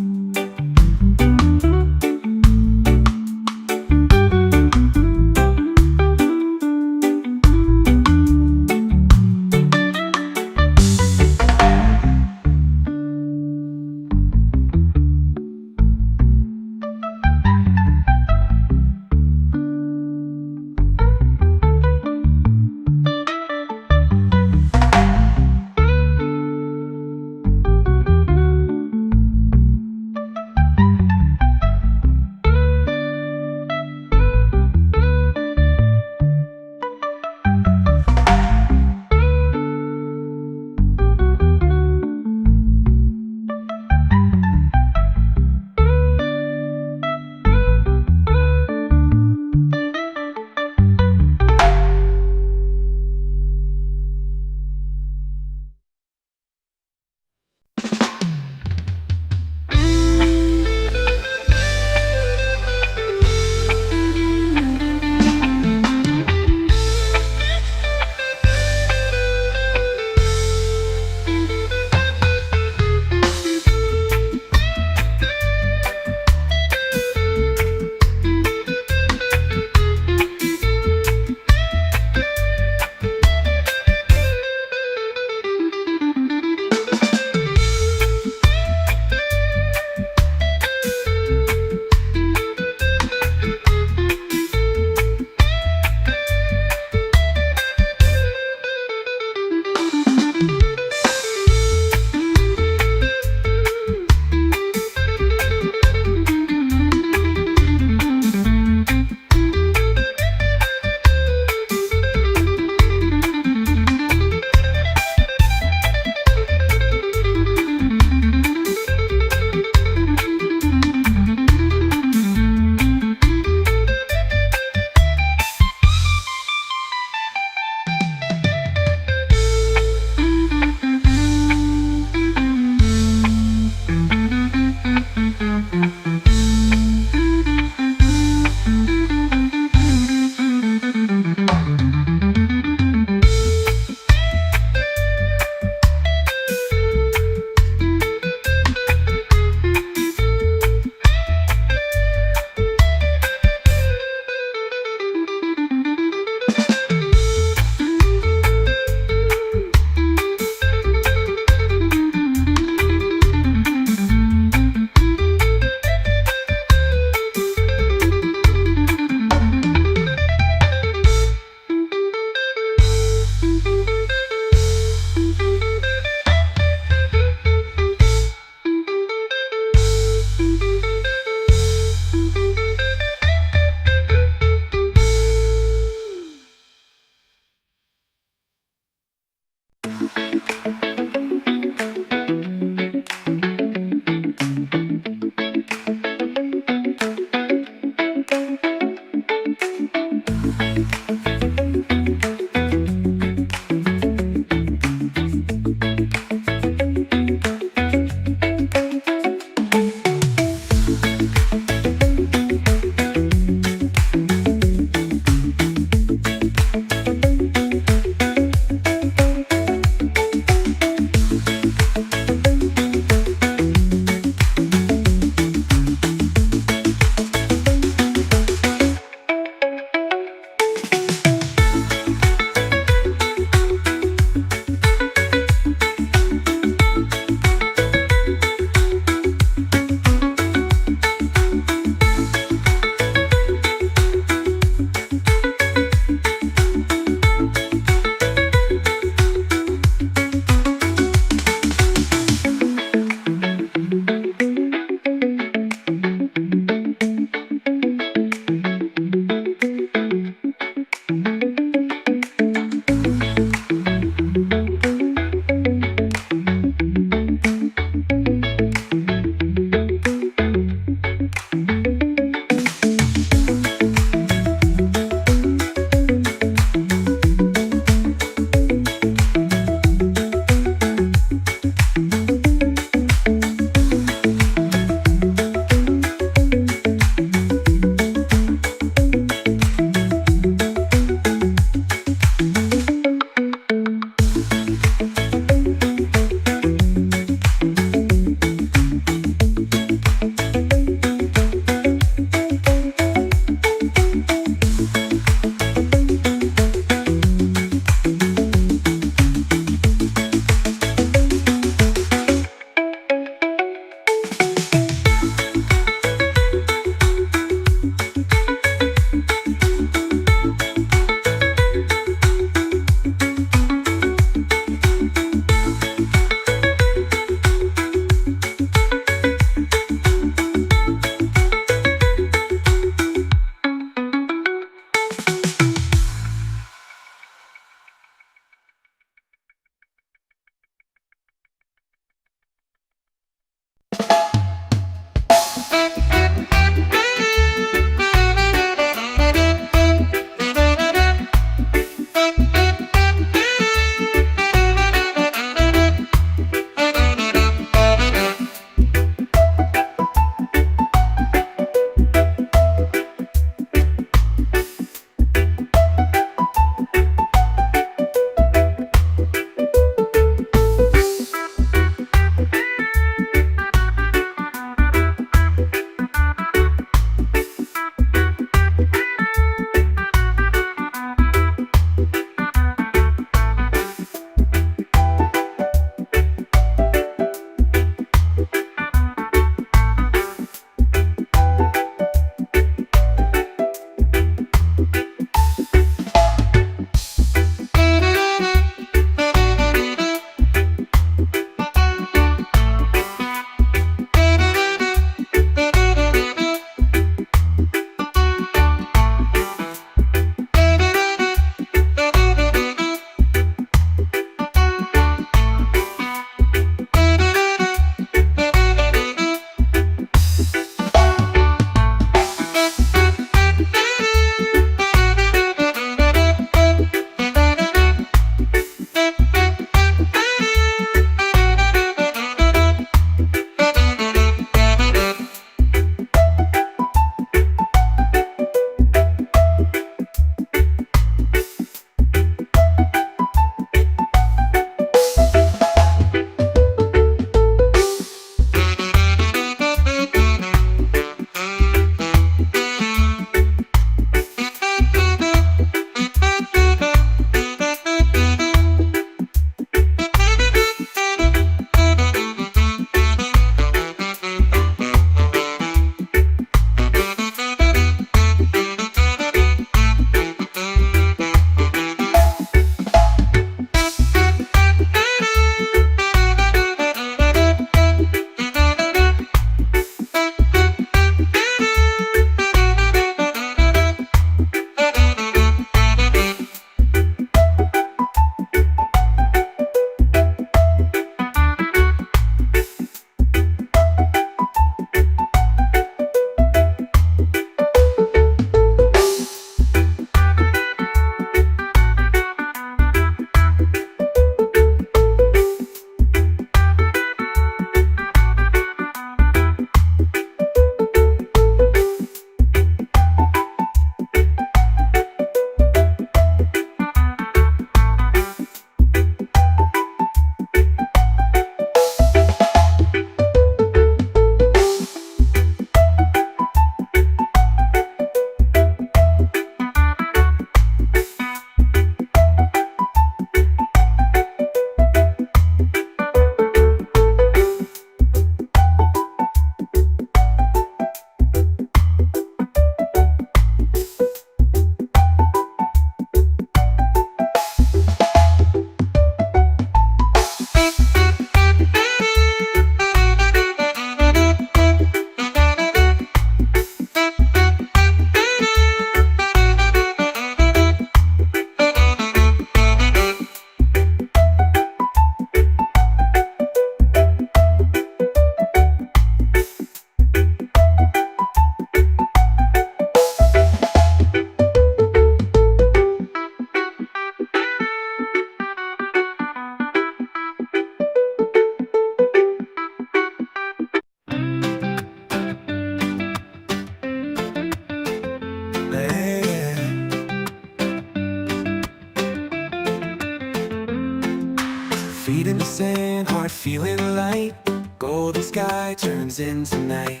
Feet in the sand, heart feeling light. Golden sky turns into night.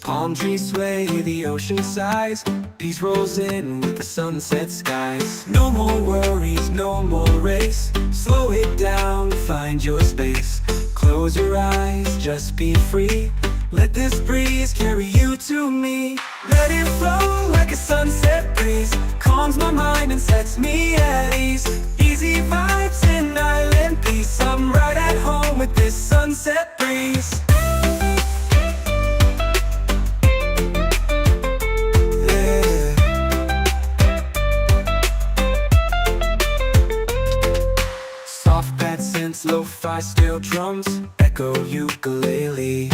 Palm trees sway, the ocean sighs. Peace rolls in with the sunset skies. No more worries, no more race. Slow it down, find your space. Close your eyes, just be free. Let this breeze carry you to me. Let it flow like a sunset breeze. Calms my mind and sets me at ease. Easy vibes and island peace. I'm right at home with this sunset breeze. Yeah. Soft pad synths, lo-fi steel drums. Echo ukulele.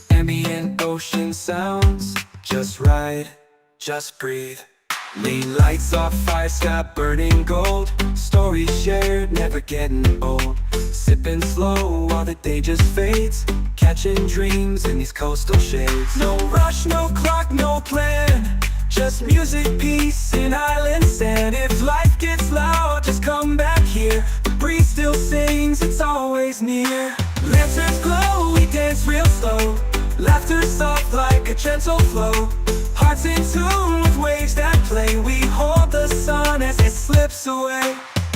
Ambient ocean sounds, just right, just breathe. Lean lights off fire sky burning gold. Stories shared, never getting old. Sipping slow while the day just fades. Catching dreams in these coastal shades. No rush, no clock, no plan. Just music, peace, and island sand. If life gets loud, just come back here. The breeze still sings, it's always near. Lanterns glow, we dance real slow. Laughter soft like a gentle flow. Hearts in tune with waves that play. We hold the sun as it slips away.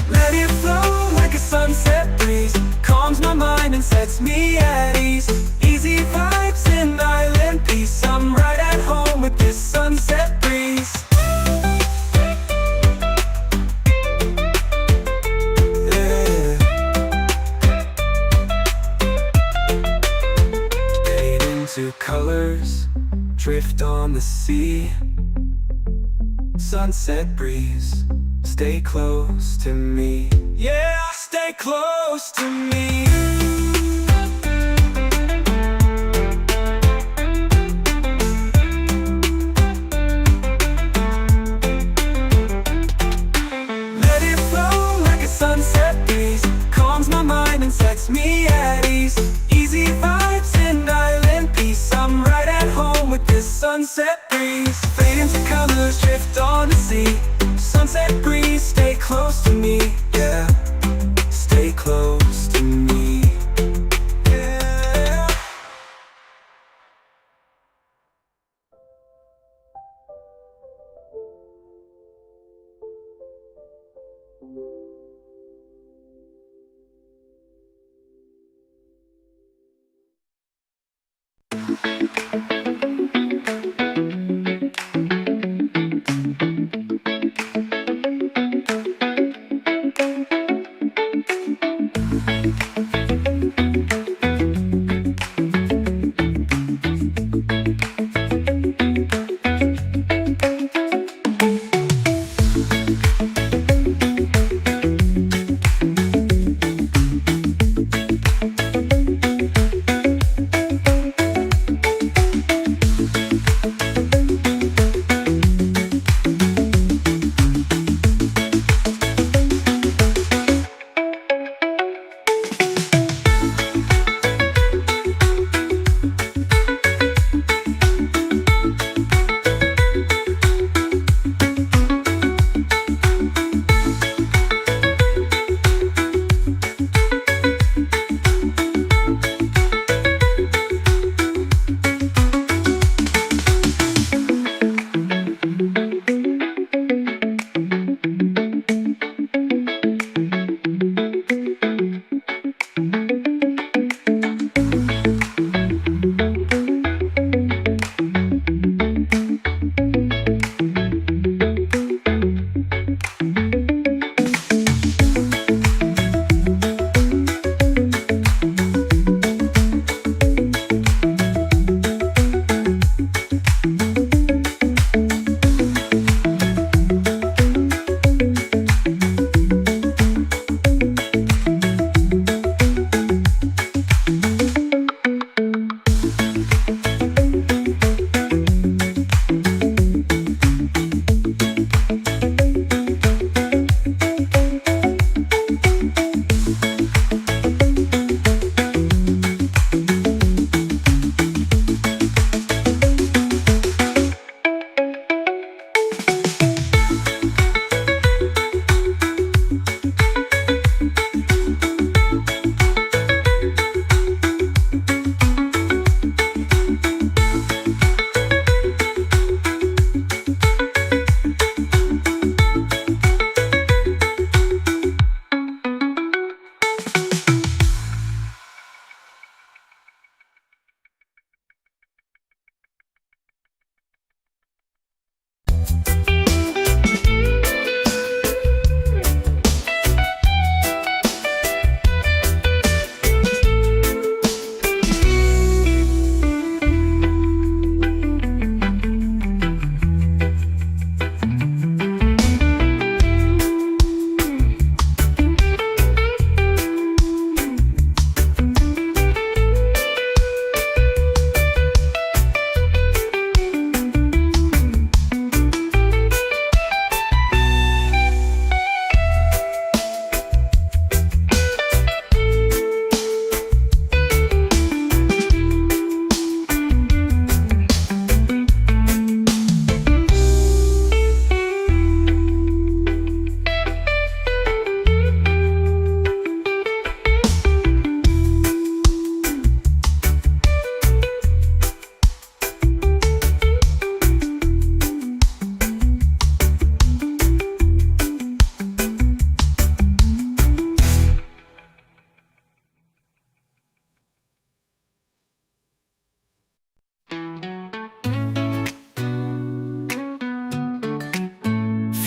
Let it flow like a sunset breeze. Calms my mind and sets me at ease. Easy vibes and island peace. I'm right at home with this sunset breeze. Two colors drift on the sea. Sunset breeze, stay close to me. Yeah, stay close to me. Let it flow like a sunset breeze. Calms my mind and sets me at ease. Easy vibes and island peace. I'm right at home with this sunset breeze. Fade into colors, drift on the sea. Sunset breeze, stay close to me. Yeah, stay close to me. Yeah.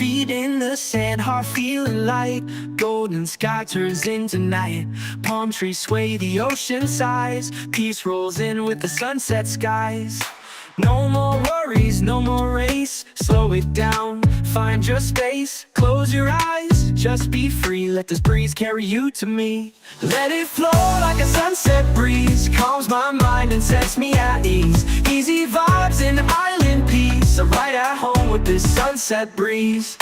feet in the sand, heart feeling light. Golden sky turns into night. Palm trees sway, the ocean sighs. Peace rolls in with the sunset skies. No more worries, no more race. Slow it down, find your space. Close your eyes, just be free. Let this breeze carry you to me. Let it flow like a sunset breeze. Calms my mind and sets me at ease. Easy vibes and island peace. I'm right at home with this sunset breeze.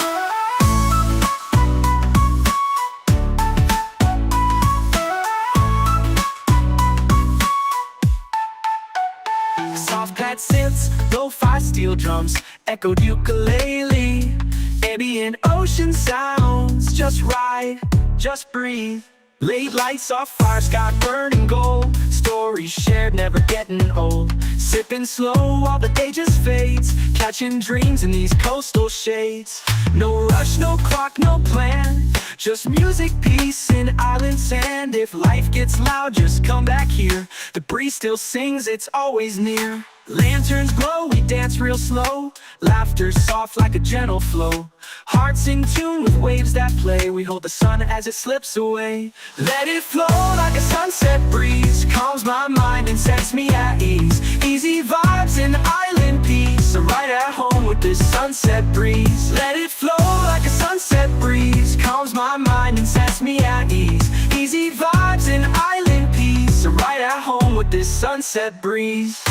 Soft pad synths, lo-fi steel drums, echoed ukulele. Ambient ocean sounds, just ride, just breathe. Late lights off fire, sky burning gold. Stories shared, never getting old. Sipping slow while the day just fades. Catching dreams in these coastal shades. No rush, no clock, no plan. Just music, peace, and island sand. If life gets loud, just come back here. The breeze still sings, it's always near. Lanterns glow, we dance real slow. Laughter soft like a gentle flow. Hearts in tune with waves that play. We hold the sun as it slips away. Let it flow like a sunset breeze. Calms my mind and sets me at ease. Easy vibes and island peace. I'm right at home with this sunset breeze. Let it flow like a sunset breeze. Calms my mind and sets me at ease. Easy vibes and island peace. I'm right at home with this sunset breeze.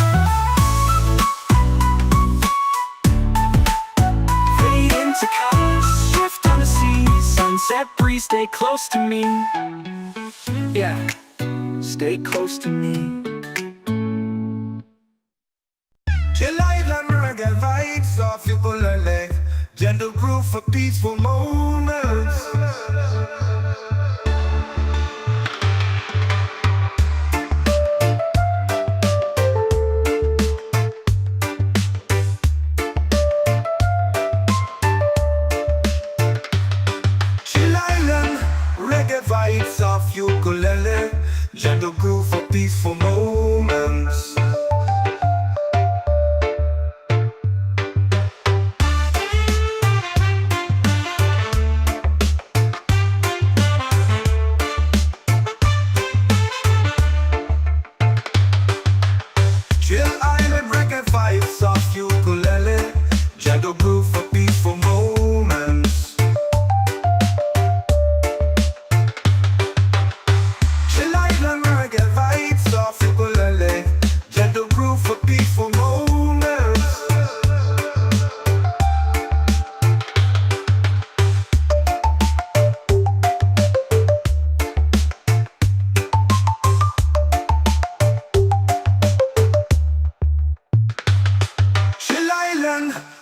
To colors, shift on the sea. Sunset breeze, stay close to me. Yeah, stay close to me. Chill island reggae vibes off ukulele. Gentle groove for peaceful moments. Vibes off ukulele, gentle groove for peaceful moments. Chill island reggae vibes off ukulele, gentle groove for peaceful moments.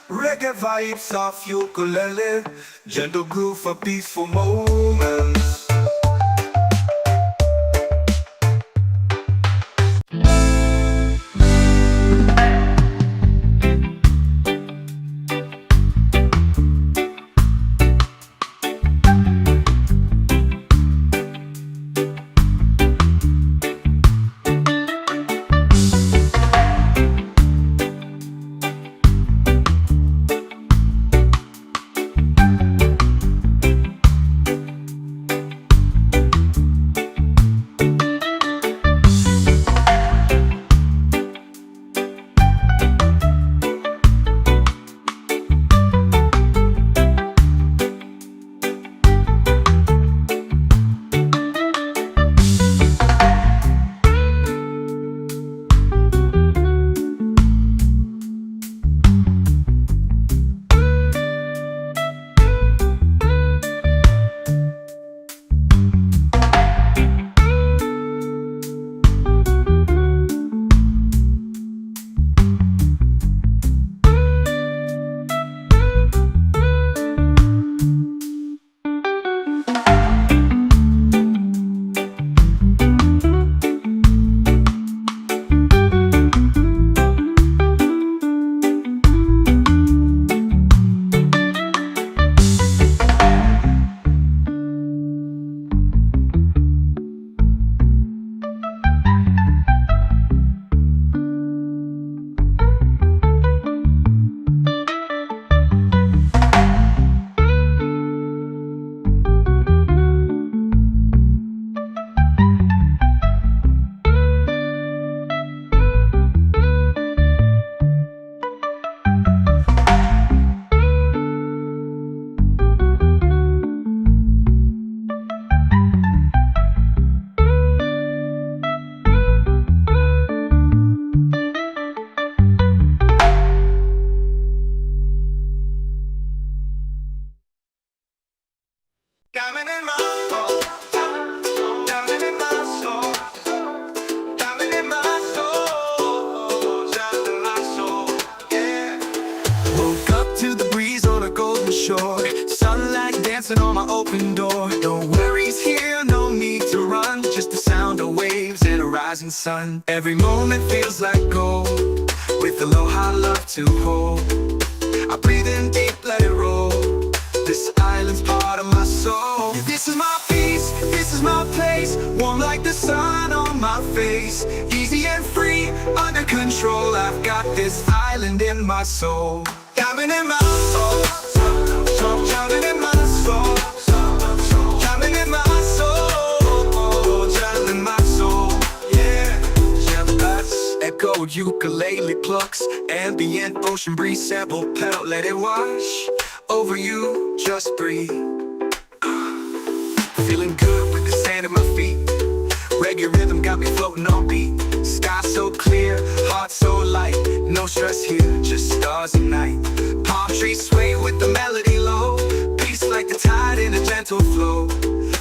Reggae vibes off ukulele, gentle groove for peaceful moments. Diamond in my soul, diamond in my soul, diamond in my soul, diamond in my soul, yeah. Woke up to the breeze on a golden shore, sunlight dancing on my open door. No worries here, no need to run, just the sound of waves and a rising sun. Every moment feels like gold, with aloha love to hold. I breathe in deep, let it roll. This island's part of my soul. Yeah, this is my peace, this is my place, warm like the sun on my face. Easy and free, under control. I've got this island in my soul. Diamond in my soul, diamond in my soul, diamond in my soul, diamond in my soul, yeah. Echoed ukulele plucks, ambient ocean breeze, sample pedal, let it wash over you, just breathe. Feeling good with the sand at my feet. Reggae rhythm got me floating on beat. Sky so clear, heart so light. No stress here, just stars and night. Palm trees sway with the melody low. Peace like the tide in a gentle flow.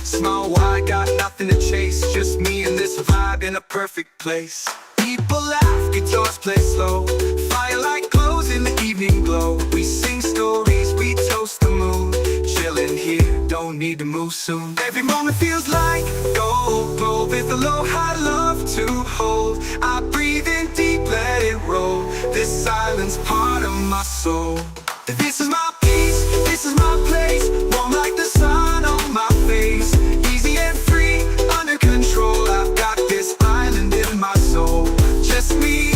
Small wide, got nothing to chase. Just me and this vibe in a perfect place. People laugh, guitars play slow. Firelight glows in the evening glow. We sing stories, we toast the moon. Chillin' here, don't need to move soon. Every moment feels like gold, glow with aloha love to hold. I breathe in deep, let it roll. This island's part of my soul. This is my peace, this is my place, warm like the sun on my face. Easy and free, under control. I've got this island in my soul. Just me,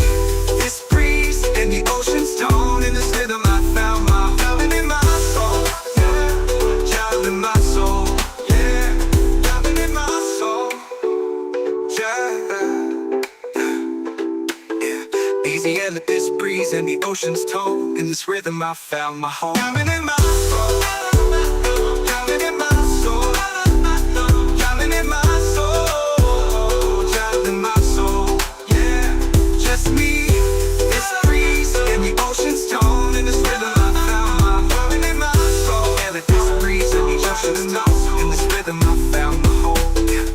this breeze, and the ocean's tone. In this rhythm I found my diamond in my soul, yeah. Diamond in my soul, yeah. Diamond in my soul, yeah. Easy and this breeze and the ocean's tone. In this rhythm I found my home. Diamond in my soul, diamond in my soul, diamond in my soul, diamond in my soul, yeah. Just me, this breeze and the ocean's tone. In this rhythm I found my diamond in my soul. And this breeze and the ocean's tone. In this rhythm I found my home, yeah.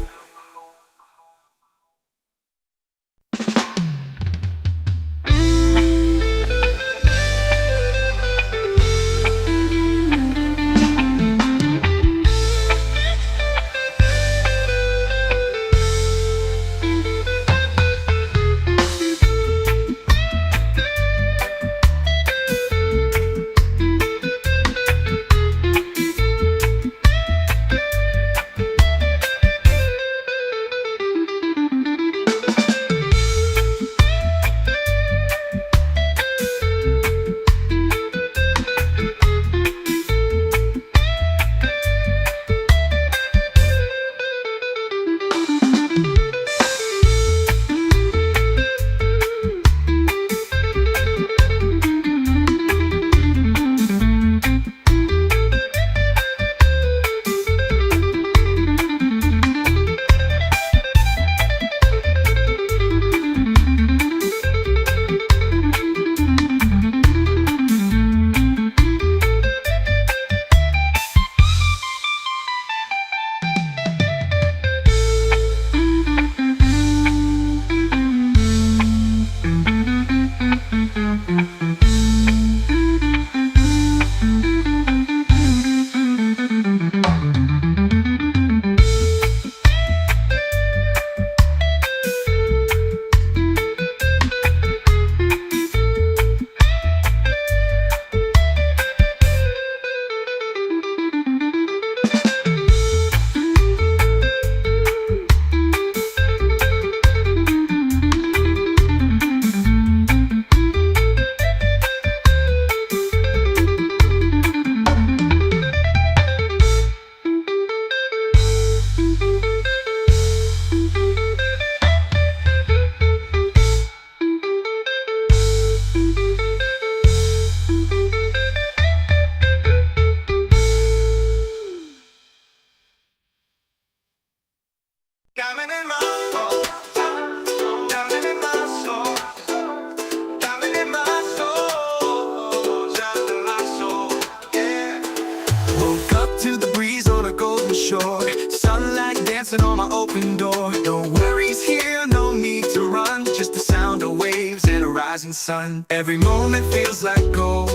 shore, sunlight dancing on my open door. No worries here, no need to run, just the sound of waves and a rising sun. Every moment feels like gold,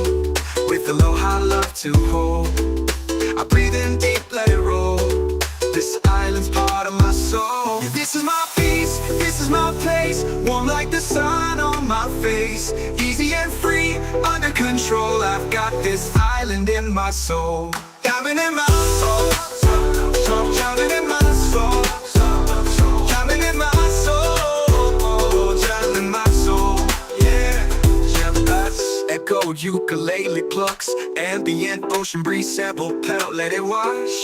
with aloha love to hold. I breathe in deep, let it roll. This island's part of my soul. Yeah, this is my peace, this is my place. Warm like the sun on my face. Easy and free, under control. I've got this island in my soul. Diamond in my soul, diamond in my soul, diamond in my soul, diamond in my soul. Yeah, jealous. Echo ukulele plucks, ambient ocean breeze sample pedal. Let it wash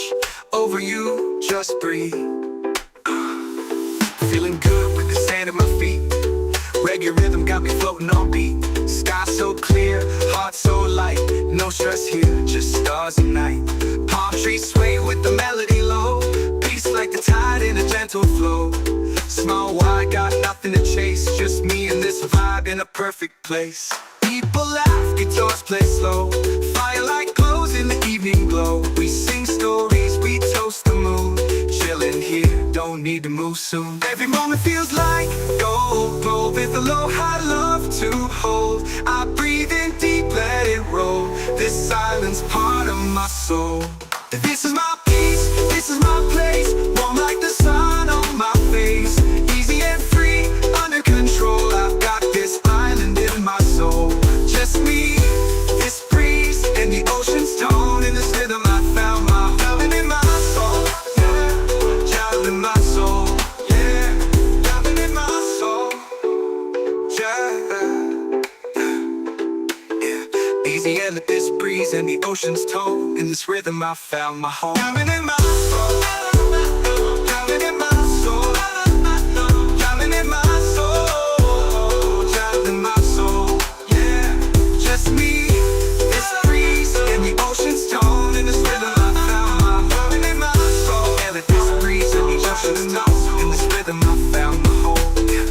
over you, just breathe. Feeling good with the sand at my feet. Reggae rhythm got me floating on beat. Sky so clear, heart so light. No stress here, just stars at night. Palm trees sway with the melody low. Peace like the tide in a gentle flow. Small wide, got nothing to chase. Just me and this vibe in a perfect place. People laugh, guitars play slow. Firelight glows in the evening glow. We sing stories, we toast the moon. Chilling here, don't need to move soon. Every moment feels like gold, gold with aloha love to hold. I breathe in deep, let it roll. This island's part of my soul. This is my peace, this is my place. Warm like the sun on my face. Easy and free, under control. I've got this island in my soul. Just me, this breeze, and the ocean's tone. In this rhythm I found my diamond in my soul. Yeah, diamond in my soul. Yeah, diamond in my soul. Yeah. Easy and let this breeze and the ocean's tone. In this rhythm I found my home. Diamond in my soul. Diamond in my soul. Diamond in my soul. Diamond in my soul. Yeah, just me, this breeze and the ocean's tone. In this rhythm I found my diamond in my soul. And let this breeze and the ocean's tone. In this rhythm I found my home. Yeah.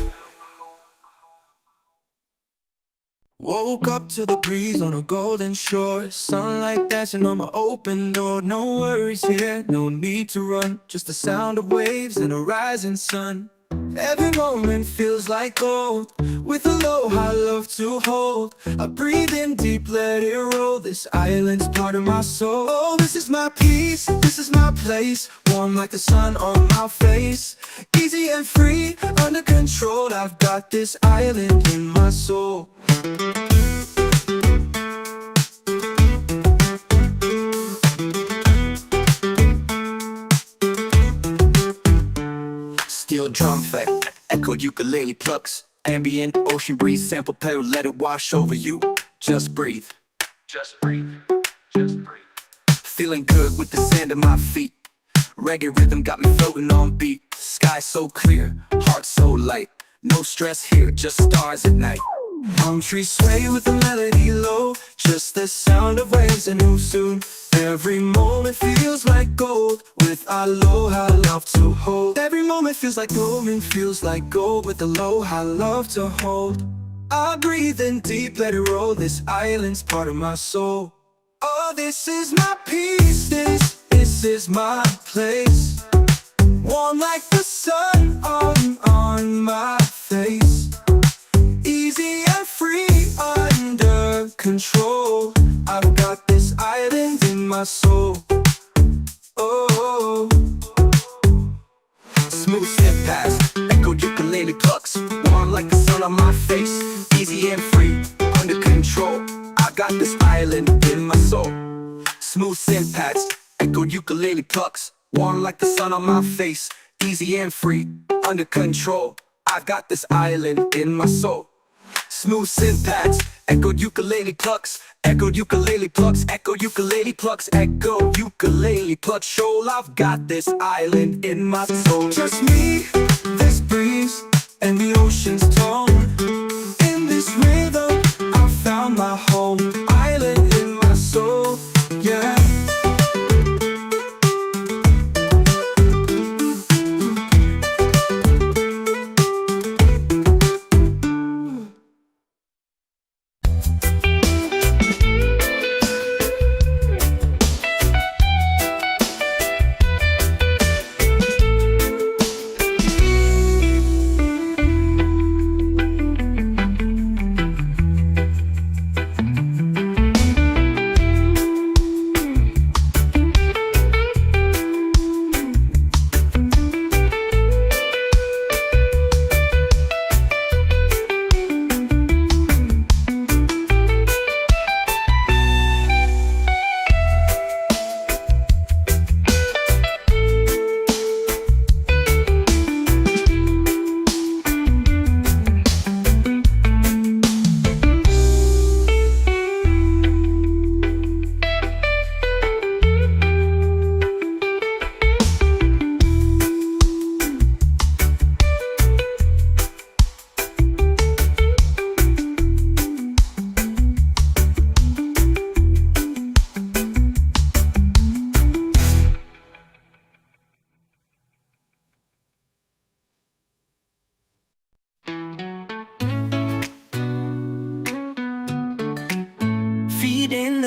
Woke up to the breeze on a golden shore, sunlight dancing on my open door. No worries here, no need to run, just the sound of waves and a rising sun. Every moment feels like gold, with aloha love to hold. I breathe in deep, let it roll. This island's part of my soul. Oh, this is my peace, this is my place. Warm like the sun on my face. Easy and free, under control. I've got this island in my soul. Steel drum effect, echoed ukulele plucks. Ambient ocean breeze sample pedal, let it wash over you. Just breathe. Just breathe. Just breathe. Feeling good with the sand at my feet. Reggae rhythm got me floating on beat. Sky so clear, heart so light. No stress here, just stars at night. Palm trees sway with the melody low. Just the sound of waves and move soon. Every moment feels like gold, with aloha love to hold. Every moment feels like gold and feels like gold, with aloha love to hold. I breathe in deep, let it roll. This island's part of my soul. Oh, this is my peace, this is my place. Warm like the sun on my face. Easy and free, under control. I've got this island in my soul. Oh, smooth step past, echoed ukulele plucks. Warm like the sun on my face. Easy and free, under control. I got this island in my soul. Smooth synth pads, echoed ukulele plucks. Warm like the sun on my face. Easy and free, under control. I've got this island in my soul. Smooth synth pads, echoed ukulele plucks. Echoed ukulele plucks, echoed ukulele plucks. Echo ukulele plucks. Shoal, I've got this island in my soul. Just me, this breeze, and the ocean's tone. In this rhythm, I found my home. Island in my soul, yeah.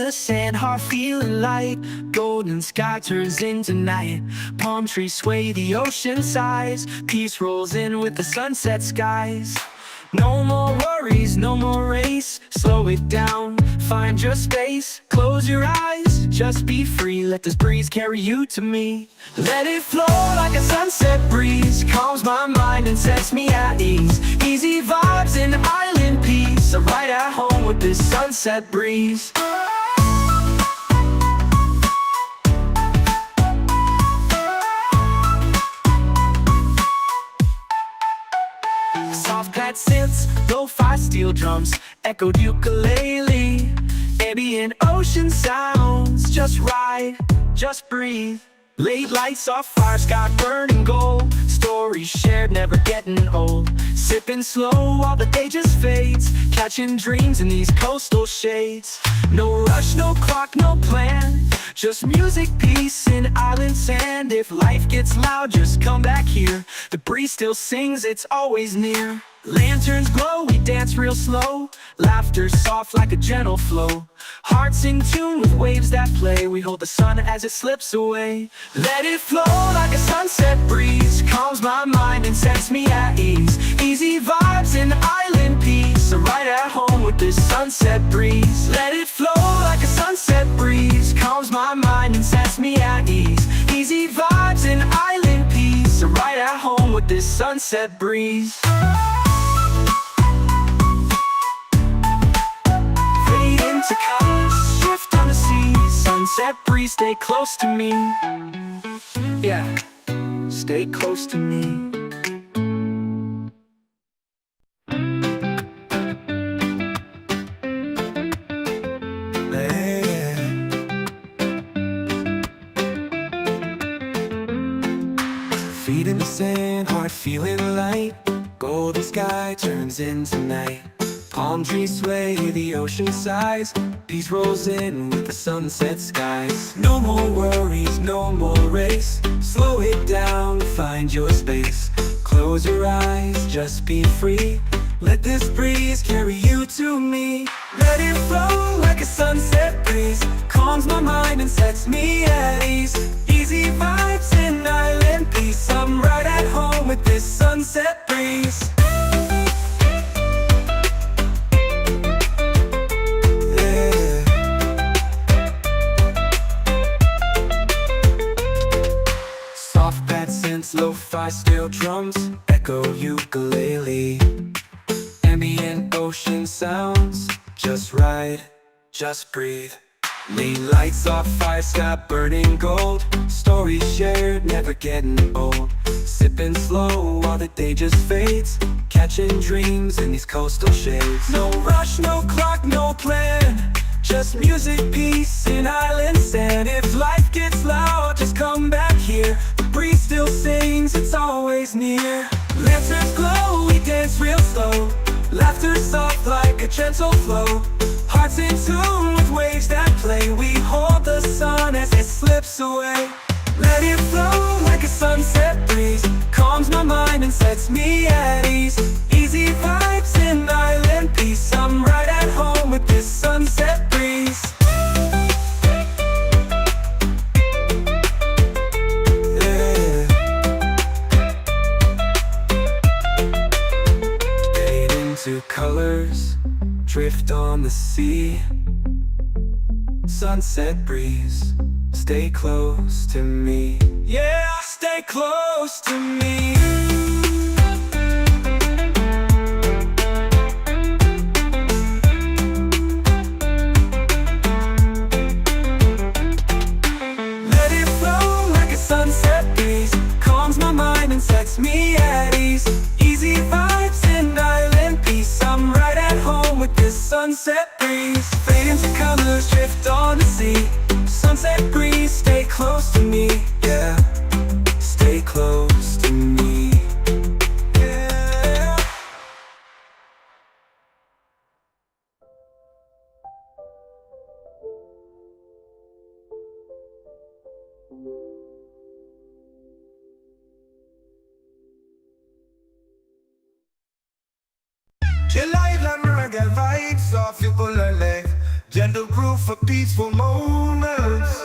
the sand, heart feeling light. Golden sky turns into night. Palm trees sway, the ocean sighs. Peace rolls in with the sunset skies. No more worries, no more race. Slow it down, find your space. Close your eyes, just be free. Let this breeze carry you to me. Let it flow like a sunset breeze. Calms my mind and sets me at ease. Easy vibes and island peace. I'm right at home with this sunset breeze. Soft pad synths, lo-fi steel drums, echoed ukulele. Ambient ocean sounds, just ride, just breathe. Late lights off fire, sky burning gold. Stories shared, never getting old. Sipping slow while the day just fades. Catching dreams in these coastal shades. No rush, no clock, no plan. Just music, peace, and island sand. If life gets loud, just come back here. The breeze still sings, it's always near. Lanterns glow, we dance real slow. Laughter soft like a gentle flow. Hearts in tune with waves that play. We hold the sun as it slips away. Let it flow like a sunset breeze. Calms my mind and sets me at ease. Easy vibes and island peace. I'm right at home with this sunset breeze. Let it flow like a sunset breeze. Calms my mind and sets me at ease. Easy vibes and island peace. I'm right at home with this sunset breeze. To colors, shift on the sea. Sunset breeze, stay close to me. Yeah, stay close to me. Feet in the sand, heart feeling light. Golden sky turns into night. Palm trees sway, the ocean sighs. Peace rolls in with the sunset skies. No more worries, no more race. Slow it down, find your space. Close your eyes, just be free. Let this breeze carry you to me. Let it flow like a sunset breeze. Calms my mind and sets me at ease. Easy vibes and island peace. I'm right at home with this sunset breeze. Lo-fi steel drums, echo ukulele. Ambient ocean sounds, just ride, just breathe. Lane lights off fire, sky burning gold. Stories shared, never getting old. Sipping slow while the day just fades. Catching dreams in these coastal shades. No rush, no clock, no plan. Just music, peace, and island sand. If life gets loud, just come back here. The breeze still sings, it's always near. Lanterns glow, we dance real slow. Laughter soft like a gentle flow. Hearts in tune with waves that play. We hold the sun as it slips away. Let it flow like a sunset breeze. Calms my mind and sets me at ease. Easy vibes and island peace. I'm right at home with this sunset breeze. Yeah. Fade into colors, drift on the sea. Sunset breeze, stay close to me. Yeah, stay close to me. Let it flow like a sunset breeze. Calms my mind and sets me at ease. Easy vibes and island peace. I'm right at home with this sunset breeze. Fade into colors, drift on the sea. Sunset breeze, stay close to me. Yeah, stay close to me. Yeah. Chill island reggae vibes off you pull a leg. gentle groove for peaceful moments.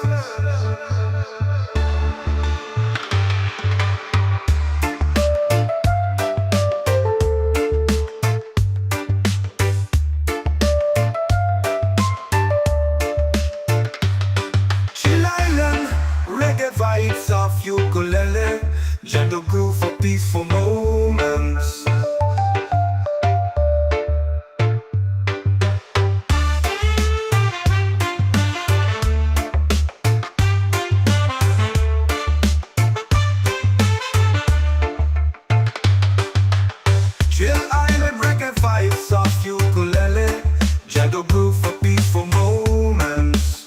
Chill Island, reggae vibes of ukulele, gentle groove for peaceful moments. Chill Island, reggae vibes of ukulele, gentle groove for peaceful moments.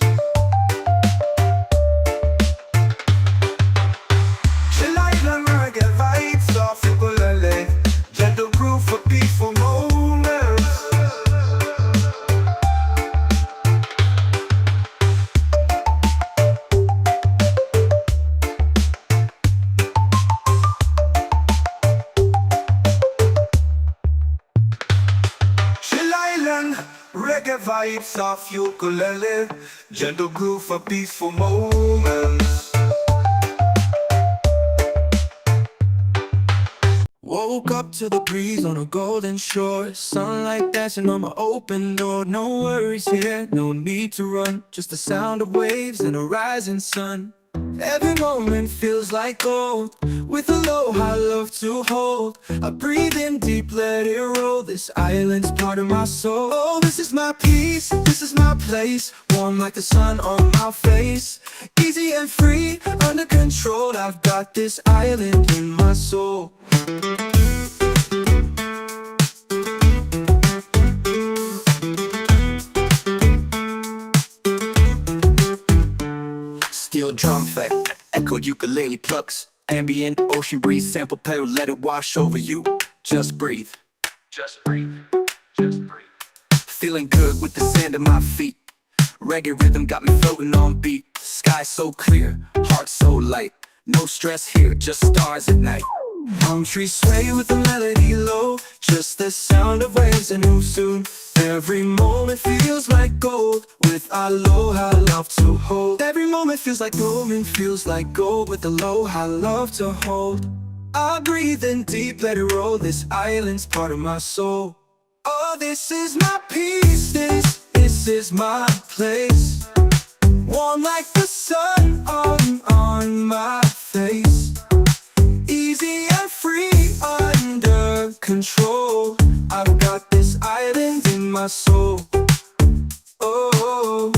Chill Island, reggae vibes of ukulele, gentle groove for peaceful moments. Chill Island, reggae vibes of ukulele, gentle groove for peaceful moments. Woke up to the breeze on a golden shore, sunlight dancing on my open door. No worries here, no need to run, just the sound of waves and a rising sun. Every moment feels like gold, with aloha love to hold. I breathe in deep, let it roll, this island's part of my soul. Oh, this is my peace, this is my place, warm like the sun on my face. Easy and free, under control, I've got this island in my soul. Steel drum effect, echoed ukulele plucks, ambient ocean breeze, sample pedal, let it wash over you. Just breathe, just breathe, just breathe. Feeling good with the sand at my feet. Reggae rhythm got me floating on beat. Sky so clear, heart so light. No stress here, just stars at night. Palm trees sway with the melody low, just the sound of waves and who soon. Every moment feels like gold, with aloha love to hold. Every moment feels like gold, with aloha love to hold. I breathe in deep, let it roll, this island's part of my soul. Oh, this is my peace, this is my place, warm like the sun on my face. Easy and free, under control, I've got this island in my soul. Oh,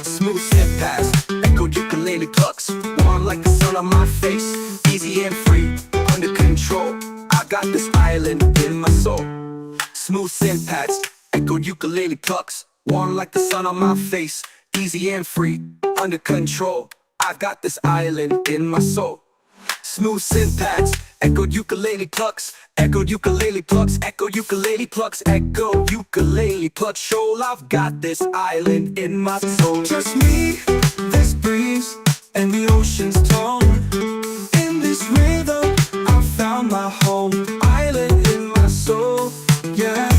Smooth step past, echoed ukulele plucks, warm like the sun on my face. Easy and free, under control, I got this island in my soul. Smooth synth pads, echoed ukulele plucks, warm like the sun on my face. Easy and free, under control, I've got this island in my soul. Smooth synth pads, echoed ukulele plucks, echoed ukulele plucks, echoed ukulele plucks, echo ukulele plucks. Show I've got this island in my soul. just me, this breeze, and the ocean's tone. In this rhythm, I found my home, island in my soul, yeah.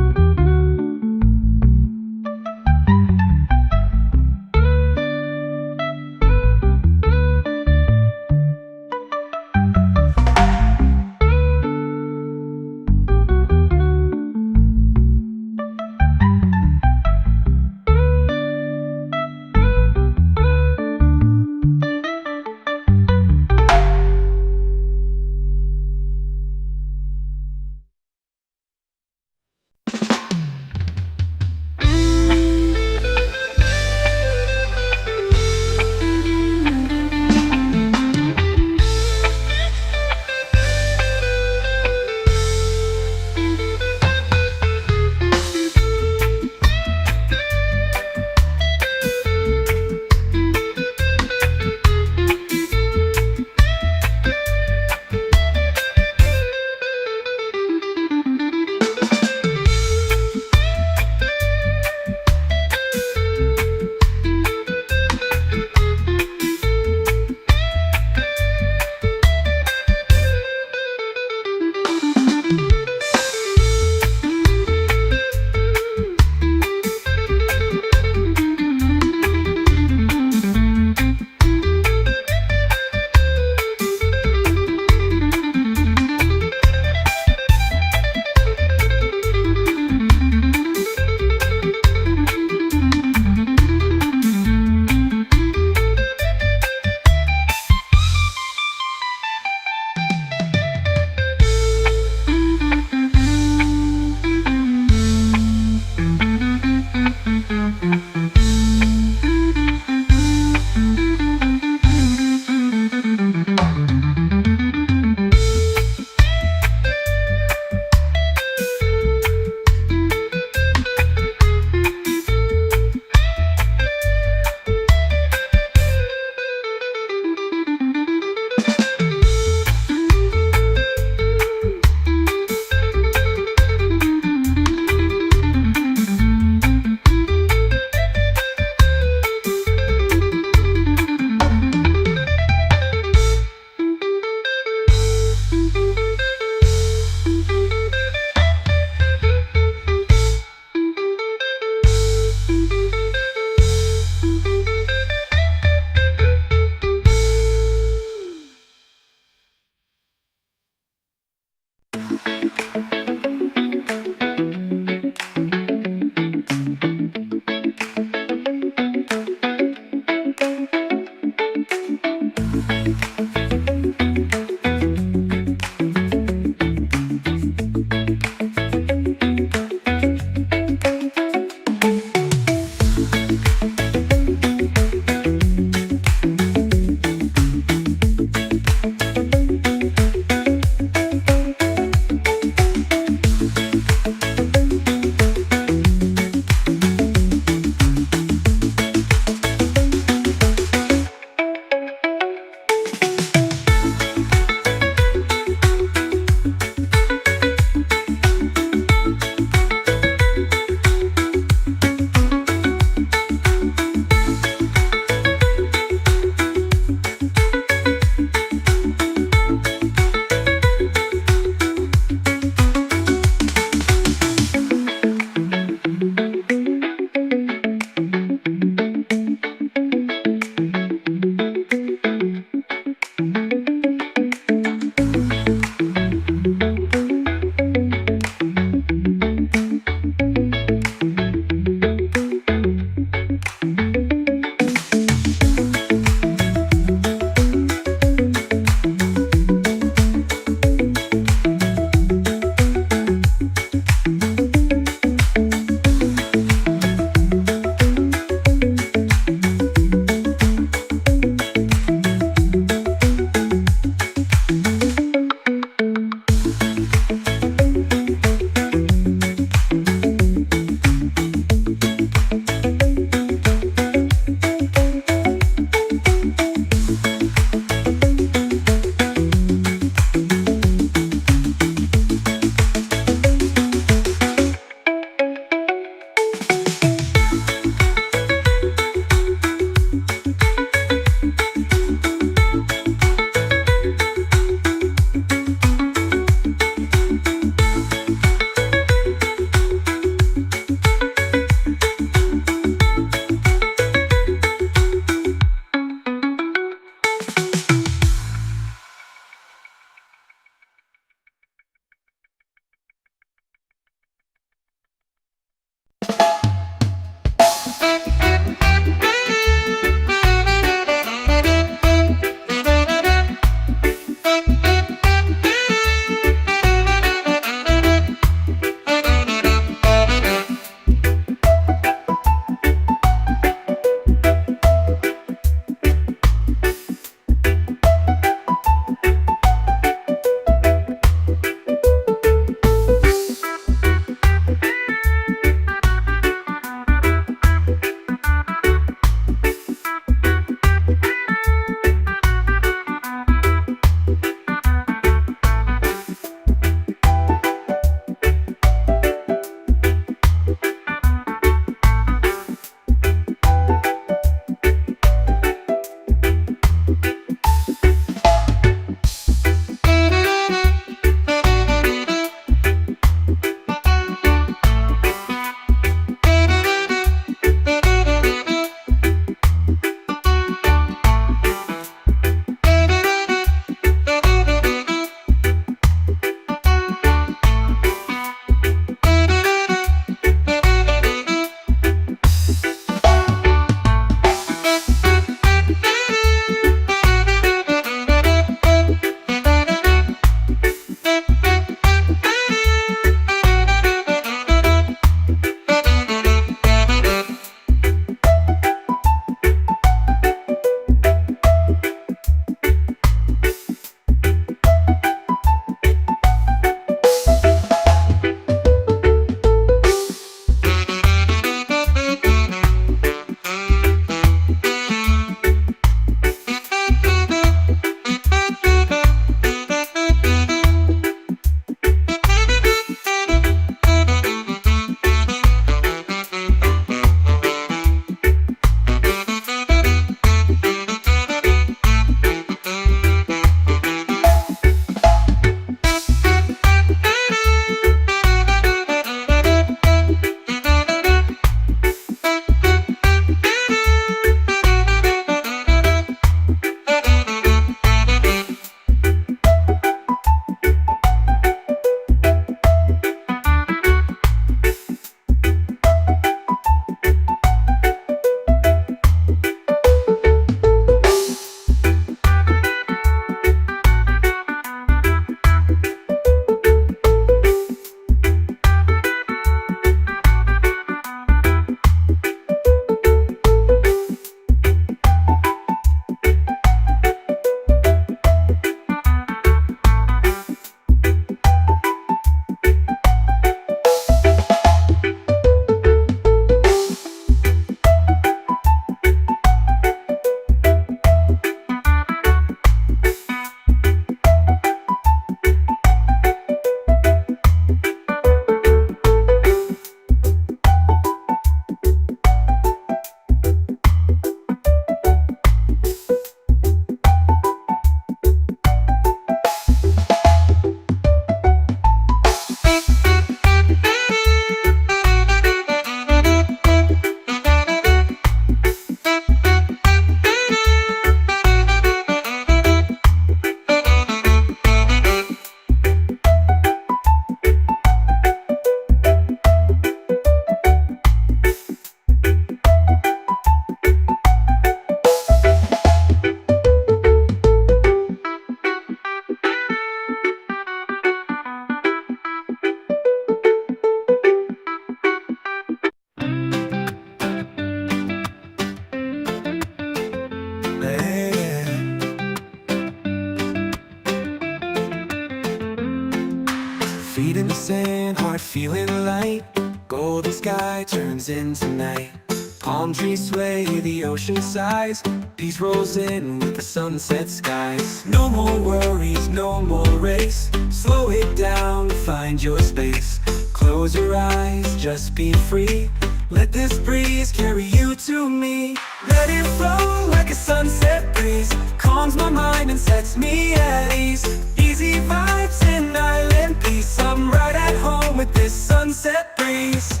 golden sky turns into night. Palm trees sway, the ocean sighs. Peace rolls in with the sunset skies. No more worries, no more race. Slow it down, find your space. Close your eyes, just be free. Let this breeze carry you to me. Let it flow like a sunset breeze. Calms my mind and sets me at ease. Easy vibes and island peace. I'm right at home with this sunset breeze.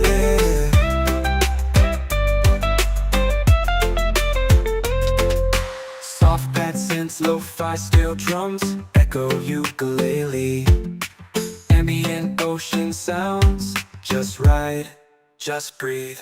Yeah. Soft pad synths, lo-fi steel drums, echo ukulele. Ambient ocean sounds, just ride, just breathe.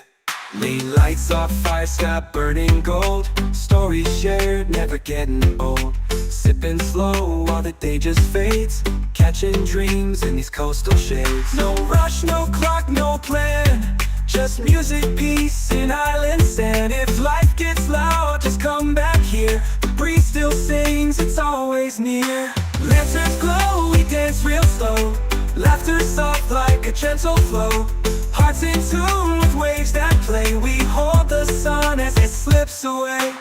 Lean lights off fire sky burning gold. Stories shared, never getting old. Sipping slow while the day just fades. Catching dreams in these coastal shades. No rush, no clock, no plan. Just music, peace, and island sand. If life gets loud, just come back here. The breeze still sings, it's always near. Lanterns glow, we dance real slow. Laughter soft like a gentle flow. Hearts in tune with waves that play. We hold the sun as it slips away.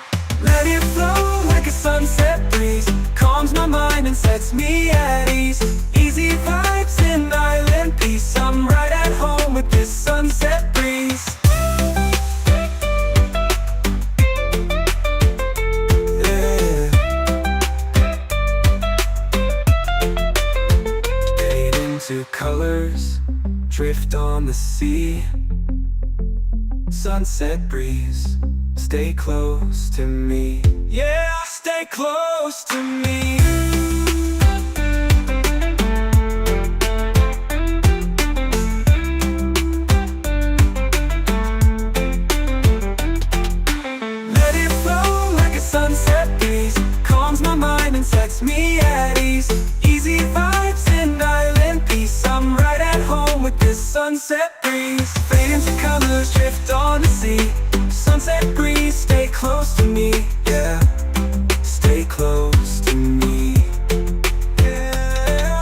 Let it flow like a sunset breeze. Calms my mind and sets me at ease. Easy vibes and island peace. I'm right at home with this sunset breeze. Yeah. Fade into colors, drift on the sea. Sunset breeze, stay close to me. Yeah, stay close to me. Let it flow like a sunset breeze. Calms my mind and sets me at ease. Easy vibes and island peace. I'm right at home with this sunset breeze. Fade into colors, drift on the sea. Sunset breeze, stay close to me. Yeah, stay close to me. Yeah.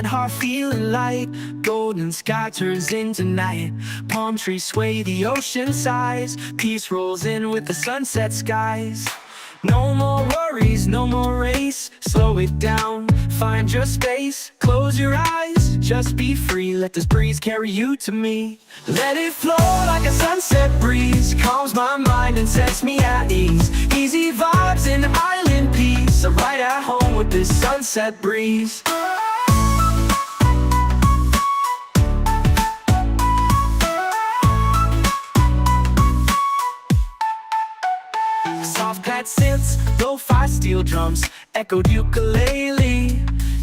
heart feeling light. Golden sky turns into night. Palm trees sway, the ocean sighs. Peace rolls in with the sunset skies. No more worries, no more race. Slow it down, find your space. Close your eyes, just be free. Let this breeze carry you to me. Let it flow like a sunset breeze. Calms my mind and sets me at ease. Easy vibes and island peace. I'm right at home with this sunset breeze. Soft pad synths, lo-fi steel drums, echoed ukulele,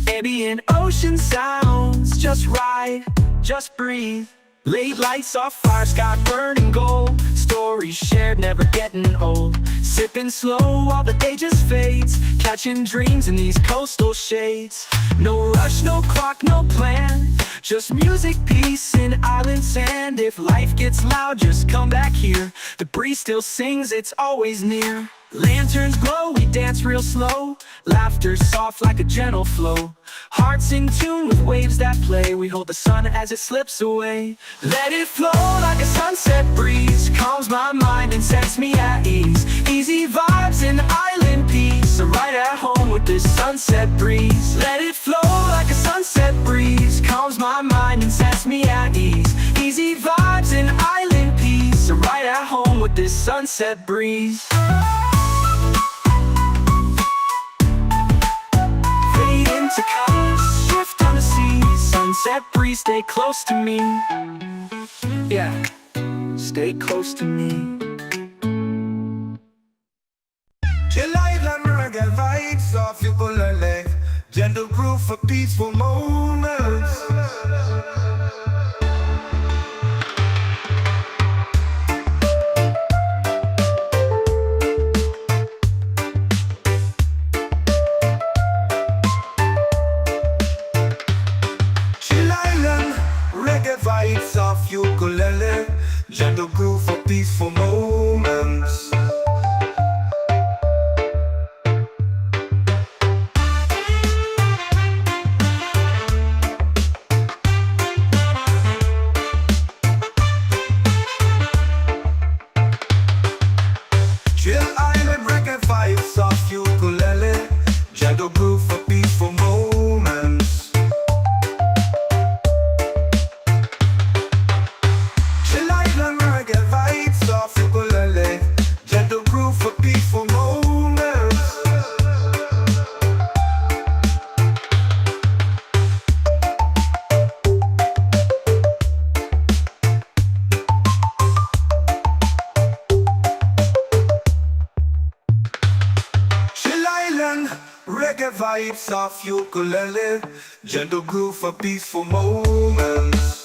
ambient ocean sounds. Just ride, just breathe. Late lights off fire, sky burning gold. Stories shared, never getting old. Sipping slow while the day just fades. Catching dreams in these coastal shades. No rush, no clock, no plan. Just music, peace, and island sand. If life gets loud, just come back here. The breeze still sings, it's always near. Lanterns glow, we dance real slow. Laughter soft like a gentle flow. Hearts in tune with waves that play. We hold the sun as it slips away. Let it flow like a sunset breeze. Calms my mind and sets me at ease. Easy vibes and island peace. I'm right at home with this sunset breeze. Let it flow like a sunset breeze. Calms my mind and sets me at ease. Easy vibes and island peace. I'm right at home with this sunset breeze. To colors, shift on the sea. Sunset breeze, stay close to me. Yeah, stay close to me. Chill island reggae vibes off ukulele. Gentle groove for peaceful moments. Vibes off ukulele, gentle groove for peaceful moments. Chill island reggae vibes off ukulele, gentle groove for peaceful moments. Gentle groove for peaceful moments. Chill island reggae vibes off ukulele. Gentle groove for peaceful moments.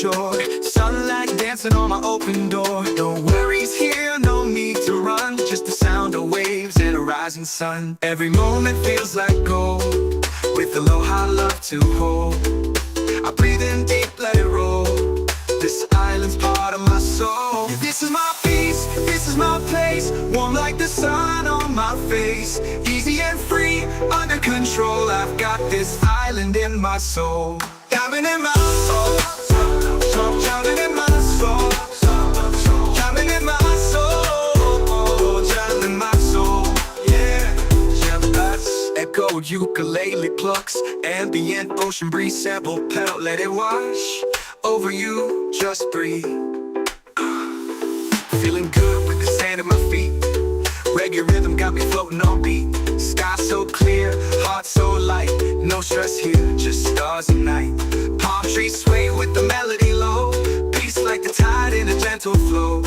shore. Sunlight dancing on my open door. No worries here, no need to run. Just the sound of waves and a rising sun. Every moment feels like gold, with aloha love to hold. I breathe in deep, let it roll. This island's part of my soul. Yeah, this is my peace, this is my place. Warm like the sun on my face. Easy and free, under control. I've got this island in my soul. Diamond in my soul, diamond in my soul, diamond in my soul, diamond in my soul. Yeah, jealous. Echoed ukulele plucks, ambient ocean breeze sample pedal. Let it wash over you, just breathe. Feeling good with the sand at my feet. Reggae rhythm got me floating on beat. Sky so clear, heart so light. No stress here, just stars and night. Palm trees sway with the melody low. Peace like the tide in a gentle flow.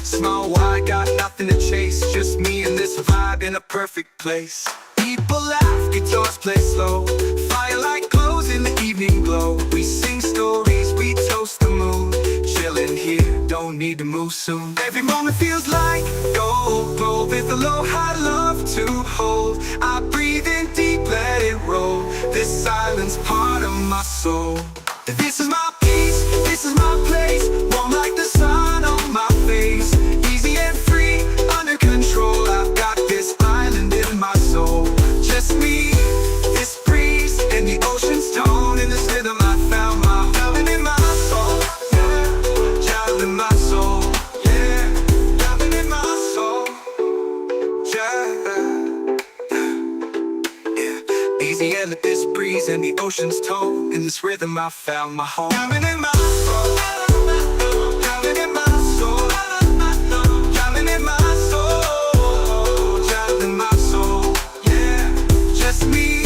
Small wide, got nothing to chase. Just me and this vibe in a perfect place. People laugh, guitars play slow. Firelight glows in the evening glow. We sing stories, we toast the moon. Chillin' here, don't need to move soon. Every moment feels like gold, gold with aloha love to hold. I breathe in deep, let it roll. This island's part of my soul. This is my peace, this is my place. Warm like the sun on my face. Easy and free, under control. I've got this island in my soul. Just me, this breeze, and the ocean's tone. In this rhythm I found my diamond in my soul. Yeah, diamond in my soul. Yeah, diamond in my soul. Yeah, easy and let this breeze and the ocean's tone. In this rhythm I found my home. Diamond in my soul. Diamond in my soul. Diamond in my soul. Diamond in my soul. Yeah, just me,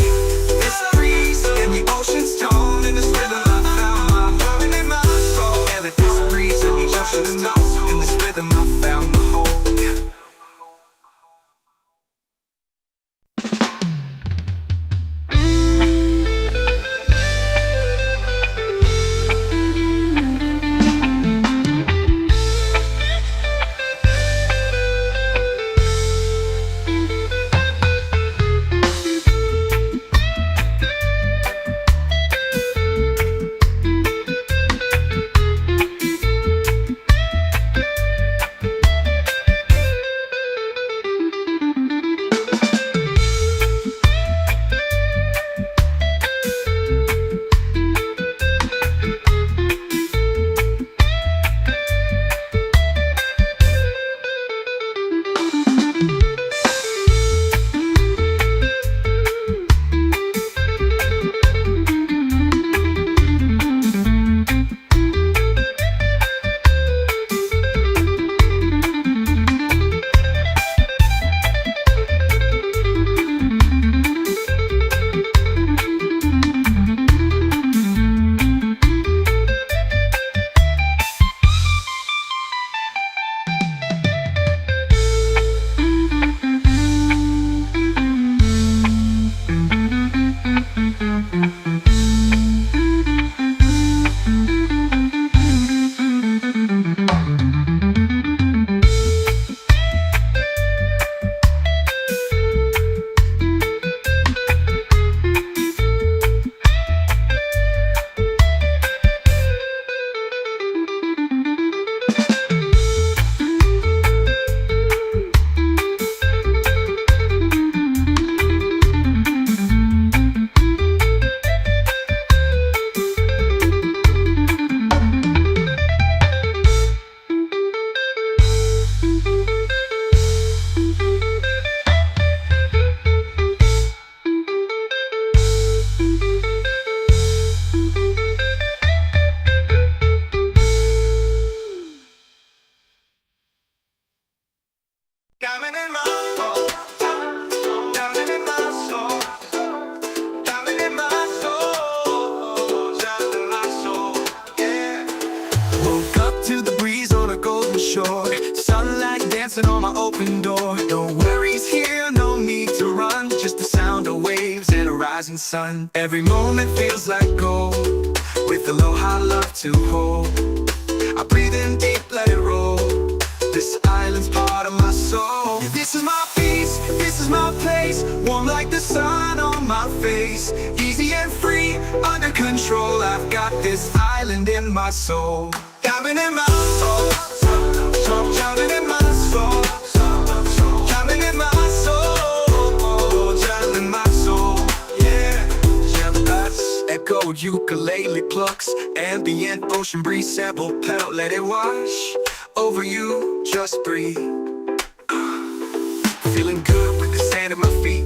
this breeze, and the ocean's tone. In this rhythm I found my diamond in my soul. And let this breeze and the ocean's tone. In this rhythm I found my home. Diamond in my soul. Diamond in my soul. Diamond in my soul. Diamond in my soul. Yeah. Woke up to the breeze on a golden shore. Sunlight dancing on my open door. No worries here, no need to run. Just the sound of waves and a rising sun. Every moment feels like gold, with aloha love to hold. I breathe in deep, let it roll. This island's part of my soul. This is my peace, this is my place. Warm like the sun on my face. Easy and free, under control. I've got this island in my soul. Diving in my soul, drowning in my soul, drowning in my soul, drowning in my soul. Yeah, that's echo ukulele plucks, ambient ocean breeze sample pedal. Let it wash over you, just breathe. Feeling good with the sand at my feet.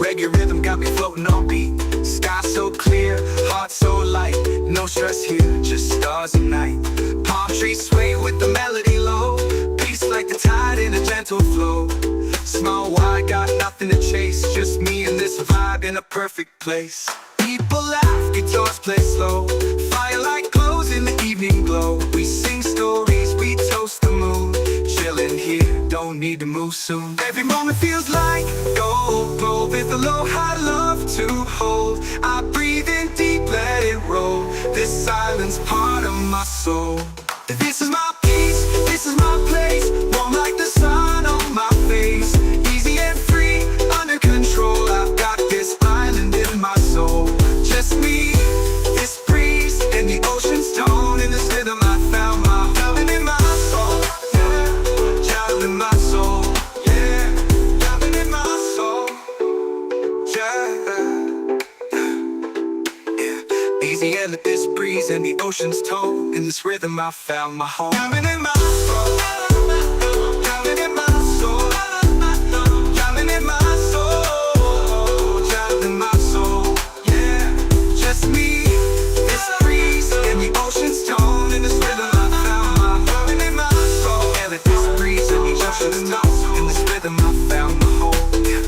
Reggae rhythm got me floating on beat. Sky so clear, heart so light. No stress here, just stars at night. Palm trees sway with the melody low. Peace like the tide in a gentle flow. Small wide, got nothing to chase. Just me and this vibe in a perfect place. People laugh, guitars play slow. Firelight glows in the evening glow. We sing stories, we toast the moon. Chilling here, don't need to move soon. Every moment feels like gold, gold with aloha love to hold. I breathe in deep, let it roll. This island's part of my soul. This is my peace, this is my place. Warm like the sun on my face. Easy and free, under control. I've got this island in my soul. Just me, this breeze, and the ocean's tone. In this rhythm I found my drowning in my soul. Yeah, drowning in my soul. Yeah, drowning in my soul. Yeah. Easy and this breeze and the ocean's tone. In this rhythm I found my home. Drowning in my soul. Drowning in my soul. Drowning in my soul. Drowning in my soul. Yeah, just me, this breeze and the ocean's tone. In this rhythm I found my drowning in my soul. Yeah, with this breeze and the ocean's tone. In this rhythm I found my home. Yeah.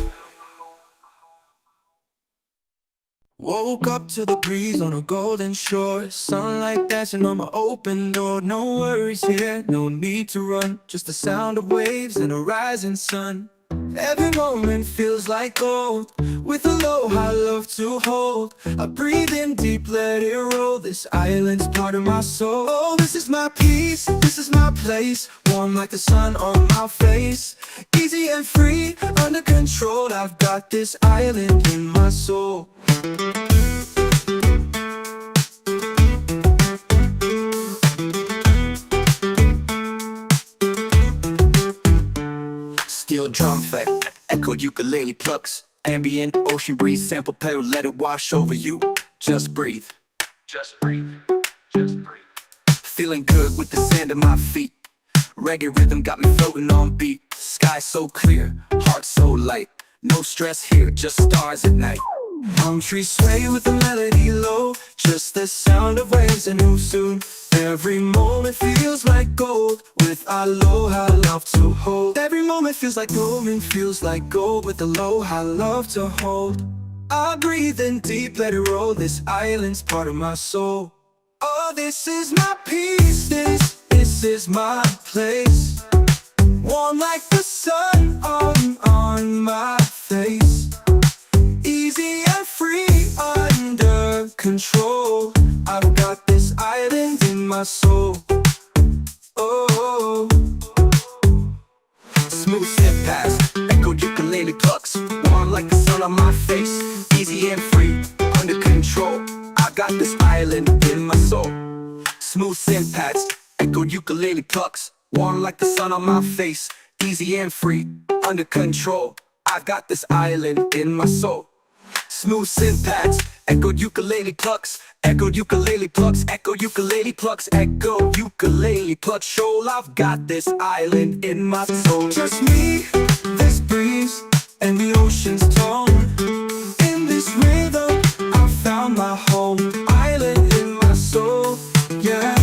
Woke up to the breeze on a golden shore. Sunlight dancing on my open door. No worries here, no need to run. Just the sound of waves and a rising sun. Every moment feels like gold, with aloha love to hold. I breathe in deep, let it roll. This island's part of my soul. Oh, this is my peace, this is my place. Warm like the sun on my face. Easy and free, under control. I've got this island in my soul. Steel drum effect, echoed ukulele plucks. Ambient ocean breeze sample pedal, let it wash over you. Just breathe. Just breathe. Just breathe. Feeling good with the sand at my feet. Reggae rhythm got me floating on beat. Sky so clear, heart so light. No stress here, just stars at night. Palm trees sway with the melody low. Just the sound of waves and who soon. Every moment feels like gold, with aloha love to hold. Every moment feels like gold and feels like gold, with aloha love to hold. I breathe in deep, let it roll. This island's part of my soul. Oh, this is my peace, this is my place. Warm like the sun on my face. Easy and free, under control. I've got this island in my soul. Oh, Smooth step past, echoed ukulele plucks. Warm like the sun on my face. Easy and free, under control. I got this island in my soul. Smooth synth pads, echoed ukulele plucks. Warm like the sun on my face. Easy and free, under control. I got this island in my soul. Smooth synth pads, echoed ukulele plucks. Echoed ukulele plucks, echoed ukulele plucks, echoed ukulele plucks. Shoal, I've got this island in my soul. just me, this breeze, and the ocean's tone. In this rhythm, I found my home. Island in my soul, yeah.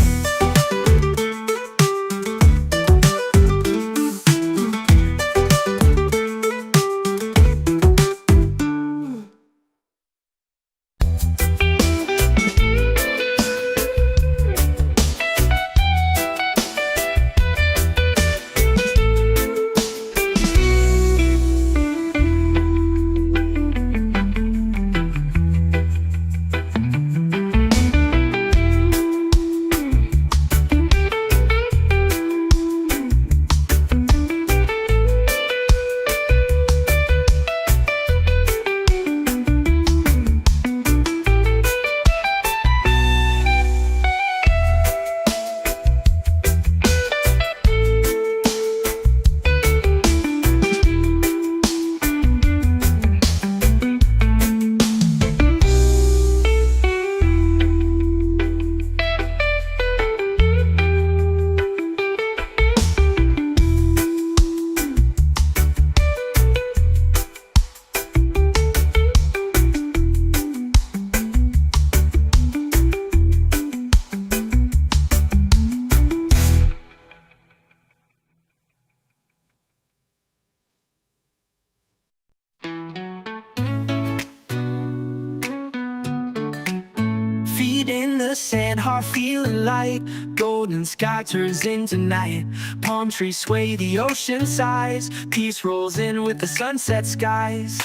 the sand, heart feeling light. Golden sky turns into night. Palm trees sway, the ocean sighs. Peace rolls in with the sunset skies.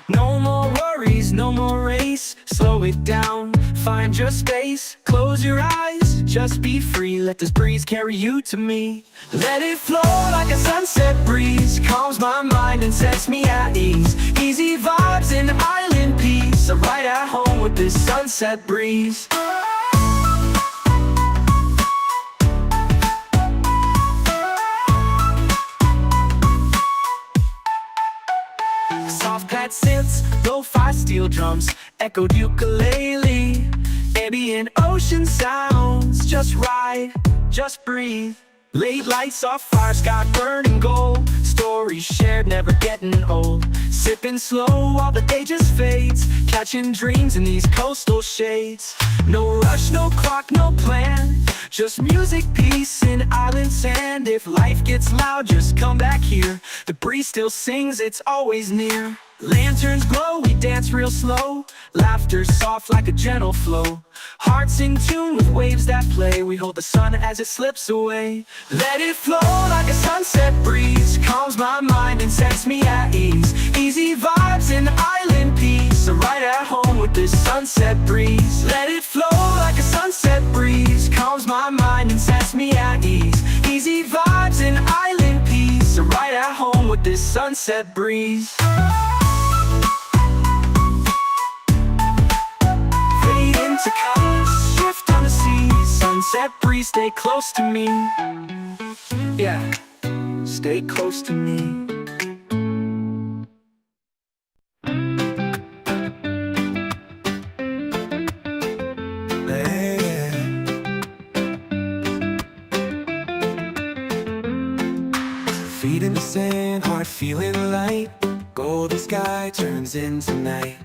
No more worries, no more race. Slow it down, find your space. Close your eyes, just be free. Let this breeze carry you to me. Let it flow like a sunset breeze. Calms my mind and sets me at ease. Easy vibes and island peace. I'm right at home with this sunset breeze. Soft pad synths, lo-fi steel drums, echoed ukulele. Ambient ocean sounds, just ride, just breathe. Late lights off fire, sky burning gold. Stories shared, never getting old. Sipping slow while the day just fades. Catching dreams in these coastal shades. No rush, no clock, no plan. Just music, peace, and island sand. If life gets loud, just come back here. The breeze still sings, it's always near. Lanterns glow, we dance real slow. Laughter soft like a gentle flow. Hearts in tune with waves that play. We hold the sun as it slips away. Let it flow like a sunset breeze. Calms my mind and sets me at ease. Easy vibes and island peace. I'm right at home with this sunset breeze. Let it flow like a sunset breeze. Calms my mind and sets me at ease. Easy vibes and island peace. I'm right at home with this sunset breeze. To colors, shift on the sea. Sunset breeze, stay close to me. Yeah, stay close to me. Feet in the sand, heart feeling light. Golden sky turns into night.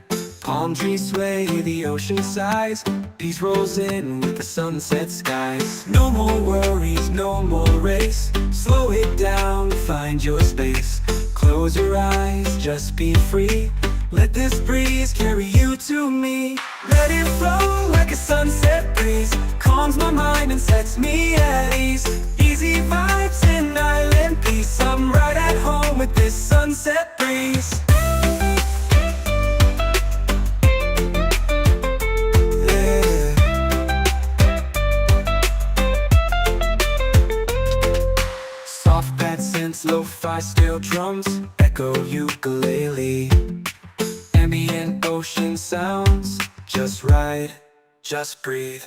Palm trees sway, the ocean sighs. Peace rolls in with the sunset skies. No more worries, no more race. Slow it down, find your space. Close your eyes, just be free. Let this breeze carry you to me. Let it flow like a sunset breeze. Calms my mind and sets me at ease. Easy vibes and island peace. I'm right at home with this sunset breeze. Lo-fi steel drums, echo ukulele. Ambient ocean sounds, just ride, just breathe.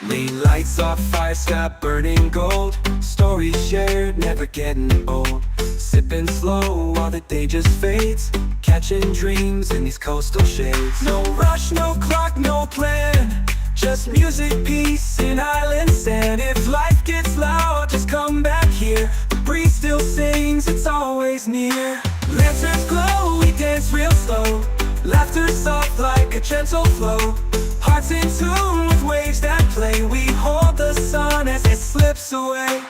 Lean lights off fire, sky burning gold. Stories shared, never getting old. Sipping slow while the day just fades. Catching dreams in these coastal shades. No rush, no clock, no plan. Just music, peace, and island sand. If life gets loud, just come back here. The breeze still sings, it's always near. Lanterns glow, we dance real slow. Laughter soft like a gentle flow. Hearts in tune with waves that play. We hold the sun as it slips away.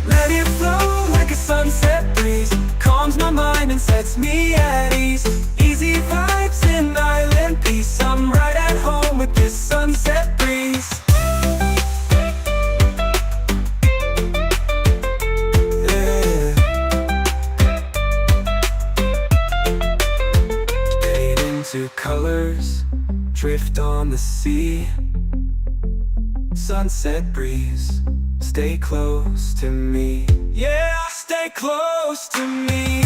Let it flow like a sunset breeze. Calms my mind and sets me at ease. Easy vibes and island peace. I'm right at home with this sunset breeze. Yeah. Fade into colors, drift on the sea. Sunset breeze, stay close to me. Yeah, stay close to me.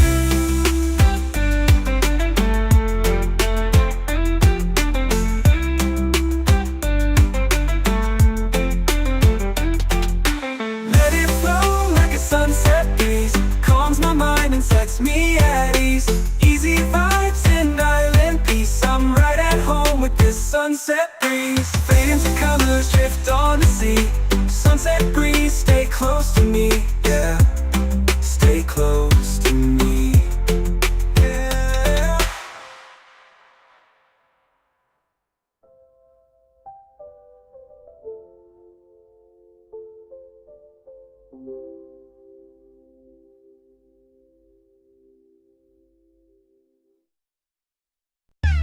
Let it flow like a sunset breeze. Calms my mind and sets me at ease. Easy vibes and island peace. I'm right at home with this sunset breeze. Fade into colors, drift on the sea. Sunset breeze, stay close to me. Yeah, stay close to me. Yeah.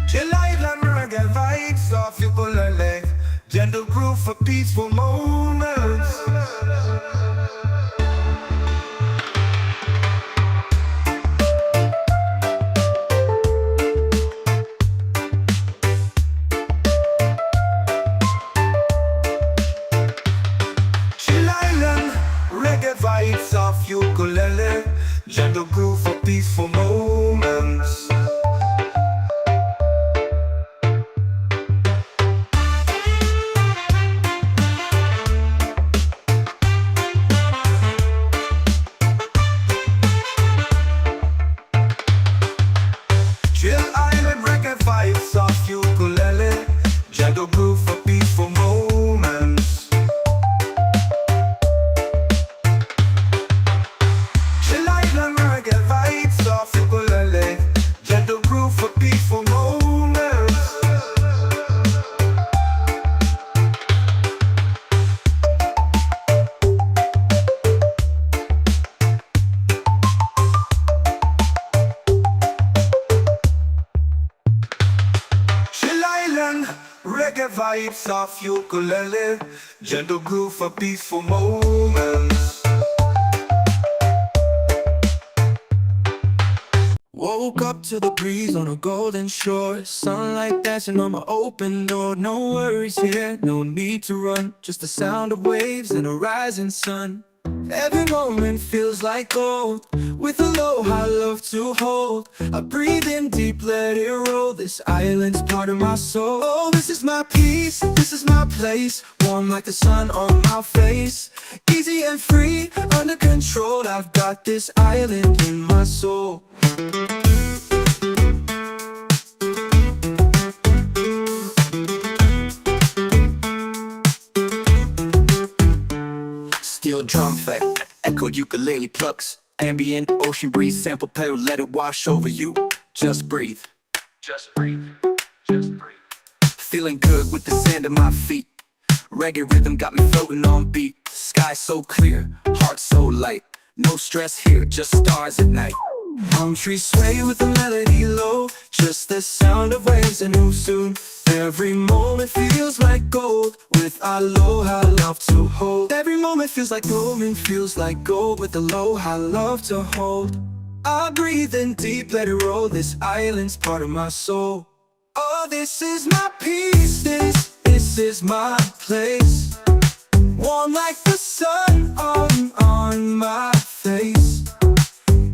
She live like reggae vibes, soft people are life. gentle groove for peaceful moments. Chill Island, reggae vibes of ukulele, gentle groove for peaceful moments. Chill Island, reggae vibes of ukulele, gentle groove for peaceful moments. Chill Island, reggae vibes of ukulele, gentle groove for peaceful moments. Chill Island, reggae vibes of ukulele, gentle groove for peaceful moments. Woke up to the breeze on a golden shore, sunlight dancing on my open door. No worries here, no need to run, just the sound of waves and a rising sun. Every moment feels like gold, with aloha love to hold. I breathe in deep, let it roll, this island's part of my soul. Oh, this is my peace, this is my place, warm like the sun on my face. Easy and free, under control, I've got this island in my soul. Steel drum effect, echoed ukulele plucks, ambient ocean breeze, sample pedal, let it wash over you. Just breathe, just breathe, just breathe. Feeling good with the sand at my feet. Reggae rhythm got me floating on beat. Sky so clear, heart so light. No stress here, just stars at night. Palm trees sway with the melody low, just the sound of waves and who soon. Every moment feels like gold, with aloha love to hold. Every moment feels like gold, with aloha love to hold. I breathe in deep, let it roll, this island's part of my soul. Oh, this is my peace, this is my place, warm like the sun on my face.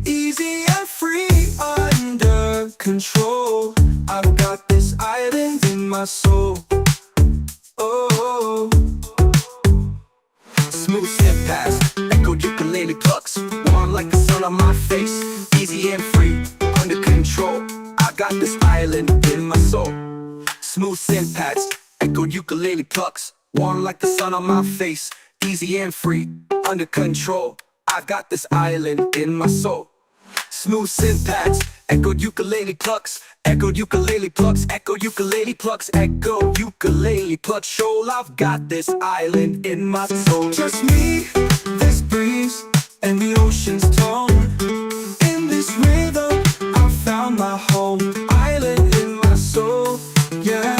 Easy and free, under control, I've got this island in my soul. Oh, Smooth step past, echoed ukulele plucks, warm like the sun on my face. Easy and free, under control, I got this island in my soul. Smooth synth pads, echoed ukulele plucks, warm like the sun on my face. Easy and free, under control, I've got this island in my soul. Smooth synth pads, echoed ukulele plucks, echoed ukulele plucks, echoed ukulele plucks, echoed ukulele plucks. Shoal, I've got this island in my soul. just me, this breeze, and the ocean's tone. In this rhythm, I found my home, island in my soul, yeah.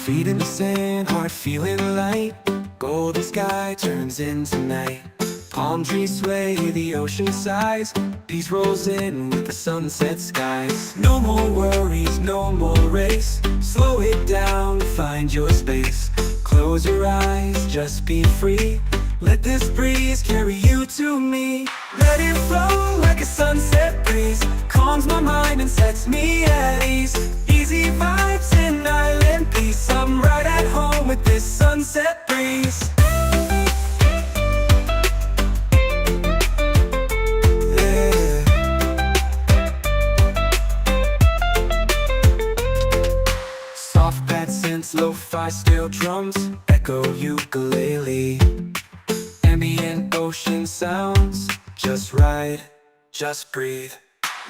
Feet in the sand, heart feeling light. Golden sky turns into night. Palm trees sway, the ocean sighs. Peace rolls in with the sunset skies. No more worries, no more race. Slow it down, find your space. Close your eyes, just be free. Let this breeze carry you to me. Let it flow like a sunset breeze. Calms my mind and sets me at ease. Easy vibes and island peace. I'm right at home with this sunset breeze. Yeah. Soft pad synths, lo-fi steel drums. Echo ukulele. Ambient ocean sounds, just right, just breathe.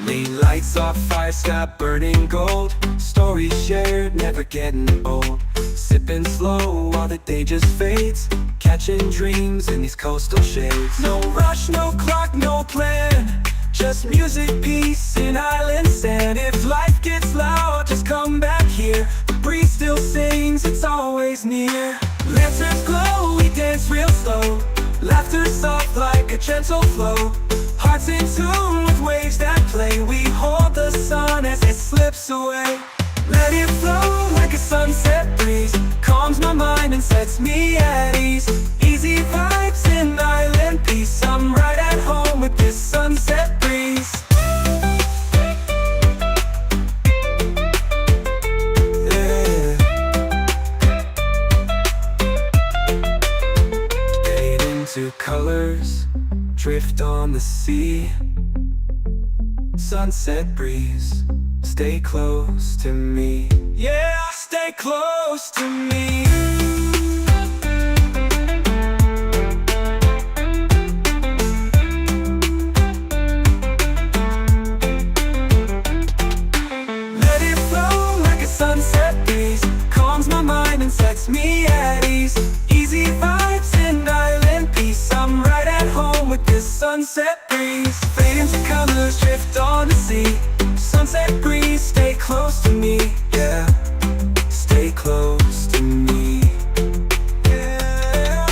Lean lights off, fire sky burning gold. Stories shared, never getting old. Sipping slow while the day just fades. Catching dreams in these coastal shades. No rush, no clock, no plan. Just music, peace, and island sand. If life gets loud, just come back here. The breeze still sings, it's always near. Lanterns glow, we dance real slow. Laughter soft like a gentle flow. Hearts in tune with waves that play. We hold the sun as it slips away. Let it flow like a sunset breeze. Calms my mind and sets me at ease. Easy vibes and island peace. I'm right at home with this sunset breeze. Yeah. Fade into colors, drift on the sea. Sunset breeze, stay close to me. Yeah, stay close to me. Let it flow like a sunset breeze. Calms my mind and sets me at ease. Easy vibes and island peace. I'm right at home with this sunset breeze. Fade into colors, drift on the sea. Sunset breeze, stay close to me. Yeah, stay close to me. Yeah.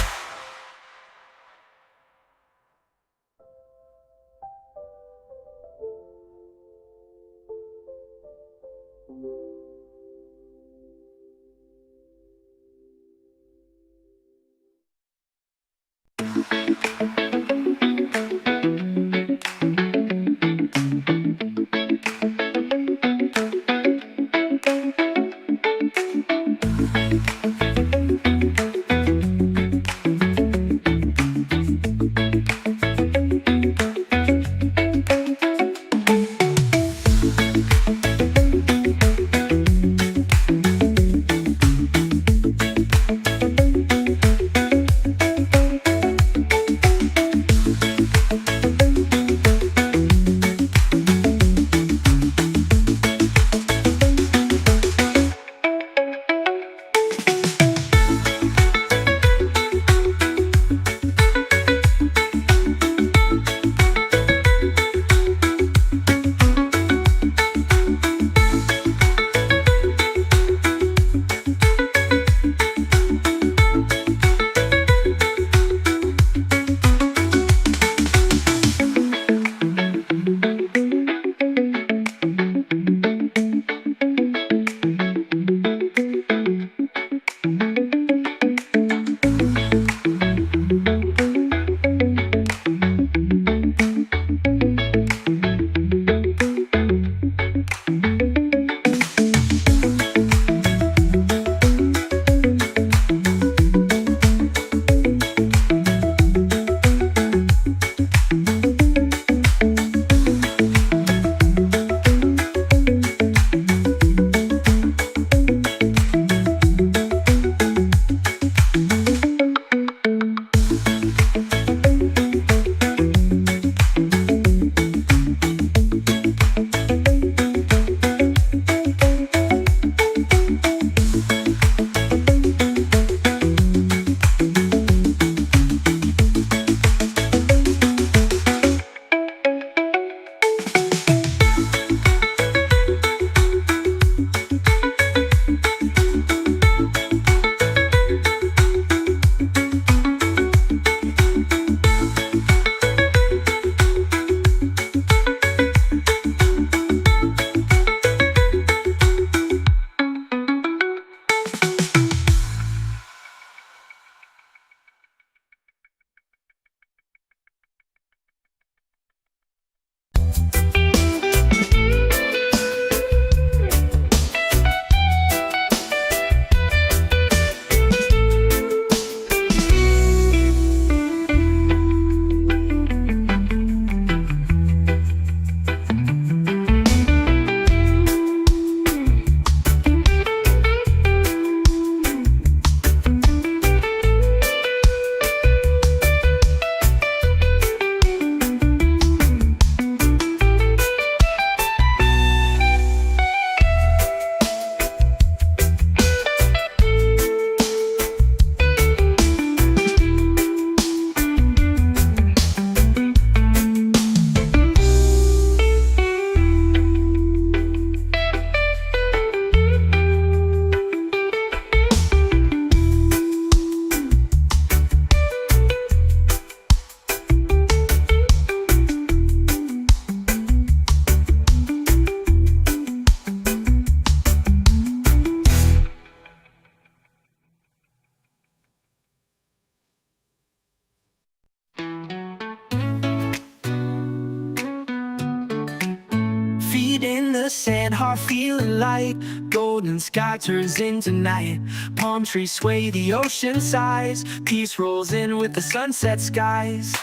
feet in the sand, heart feeling light. Golden sky turns into night. Palm trees sway, the ocean sighs. Peace rolls in with the sunset skies.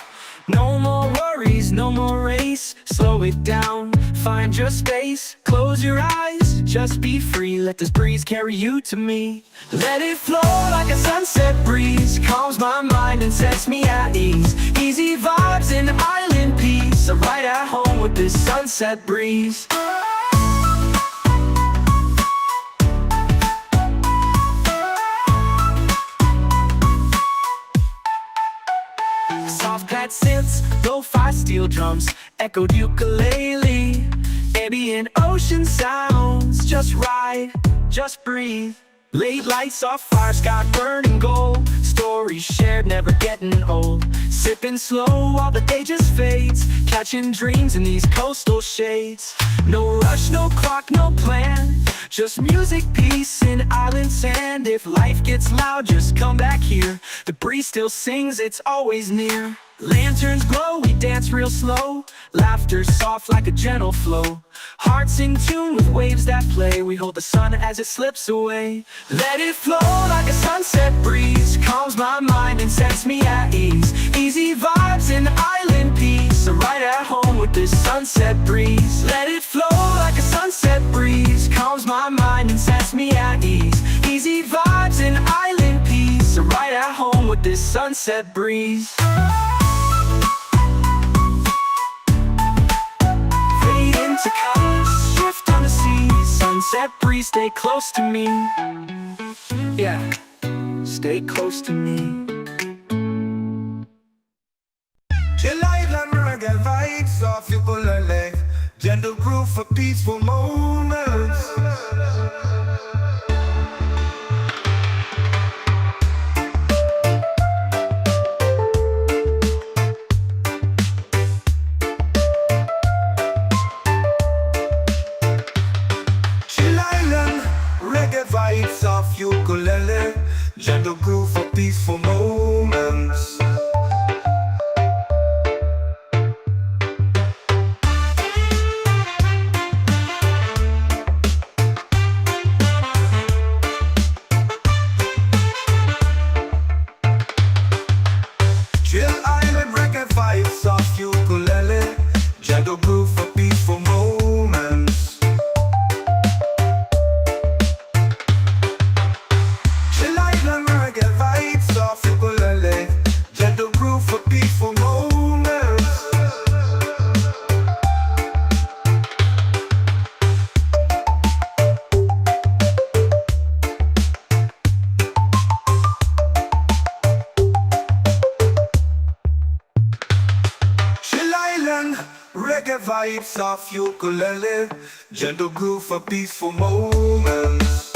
No more worries, no more race. Slow it down, find your space. Close your eyes, just be free. Let this breeze carry you to me. Let it flow like a sunset breeze. Calms my mind and sets me at ease. Easy vibes and island peace. I'm right at home with this sunset breeze. Soft pad synths, lo-fi steel drums, echoed ukulele, ambient ocean sounds. Just ride, just breathe. Late lights off fire, sky burning gold. Stories shared, never getting old. Sipping slow while the day just fades. Catching dreams in these coastal shades. No rush, no clock, no plan. Just music, peace, and island sand. If life gets loud, just come back here. The breeze still sings, it's always near. Lanterns glow, we dance real slow. Laughter soft like a gentle flow. Hearts in tune with waves that play. We hold the sun as it slips away. Let it flow like a sunset breeze. Calms my mind and sets me at ease. Easy vibes and island peace. I'm right at home with this sunset breeze. Let it flow like a sunset breeze. Calms my mind and sets me at ease. Easy vibes and island peace. I'm right at home with this sunset breeze. Fade into colors, shift on the seas. Sunset breeze, stay close to me. Yeah, stay close to me. Chill island reggae vibes off ukulele. Gentle groove for peaceful moments. Chill island reggae vibes off ukulele. Gentle groove for peaceful moments. Chill island reggae vibes off ukulele. Gentle groove for peaceful moments. Chill island reggae vibes off ukulele. Gentle groove for peaceful moments. Chill island reggae vibes off ukulele. Gentle groove for peaceful moments.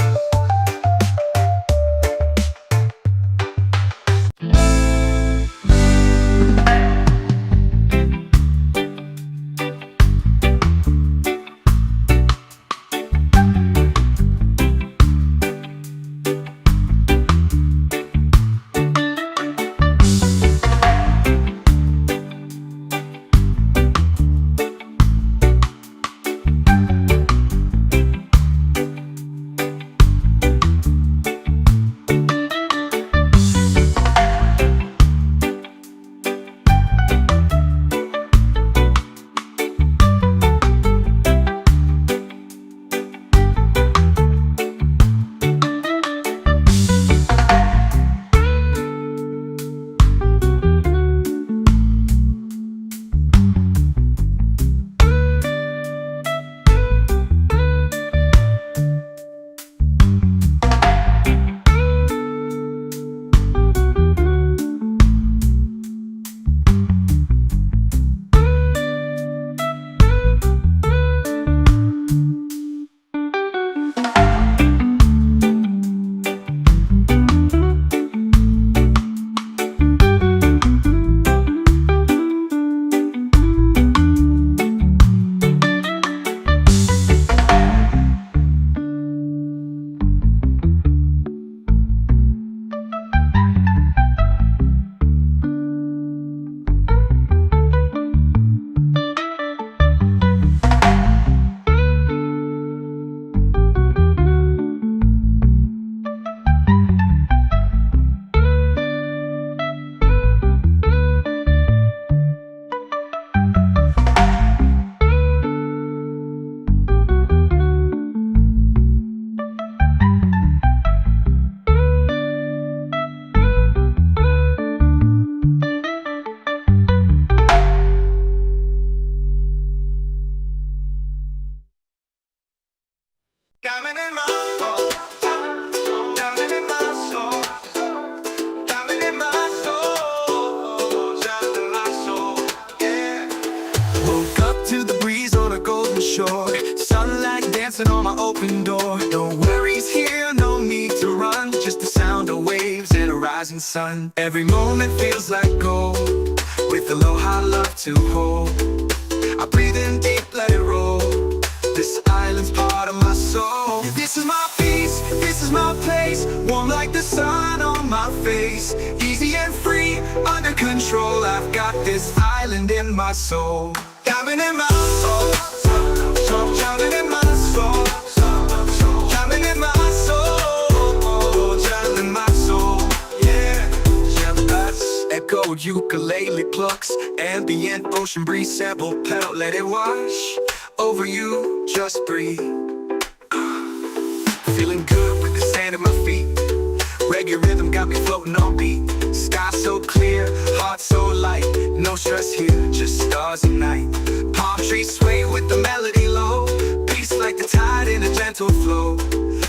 open door. No worries here, no need to run. Just the sound of waves and a rising sun. Every moment feels like gold, with aloha love to hold. I breathe in deep, let it roll. This island's part of my soul. This is my peace, this is my place. Warm like the sun on my face. Easy and free, under control. I've got this island in my soul. Diamond in my soul, diamond in my soul, diamond in my soul, diamond in my soul. Yeah, echoed ukulele plucks, ambient ocean breeze, sample pedal, let it wash over you, just breathe. Feeling good with the sand at my feet. Reggae rhythm got me floating on beat. Sky so clear, heart so light. No stress here, just stars at night. Palm trees sway with the melody low. Peace like the tide in a gentle flow.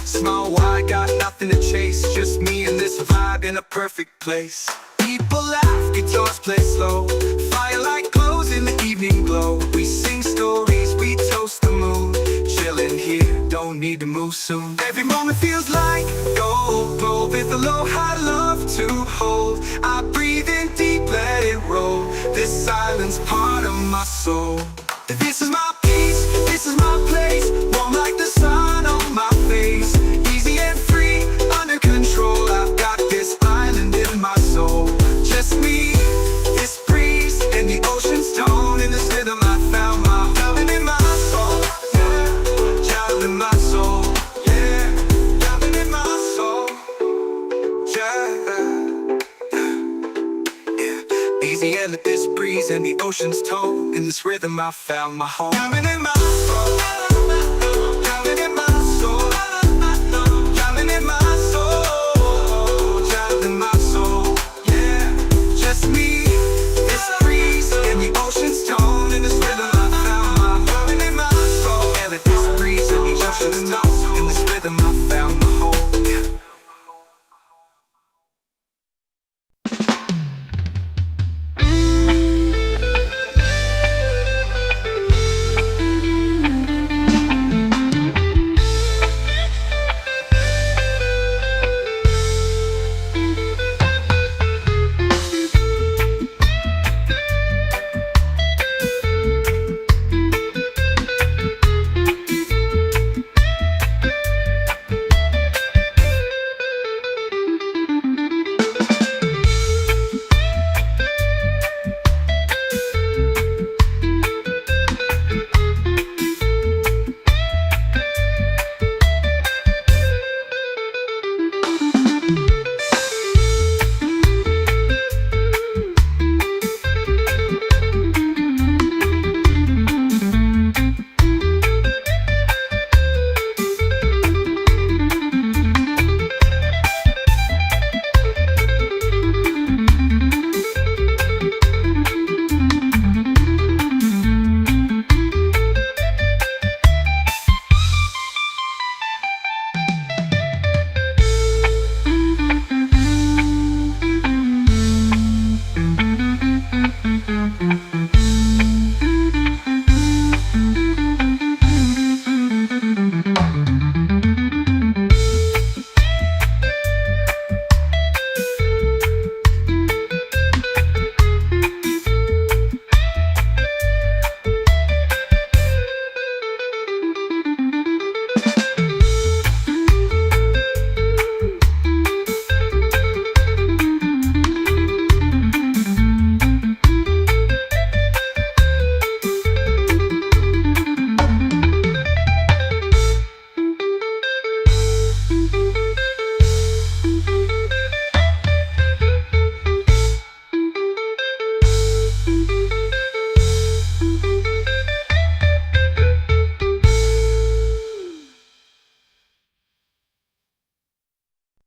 Small wide, got nothing to chase. Just me and this vibe in a perfect place. People laugh, guitars play slow. Firelight glows in the evening glow. We sing stories, we toast the moon. Chilling here, don't need to move soon. Every moment feels like gold, with aloha love to hold. I breathe in deep, let it roll. This island's part of my soul. This is my peace, this is my place. Warm like the sun on my face. Easy and free, under control. I've got this island in my soul. Just me, this breeze, and the ocean's tone. In this rhythm I found my diamond in my soul. Yeah, diamond in my soul. Yeah, diamond in my soul. Yeah. Easy and let this breeze and the ocean's tone. In this rhythm I found my home. Diamond in my soul. Diamond in my soul. Diamond in my soul. Diamond in my soul. Yeah, just me, this breeze and the ocean's tone. In this rhythm I found my diamond in my soul. And let this breeze and the ocean's tone. In this rhythm I found my home. Yeah.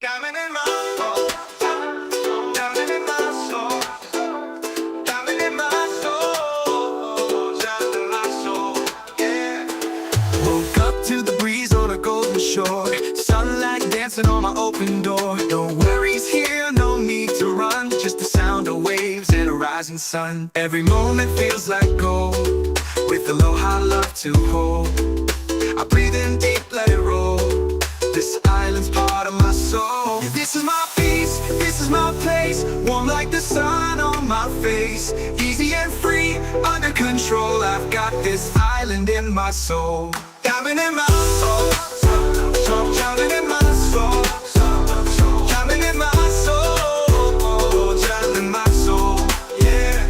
Diamond in my soul, diamond in my soul, diamond in my soul, diamond in my soul, yeah. Woke up to the breeze on a golden shore, sunlight dancing on my open door. No worries here, no need to run, just the sound of waves and a rising sun. Every moment feels like gold, with aloha love to hold. I breathe in deep, let it roll. This is my peace, this is my place, warm like the sun on my face. Easy and free, under control, I've got this island in my soul. Diamond in my soul, diamond in my soul, diamond in my soul, diamond in my soul, yeah.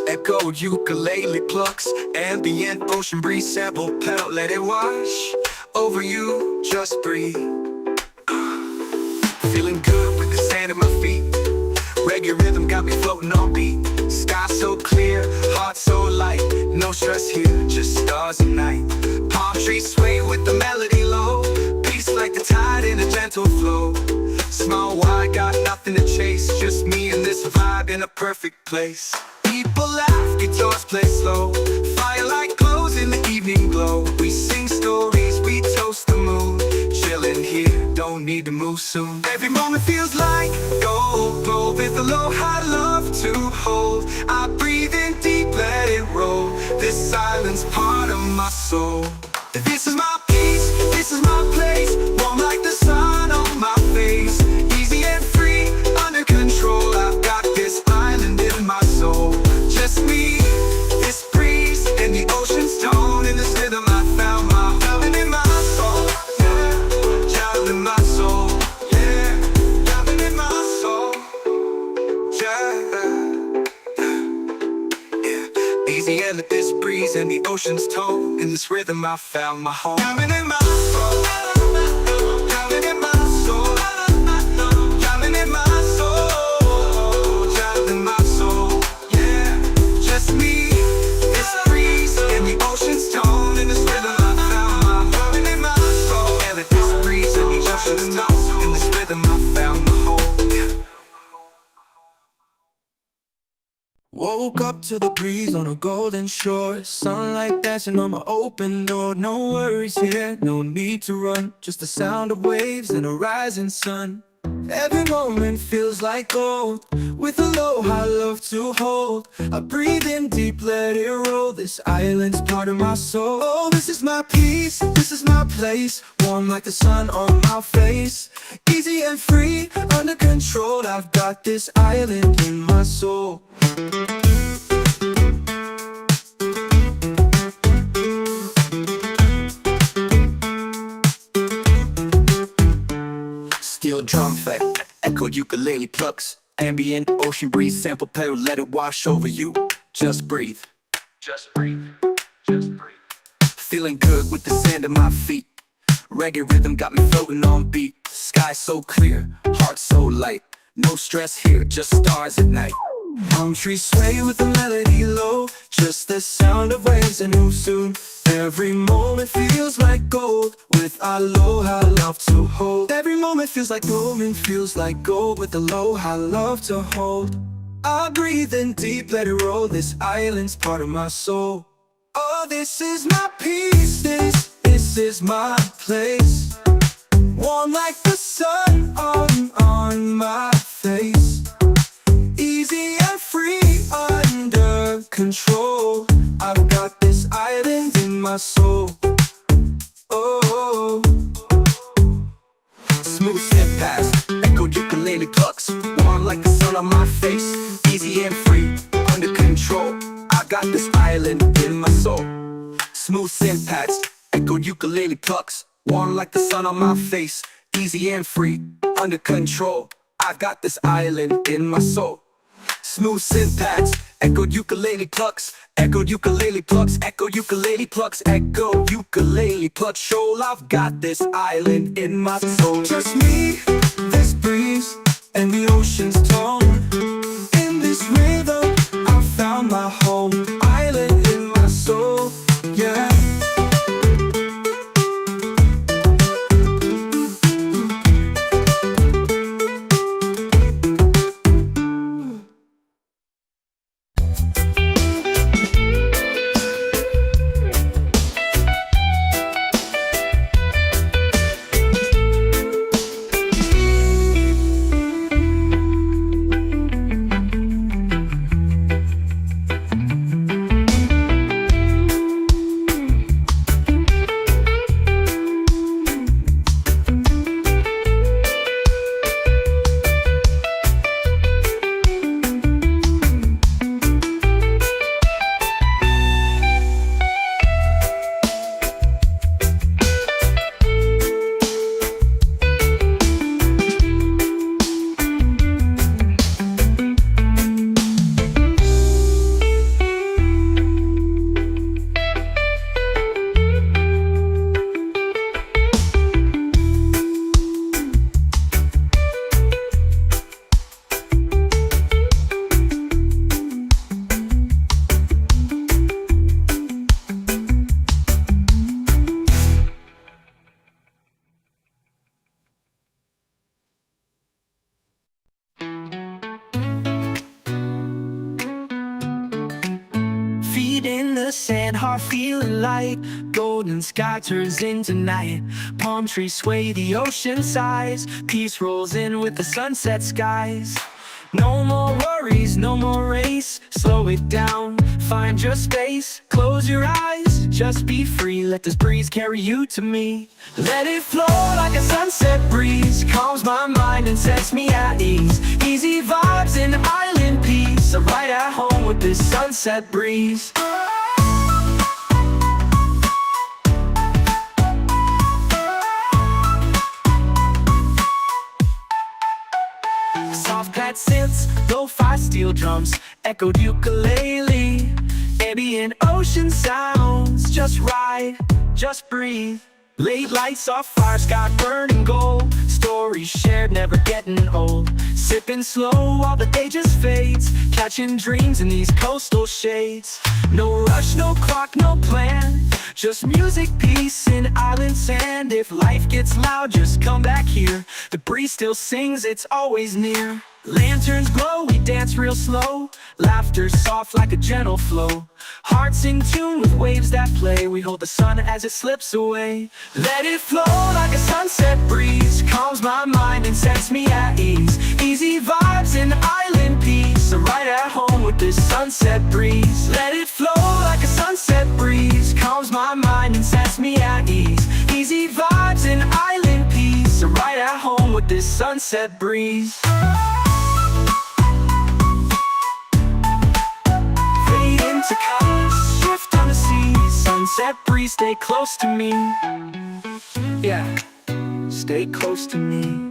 Echo ukulele plucks, ambient ocean breeze, sample pedal, let it wash over you, just breathe. Feeling good with the sand at my feet. Reggae rhythm got me floating on beat. Sky so clear, heart so light. No stress here, just stars and night. Palm trees sway with the melody low. Peace like the tide in a gentle flow. Small wide, got nothing to chase. Just me and this vibe in a perfect place. People laugh, guitars play slow. Firelight glows in the evening glow. We sing stories, we toast the moon. Chillin' here, don't need to move soon. Every moment feels like gold. Glow with a low high love to hold. I breathe in deep, let it roll. This silence part of my soul. This is my peace, this is my place. Warm like the sun on my face. Easy and free, under control. I've got this island in my soul. Just me, this breeze, and the ocean's tone. In this rhythm I found my diamond in my soul. Yeah, diamond in my soul. Yeah, diamond in my soul. Yeah. Easy and this breeze and the ocean's tone. In this rhythm I found my home. Diamond in my soul. Diamond in my soul. Diamond in my soul. Diamond in my soul. Yeah, just me, this breeze and the ocean's tone. In this rhythm I found my diamond in my soul. And this breeze and the ocean's tone. In this rhythm I found my home. Woke up to the breeze on a golden shore. Sunlight dancing on my open door. No worries here, no need to run. Just the sound of waves and a rising sun. Every moment feels like gold. With a low high love to hold. I breathe in deep, let it roll. This island's part of my soul. Oh, this is my peace, this is my place. Warm like the sun on my face. Easy and free, under control. I've got this island in my soul. Steel drum effect, echoed ukulele plucks. Ambient ocean breeze, sample pedal, let it wash over you. Just breathe. Just breathe. Just breathe. Feeling good with the sand at my feet. Reggae rhythm got me floating on beat. Sky so clear, heart so light. No stress here, just stars at night. Palm trees sway with the melody low. Just the sound of waves and who soon. Every moment feels like gold. With aloha love to hold. Every moment feels like moment feels like gold. With aloha love to hold. I breathe in deep, let it roll. This island's part of my soul. Oh, this is my peace. This is my place. Warm like the sun on my face. Easy and free, under control. I've got this island in my soul. Oh, Smooth step past, echoed ukulele plucks. Warm like the sun on my face. Easy and free, under control. I got this island in my soul. Smooth synth pads, echoed ukulele plucks. Warm like the sun on my face. Easy and free, under control. I got this island in my soul. Smooth synth pads, echoed ukulele plucks. Echoed ukulele plucks, echoed ukulele plucks. Echoed ukulele plucks. Shoal, I've got this island in my soul. just me, this breeze, and the ocean's tone. In this rhythm, I found my home. Island in my soul, yeah. the sand, heart feeling light. Golden sky turns into night. Palm trees sway, the ocean sighs. Peace rolls in with the sunset skies. No more worries, no more race. Slow it down, find your space. Close your eyes, just be free. Let this breeze carry you to me. Let it flow like a sunset breeze. Calms my mind and sets me at ease. Easy vibes and island peace. I'm right at home with this sunset breeze. Soft pad synths, lo-fi steel drums, echoed ukulele, ambient ocean sounds. Just ride, just breathe. Late lights off fire, sky burning gold. Stories shared, never getting old. Sipping slow while the day just fades. Catching dreams in these coastal shades. No rush, no clock, no plan. Just music, peace, and island sand. If life gets loud, just come back here. The breeze still sings, it's always near. Lanterns glow, we dance real slow. Laughter soft like a gentle flow. Hearts in tune with waves that play. We hold the sun as it slips away. Let it flow like a sunset breeze. Calms my mind and sets me at ease. Easy vibes and island peace. I'm right at home with this sunset breeze. Let it flow like a sunset breeze. Calms my mind and sets me at ease. Easy vibes and island peace. I'm right at home with this sunset breeze. To colors, shift on the sea. Sunset breeze, stay close to me. Yeah, stay close to me.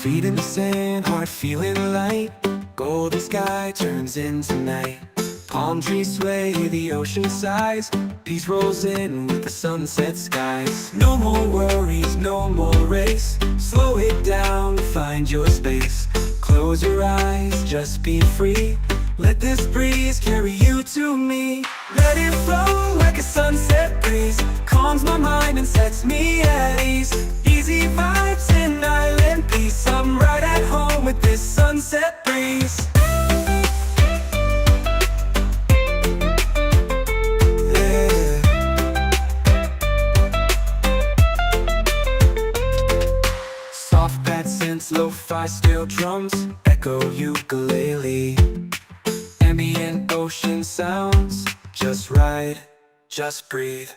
Feet in the sand, heart feeling light. Golden sky turns into night. Palm trees sway, the ocean sighs. Peace rolls in with the sunset skies. No more worries, no more race. Slow it down, find your space. Close your eyes, just be free. Let this breeze carry you to me. Let it flow like a sunset breeze. Calms my mind and sets me at ease. Easy vibes and island peace. I'm right at home with this sunset breeze. Lo-fi steel drums, echo ukulele, ambient ocean sounds. Just ride, just breathe.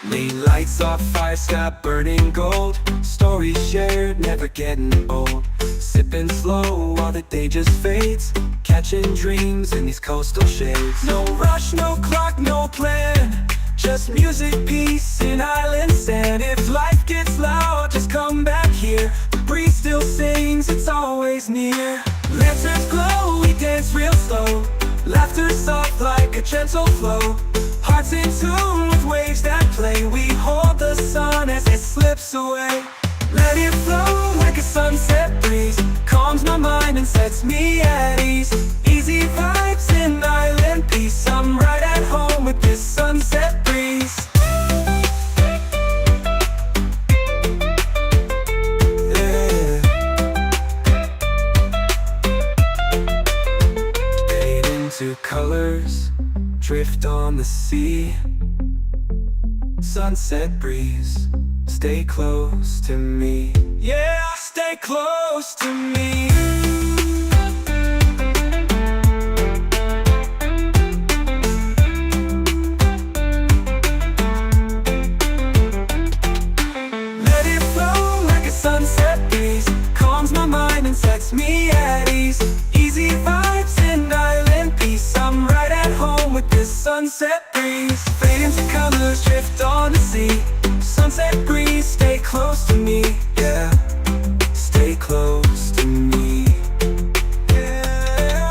Lean lights off fire, sky burning gold. Stories shared, never getting old. Sipping slow while the day just fades. Catching dreams in these coastal shades. No rush, no clock, no plan. Just music, peace, and island sand. If life gets loud, just come back here. The breeze still sings, it's always near. Lanterns glow, we dance real slow. Laughter soft like a gentle flow. Hearts in tune with waves that play. We hold the sun as it slips away. Let it flow like a sunset breeze. Calms my mind and sets me at ease. Easy vibes and island peace. I'm right at home with this sunset breeze. Yeah. Fade into colors, drift on the sea. Sunset breeze, stay close to me. Yeah, stay close to me. Let it flow like a sunset breeze. Calms my mind and sets me at ease. Easy vibes and island peace. I'm right at home with this sunset breeze. Fade into colors, drift on the sea. Sunset breeze, stay close to me. Yeah, stay close to me. Yeah.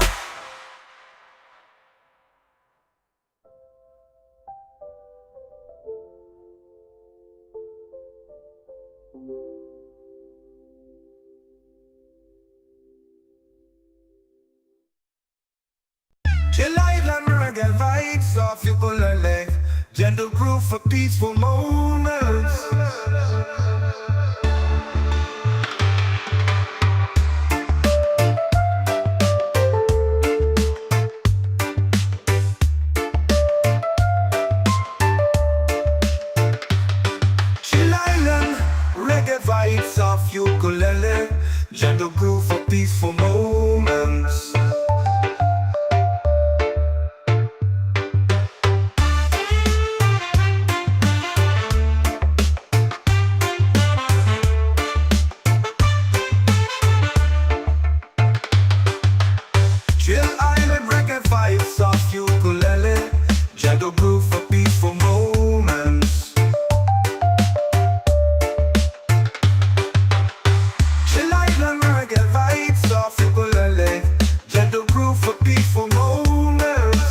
Chill island reggae vibes off you pull a leg. gentle groove for peaceful moments. Chill Island, reggae vibes off ukulele, gentle groove for peaceful moments. Chill Island, reggae vibes off ukulele, gentle groove for peaceful moments. Chill Island, reggae vibes off ukulele, gentle groove for peaceful moments.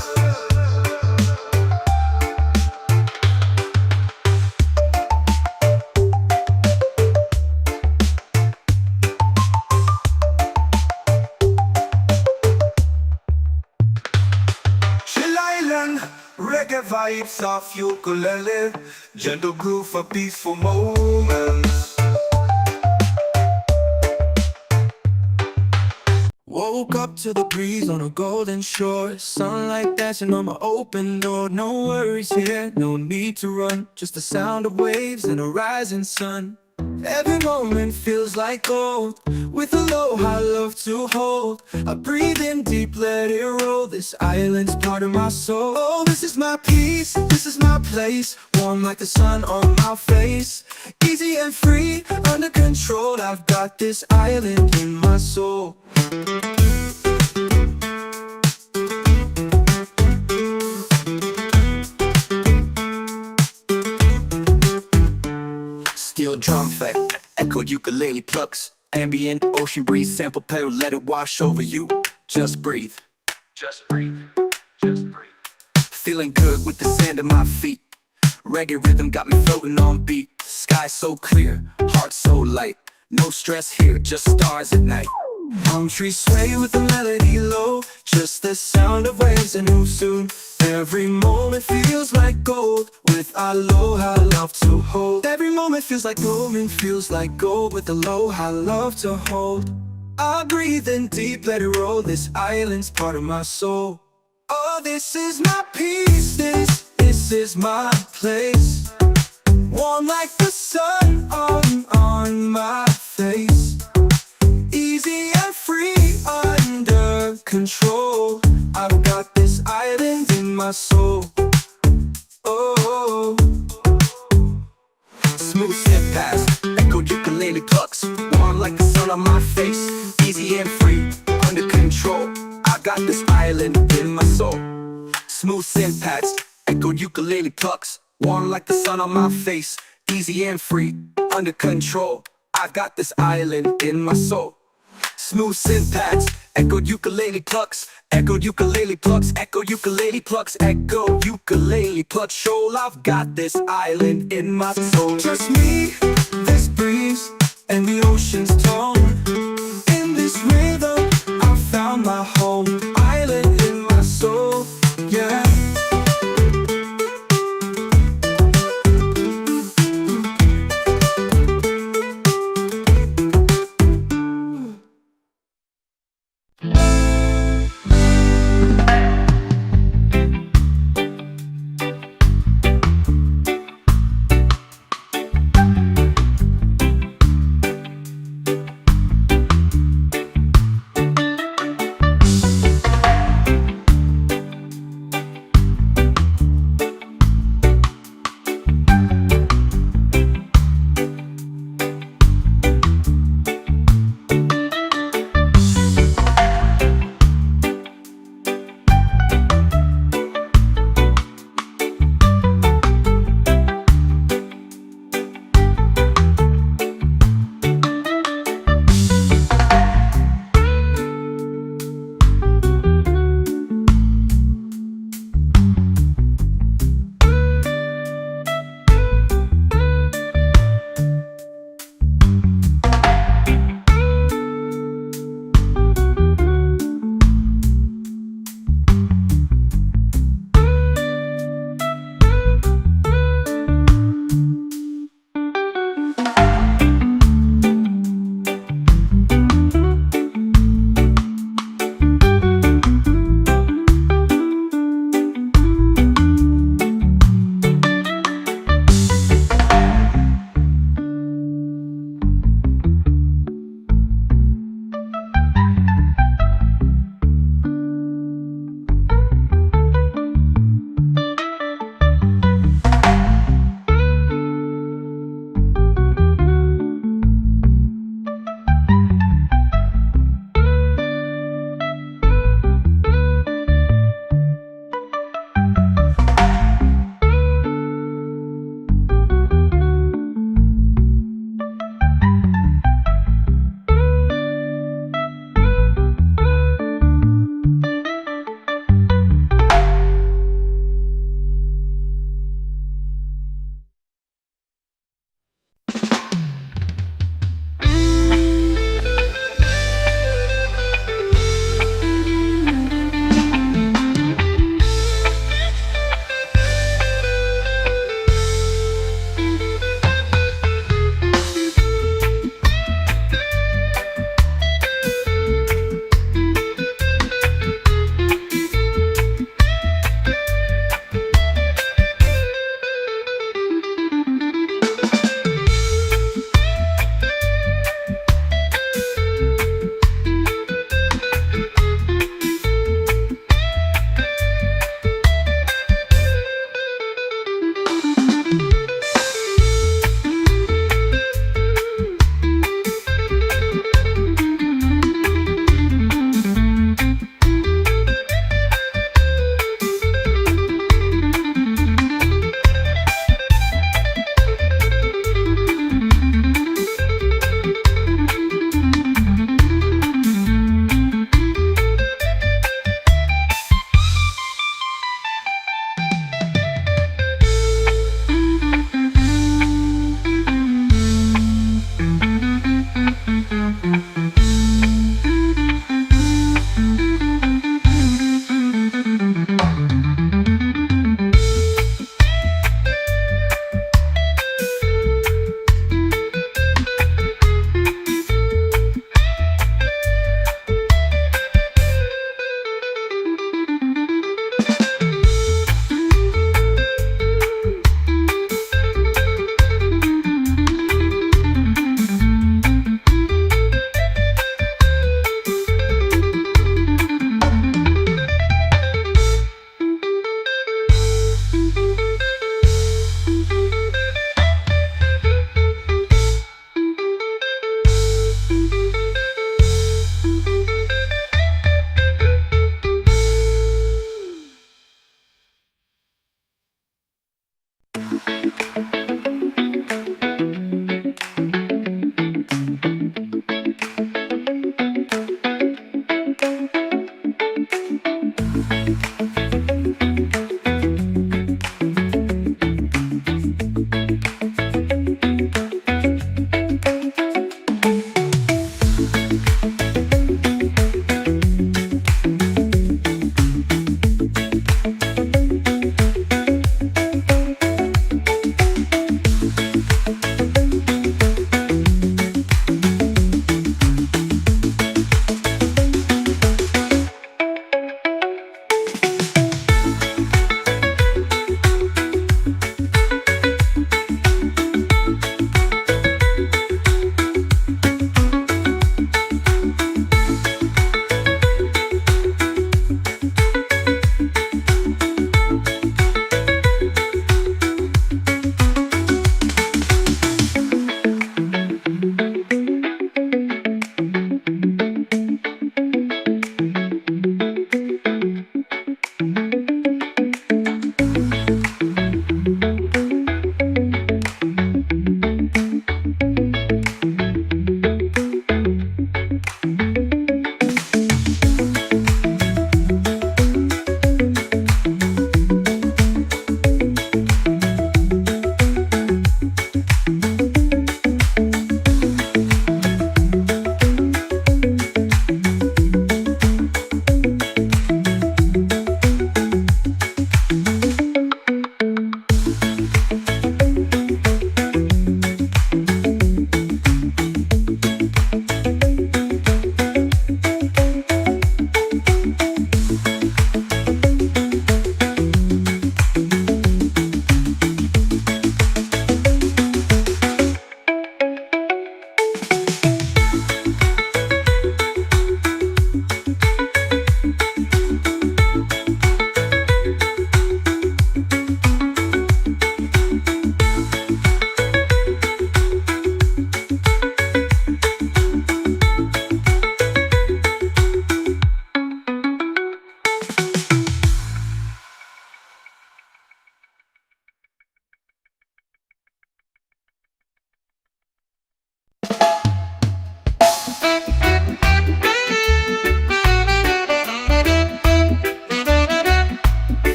Chill Island, reggae vibes off ukulele, gentle groove for peaceful moments. Woke up to the breeze on a golden shore, sunlight dashing on my open door. No worries here, no need to run, just the sound of waves and a rising sun. Every moment feels like gold, with a low high love to hold. I breathe in deep, let it roll, this island's part of my soul. Oh, this is my peace, this is my place, warm like the sun on my face. Easy and free, under control, I've got this island in my soul. Steel drum effect, echoed ukulele plucks, ambient ocean breeze, sample pedal, let it wash over you. Just breathe, just breathe, just breathe. Feeling good with the sand at my feet. Reggae rhythm got me floating on beat. Sky so clear, heart so light. No stress here, just stars at night. Palm trees sway with the melody low, just the sound of waves and who soon. Every moment feels like gold, with aloha love to hold. Every moment feels like golden, feels like gold, with aloha love to hold. I breathe in deep, let it roll, this island's part of my soul. Oh, this is my peace, this is my place, warm like the sun on my face. Easy and free, under control, I've got this island in my soul. Oh, Smooth step past, echoed ukulele plucks, warm like the sun on my face. Easy and free, under control, I got this island in my soul. Smooth synth pads, echoed ukulele plucks, warm like the sun on my face. Easy and free, under control, I got this island in my soul. Smooth synth pads, echoed ukulele plucks, echoed ukulele plucks, echoed ukulele plucks, echoed ukulele plucks. Shoal, I've got this island in my soul. just me, this breeze, and the ocean's tone. In this rhythm, I found my home, island in my soul, yeah.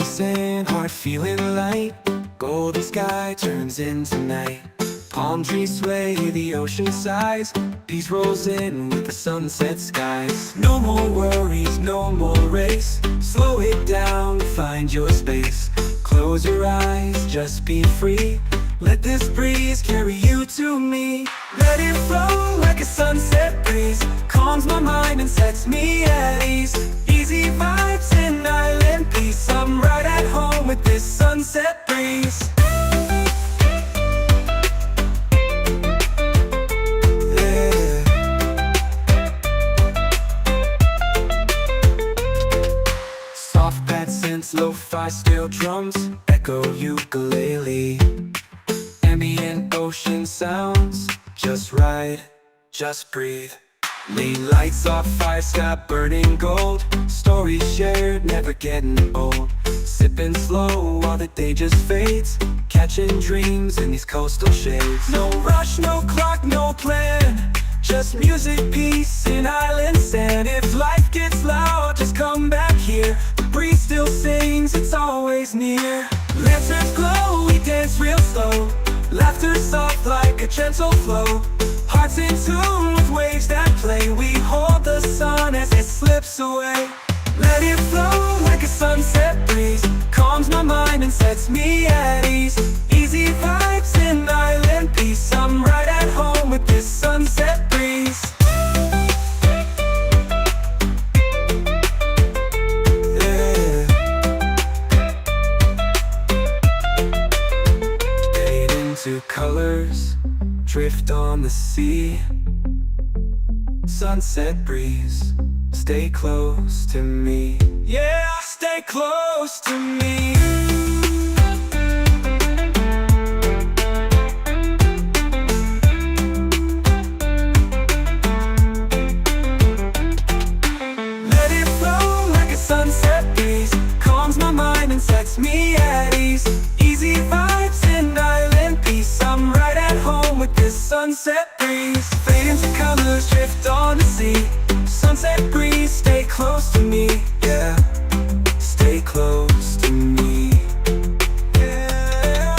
sand, heart feeling light. Golden sky turns into night. Palm trees sway, the ocean sighs. Peace rolls in with the sunset skies. No more worries, no more race. Slow it down, find your space. Close your eyes, just be free. Let this breeze carry you to me. Let it flow like a sunset breeze. Calms my mind and sets me at ease. Easy vibes and island peace. I'm right at home with this sunset breeze. Yeah. Soft pad synths, lo-fi steel drums, echo ukulele. Ambient ocean sounds, just ride, just breathe. Lean lights off fire, sky burning gold. Stories shared, never getting old. Sipping slow while the day just fades. Catching dreams in these coastal shades. No rush, no clock, no plan. Just music, peace, and island sand. If life gets loud, just come back here. The breeze still sings, it's always near. Lanterns glow, we dance real slow. Laughter soft like a gentle flow. Hearts in tune with waves that play. We hold the sun as it slips away. Let it flow like a sunset breeze. Calms my mind and sets me at ease. Easy vibes and island peace. I'm right at home with this sunset breeze. Yeah. Fade into colors, drift on the sea. Sunset breeze, stay close to me. Yeah, stay close to me. Let it flow like a sunset breeze. Calms my mind and sets me at ease. Easy vibes and island peace. I'm right at home with this sunset breeze. Fade into colors, drift on the sea. Sunset breeze, stay close to me. Yeah, stay close to me. Yeah.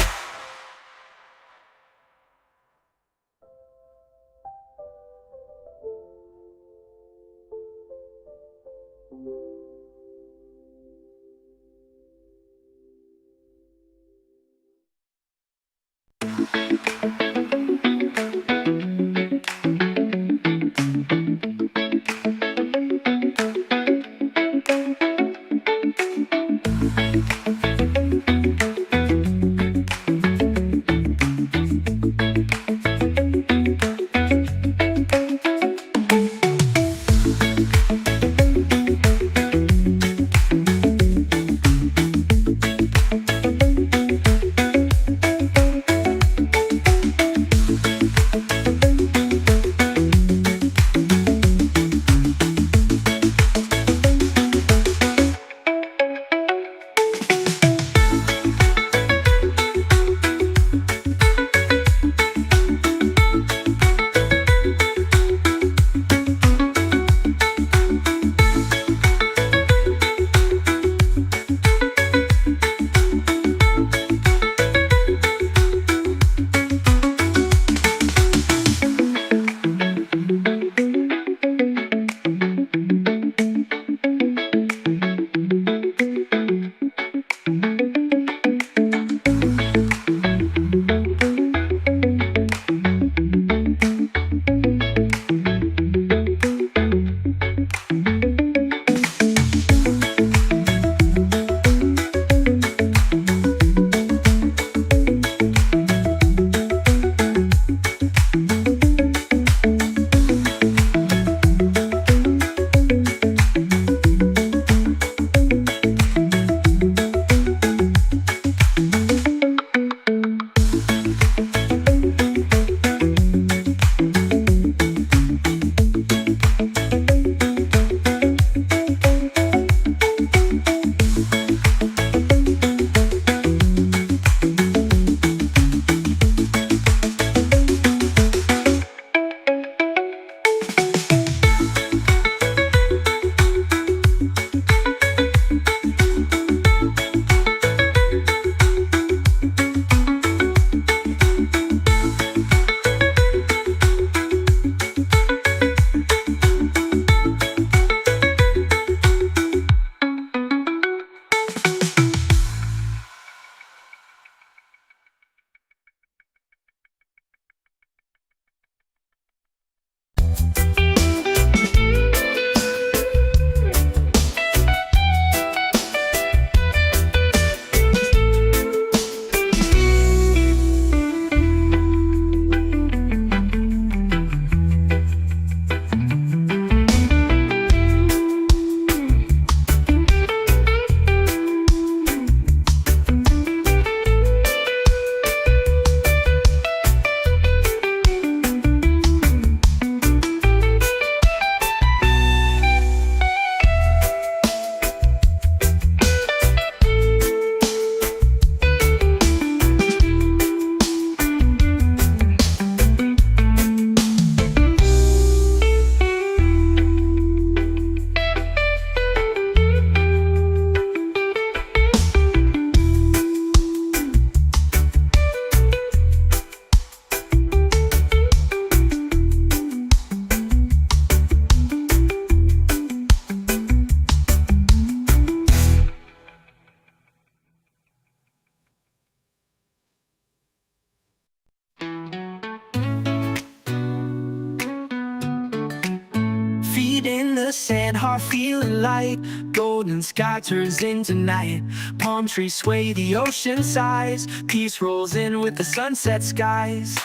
sand, heart feeling light. Golden sky turns into night. Palm trees sway, the ocean sighs. Peace rolls in with the sunset skies.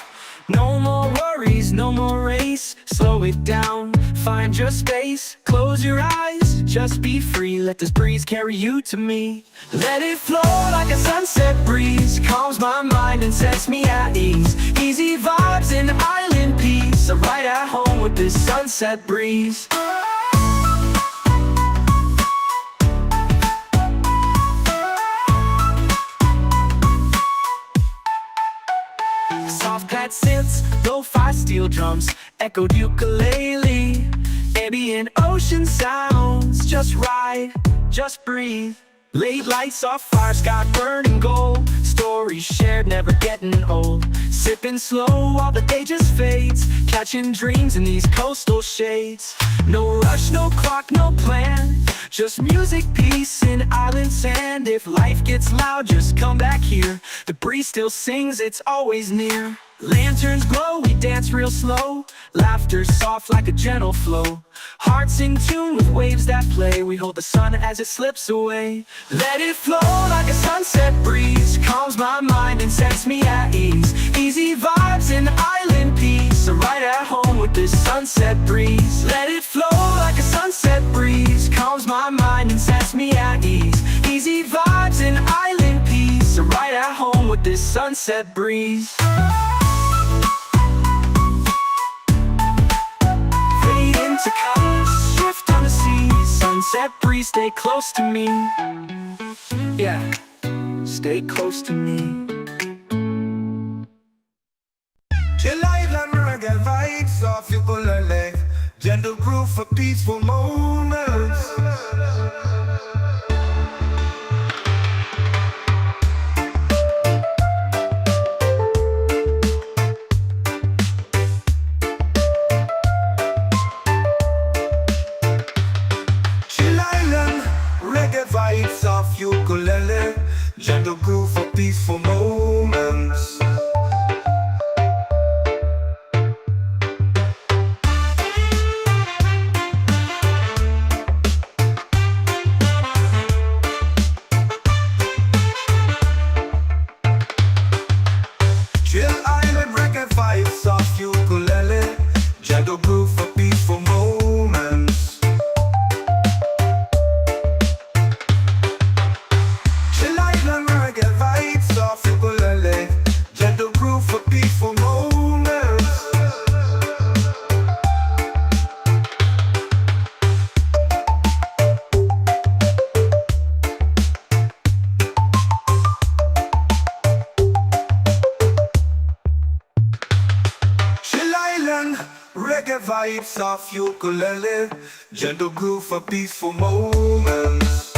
No more worries, no more race. Slow it down, find your space. Close your eyes, just be free. Let this breeze carry you to me. Let it flow like a sunset breeze. Calms my mind and sets me at ease. Easy vibes and island peace. I'm right at home with this sunset breeze. Soft pad synths, lo-fi steel drums, echoed ukulele, ambient ocean sounds. Just ride, just breathe. Late lights off fire, sky burning gold. Stories shared, never getting old. Sipping slow while the day just fades. Catching dreams in these coastal shades. No rush, no clock, no plan. Just music, peace, and island sand. If life gets loud, just come back here. The breeze still sings, it's always near. Lanterns glow, we dance real slow. Laughter soft like a gentle flow. Hearts in tune with waves that play. We hold the sun as it slips away. Let it flow like a sunset breeze. Calms my mind and sets me at ease. Easy vibes and island peace. I'm right at home with this sunset breeze. Let it flow like a sunset breeze. Calms my mind and sets me at ease. Easy vibes and island peace. I'm right at home with this sunset breeze. To colors, shift on the sea. Sunset breeze, stay close to me. Yeah, stay close to me. Chill island reggae vibes off ukulele. Gentle groove for peaceful moments. Vibes off ukulele, gentle groove for peaceful moments. Chill island reggae vibes off ukulele, gentle groove for peaceful moments. Gentle groove for peaceful moments. Chill island, reggae vibes off ukulele. Gentle groove for peaceful moments.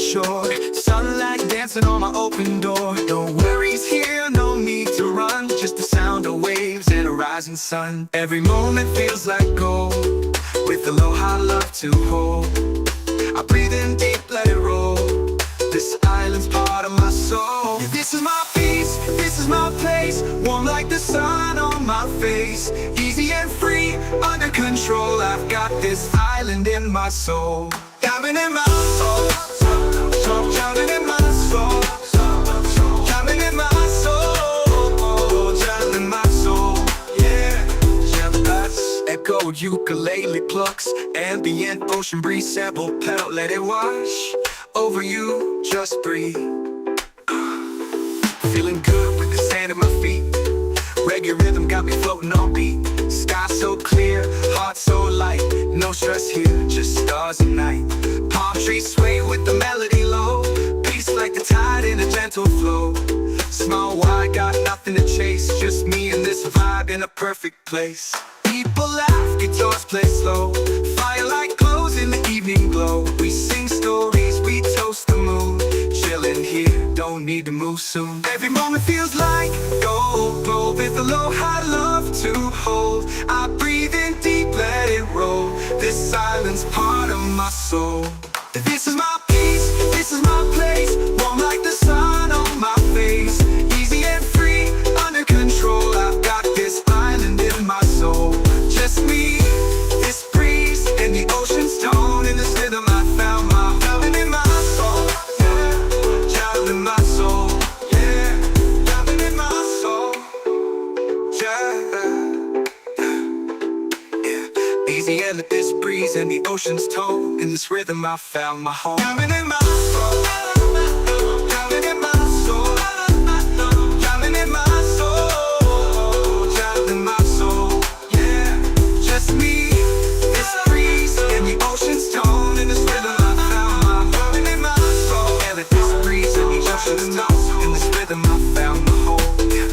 shore. Sunlight dancing on my open door. No worries here, no need to run. Just the sound of waves and a rising sun. Every moment feels like gold, with aloha love to hold. I breathe in deep, let it roll. This island's part of my soul. This is my peace, this is my place. Warm like the sun on my face. Easy and free, under control. I've got this island in my soul. Diamond in my soul, diamond in my soul, diamond in my soul, diamond in my soul. Yeah, echo ukulele plucks, ambient ocean breeze sample pedal, let it wash over you, just breathe. Feeling good with the sand at my feet. Reggae rhythm got me floating on beat. Sky so clear, heart so light. No stress here, just stars and night. Palm trees sway with the melody low. Peace like the tide in a gentle flow. Small wide, got nothing to chase. Just me and this vibe in a perfect place. People laugh, guitars play slow. Firelight glows in the evening glow. We sing stories, we toast the moon. Chillin' here, don't need to move soon. Every moment feels like gold, gold with aloha love to hold. I breathe in deep, let it roll. This silence part of my soul. This is my peace, this is my place. Warm like the sun on my face. Easy and free, under control. I've got this island in my soul. Just me, this breeze, and the ocean's tone. In this rhythm I found my diamond in my soul. Yeah, diamond in my soul. Yeah, diamond in my soul. Yeah. Easy and let this breeze and the ocean's tone. In this rhythm I found my home. Diamond in my soul. Diamond in my soul. Diamond in my soul. Diamond in my soul. Yeah, just me, this breeze and the ocean's tone. In this rhythm I found my diamond in my soul. And let this breeze and the ocean's tone. In this rhythm I found my home. Yeah.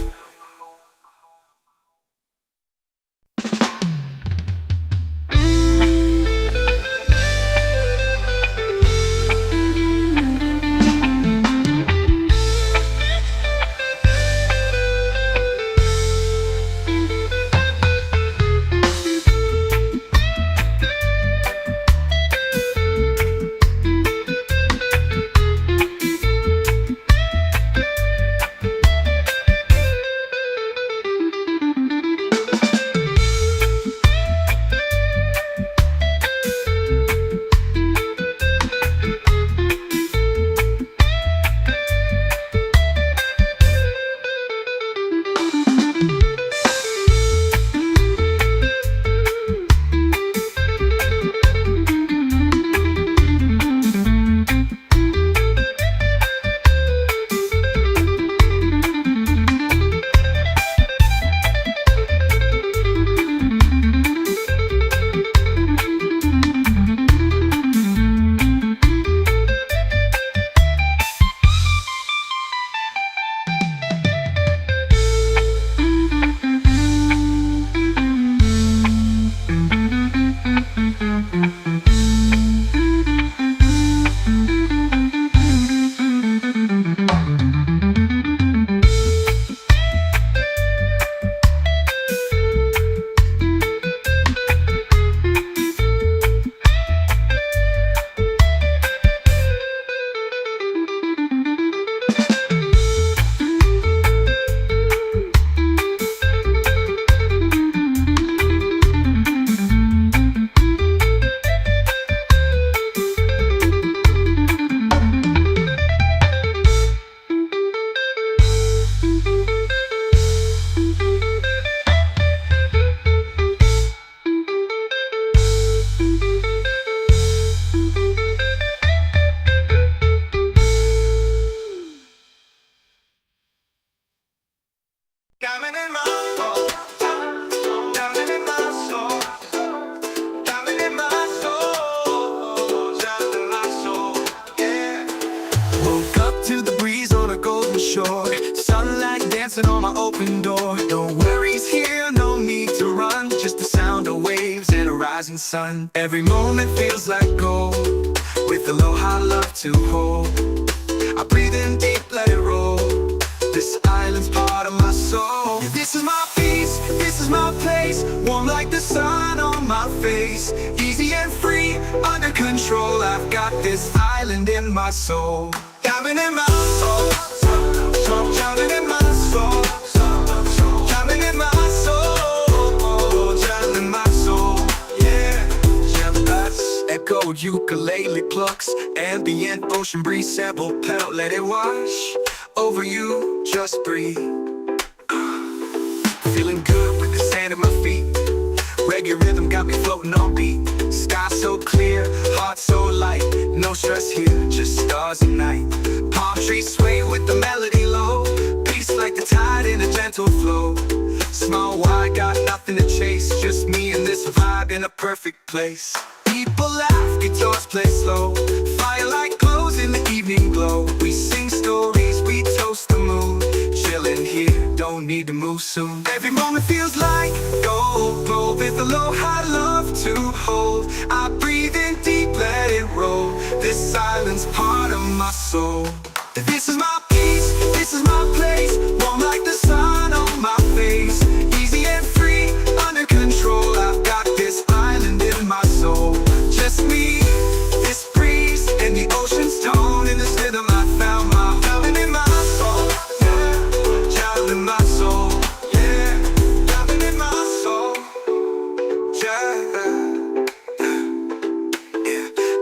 Diamond in my soul. Diamond in my soul. Diamond in my soul. Diamond in my soul. Yeah. Woke up to the breeze on a golden shore. Sunlight dancing on my open door. No worries here, no need to run. Just the sound of waves and a rising sun. Every moment feels like gold, with aloha love to hold. I breathe in deep, let it roll. This island's part of my soul. This is my peace, this is my place. Warm like the sun on my face. Easy and free, under control. I've got this island in my soul. Diamond in my soul, diamond in my soul, diamond in my soul, diamond in my soul. Yeah, that's echoed ukulele plucks, ambient ocean breeze sample pedal, let it wash over you, just breathe. Feeling good with the sand at my feet. Reggae rhythm got me floating on beat. Sky so clear, heart so light. No stress here, just stars at night. Palm trees sway with the melody low. Peace like the tide in a gentle flow. Small wide, got nothing to chase. Just me and this vibe in a perfect place. People laugh, guitars play slow. Firelight glows in the evening glow. We sing stories, we toast the moon. Chillin' here, don't need to move soon. Every moment feels like gold. Roll with a low high love to hold. I breathe in deep, let it roll. This island's part of my soul. This is my peace, this is my place. Warm like the sun on my face. Easy and free, under control. I've got this island in my soul. Just me, this breeze, and the ocean's tone. In this rhythm I found my diamond in my soul. Yeah, diamond in my soul. Yeah, diamond in my soul. Yeah.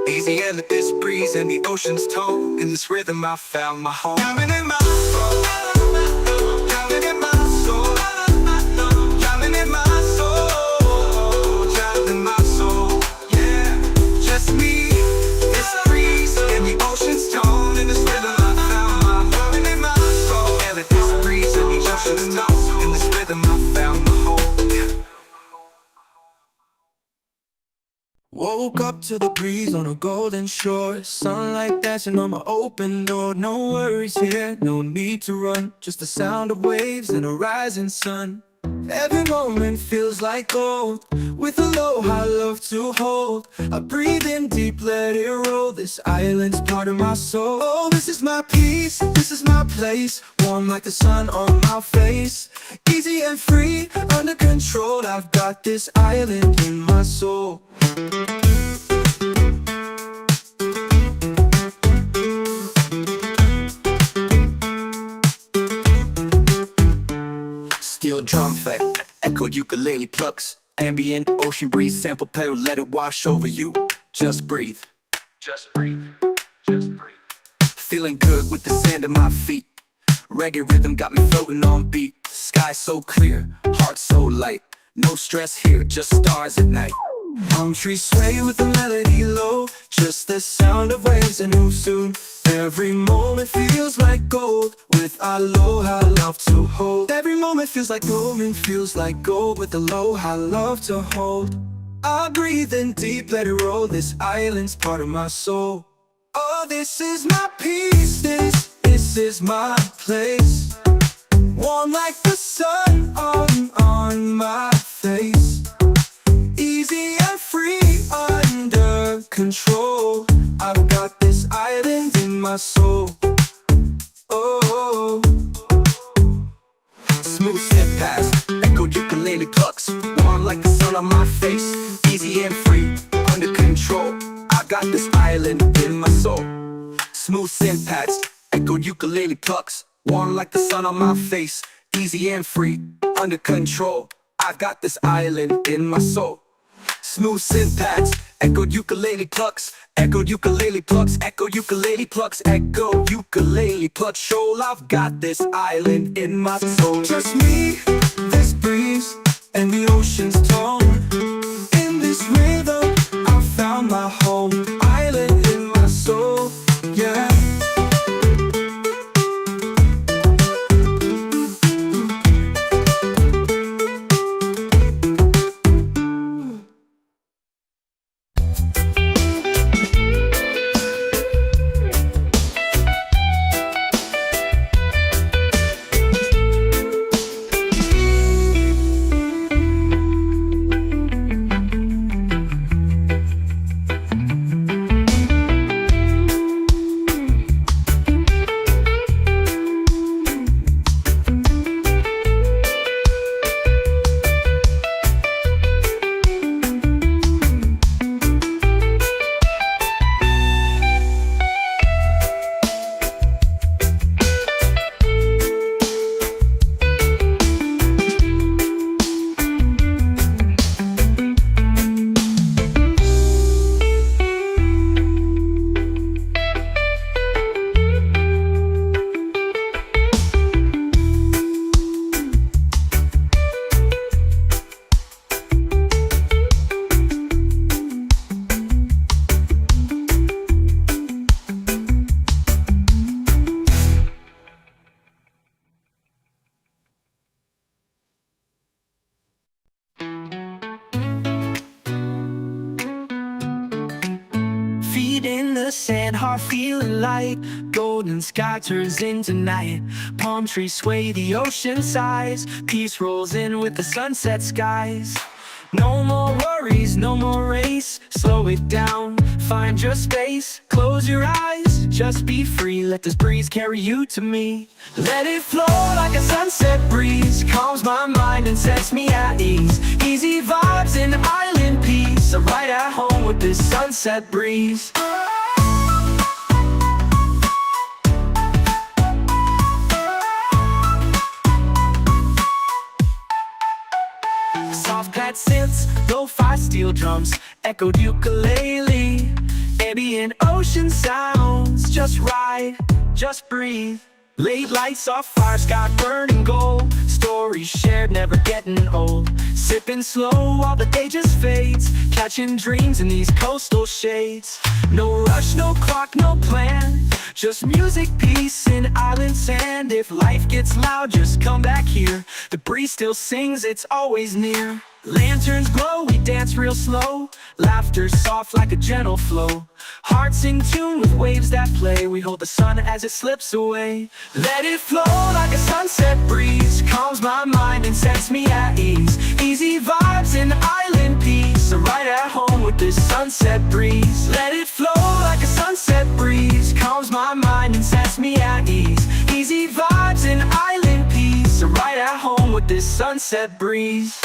Easy and this breeze and the ocean's tone. In this rhythm I found my home. Diamond in my soul. Diamond in my soul. Diamond in my soul. Diamond in my soul. Yeah, just me, this breeze and the ocean's tone. In this rhythm I found my diamond in my soul. Yeah, this breeze and the ocean's tone. In this rhythm I found my home. Woke up to the breeze on a golden shore. Sunlight dancing on my open door. No worries here, no need to run. Just the sound of waves and a rising sun. Every moment feels like gold. With a low high love to hold. I breathe in deep, let it roll. This island's part of my soul. Oh, this is my peace, this is my place. Warm like the sun on my face. Easy and free, under control. I've got this island in my soul. Steel drum effect, echoed ukulele plucks. Ambient ocean breeze sample pedal, let it wash over you. Just breathe. Just breathe. Just breathe. Feeling good with the sand at my feet. Reggae rhythm got me floating on beat. Sky so clear, heart so light. No stress here, just stars at night. Palm trees sway with the melody low. Just the sound of waves and move soon. Every moment feels like gold. With aloha love to hold. Every moment feels like gold. With aloha love to hold. I breathe in deep, let it roll. This island's part of my soul. Oh, this is my peace. This is my place. Warm like the sun on my face. Easy and free, under control. I've got this island in my soul. Oh, Smooth step past, echoed ukulele plucks. Warm like the sun on my face. Easy and free, under control. I got this island in my soul. Smooth synth pads, echoed ukulele plucks. Warm like the sun on my face. Easy and free, under control. I've got this island in my soul. Smooth synth pads, echoed ukulele plucks. Echoed ukulele plucks, echoed ukulele plucks, echoed ukulele plucks. Shoal, I've got this island in my soul. just me, this breeze, and the ocean's tone. In this rhythm, I found my home. Island in my soul, yeah. Feet in the sand, heart feeling light. Golden sky turns into night. Palm trees sway, the ocean sighs. Peace rolls in with the sunset skies. No more worries, no more race. Slow it down, find your space. Close your eyes, just be free. Let this breeze carry you to me. Let it flow like a sunset breeze. Calms my mind and sets me at ease. Easy vibes and island peace. I'm right at home with this sunset breeze. Soft pad synths, lo-fi steel drums, echoed ukulele, ambient ocean sounds. Just ride, just breathe. Late lights off fire, sky burning gold. Stories shared, never getting old. Sipping slow while the day just fades. Catching dreams in these coastal shades. No rush, no clock, no plan. Just music, peace, and island sand. If life gets loud, just come back here. The breeze still sings, it's always near. Lanterns glow, we dance real slow. Laughter soft like a gentle flow. Hearts in tune with waves that play. We hold the sun as it slips away. Let it flow like a sunset breeze. Calms my mind and sets me at ease. Easy vibes and island peace. I'm right at home with this sunset breeze. Let it flow like a sunset breeze. Calms my mind and sets me at ease. Easy vibes and island peace. I'm right at home with this sunset breeze.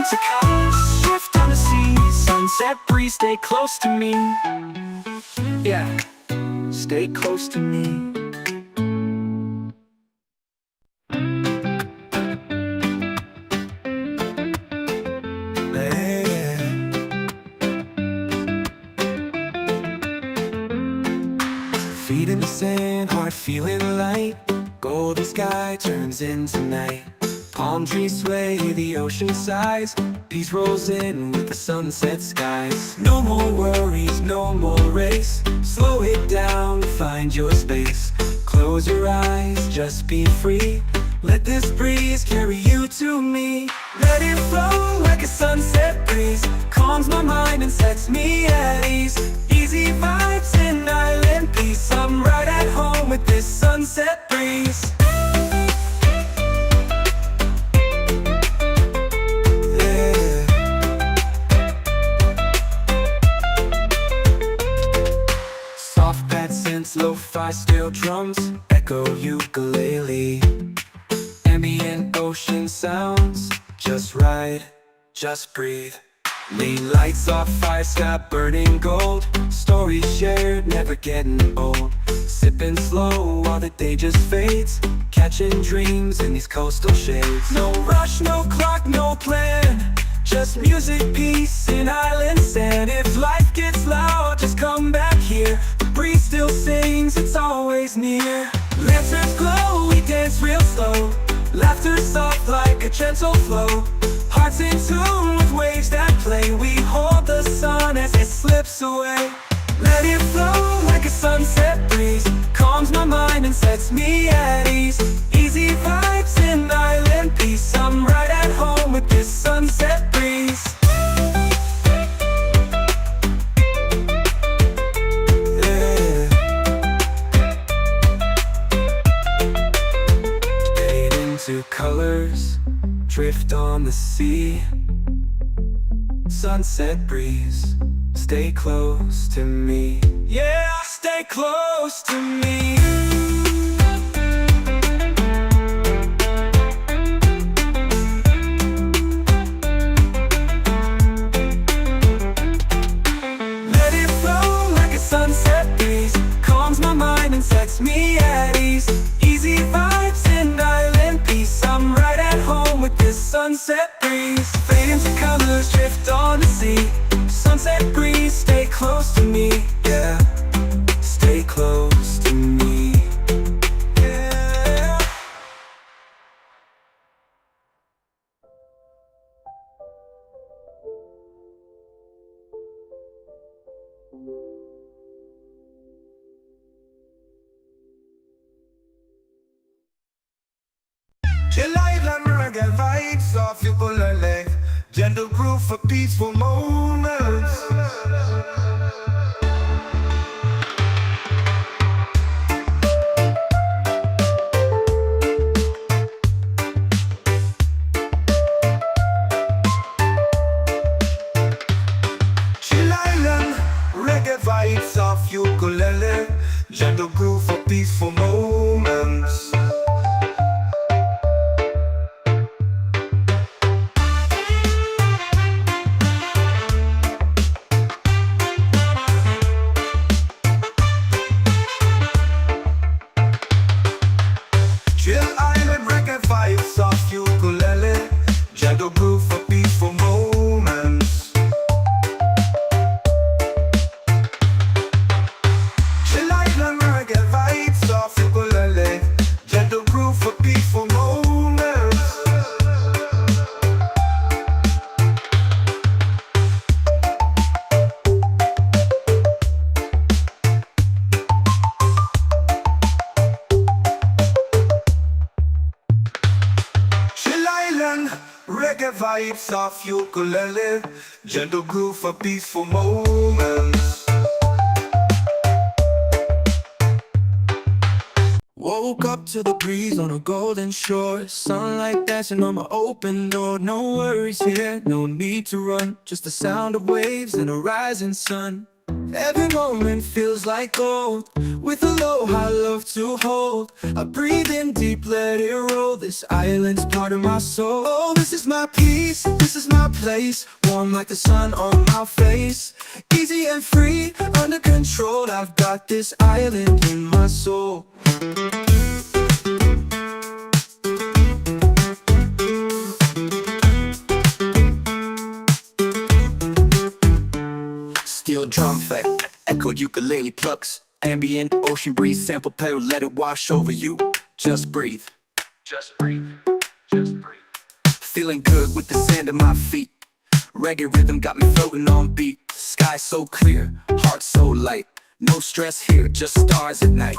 To colors, shift on the sea. Sunset breeze, stay close to me. Yeah, stay close to me. Feet in the sand, heart feeling light. Golden sky turns into night. Palm trees sway, the ocean sighs. Peace rolls in with the sunset skies. No more worries, no more race. Slow it down, find your space. Close your eyes, just be free. Let this breeze carry you to me. Let it flow like a sunset breeze. Calms my mind and sets me at ease. Easy vibes and island peace. I'm right at home with this sunset breeze. Lo-fi steel drums, echo ukulele, ambient ocean sounds. Just ride, just breathe. Late lights off fire, sky burning gold. Stories shared, never getting old. Sipping slow while the day just fades. Catching dreams in these coastal shades. No rush, no clock, no plan. Just music, peace, and island sand. If life gets loud, just come back here. The breeze still sings, it's always near. Lanterns glow, we dance real slow. Laughter soft like a gentle flow. Hearts in tune with waves that play. We hold the sun as it slips away. Let it flow like a sunset breeze. Calms my mind and sets me at ease. Easy vibes and island peace. I'm right at home with this sunset breeze. Yeah. Fade into colors, drift on the sea. Sunset breeze, stay close to me. Yeah, stay close to me. Let it flow like a sunset breeze. Calms my mind and sets me at ease. Easy vibes and island peace. I'm right at home with this sunset breeze. Fade into colors, drift on the sea. Sunset breeze, stay close to me. Yeah, stay close to me. Yeah. gentle groove for peaceful moments. Chill Island, reggae vibes of ukulele, gentle groove for peaceful moments. Chill Island, reggae vibes of ukulele, gentle groove for peaceful moments. Chill Island, reggae vibes of ukulele, gentle groove for peaceful moments. Chill Island, reggae vibes of ukulele, gentle groove for peaceful moments. Woke up to the breeze on a golden shore, sunlight dancing on my open door. No worries here, no need to run, just the sound of waves and a rising sun. Every moment feels like gold, with aloha love to hold. I breathe in deep, let it roll, this island's part of my soul. Oh, this is my peace, this is my place, warm like the sun on my face. Easy and free, under control, I've got this island in my soul. Steel drum effect, echoed ukulele plucks, ambient ocean breeze, sample pedal, let it wash over you. Just breathe, Just breathe, just breathe. feeling good with the sand at my feet. Reggae rhythm got me floating on beat. Sky so clear, heart so light, no stress here, just stars at night.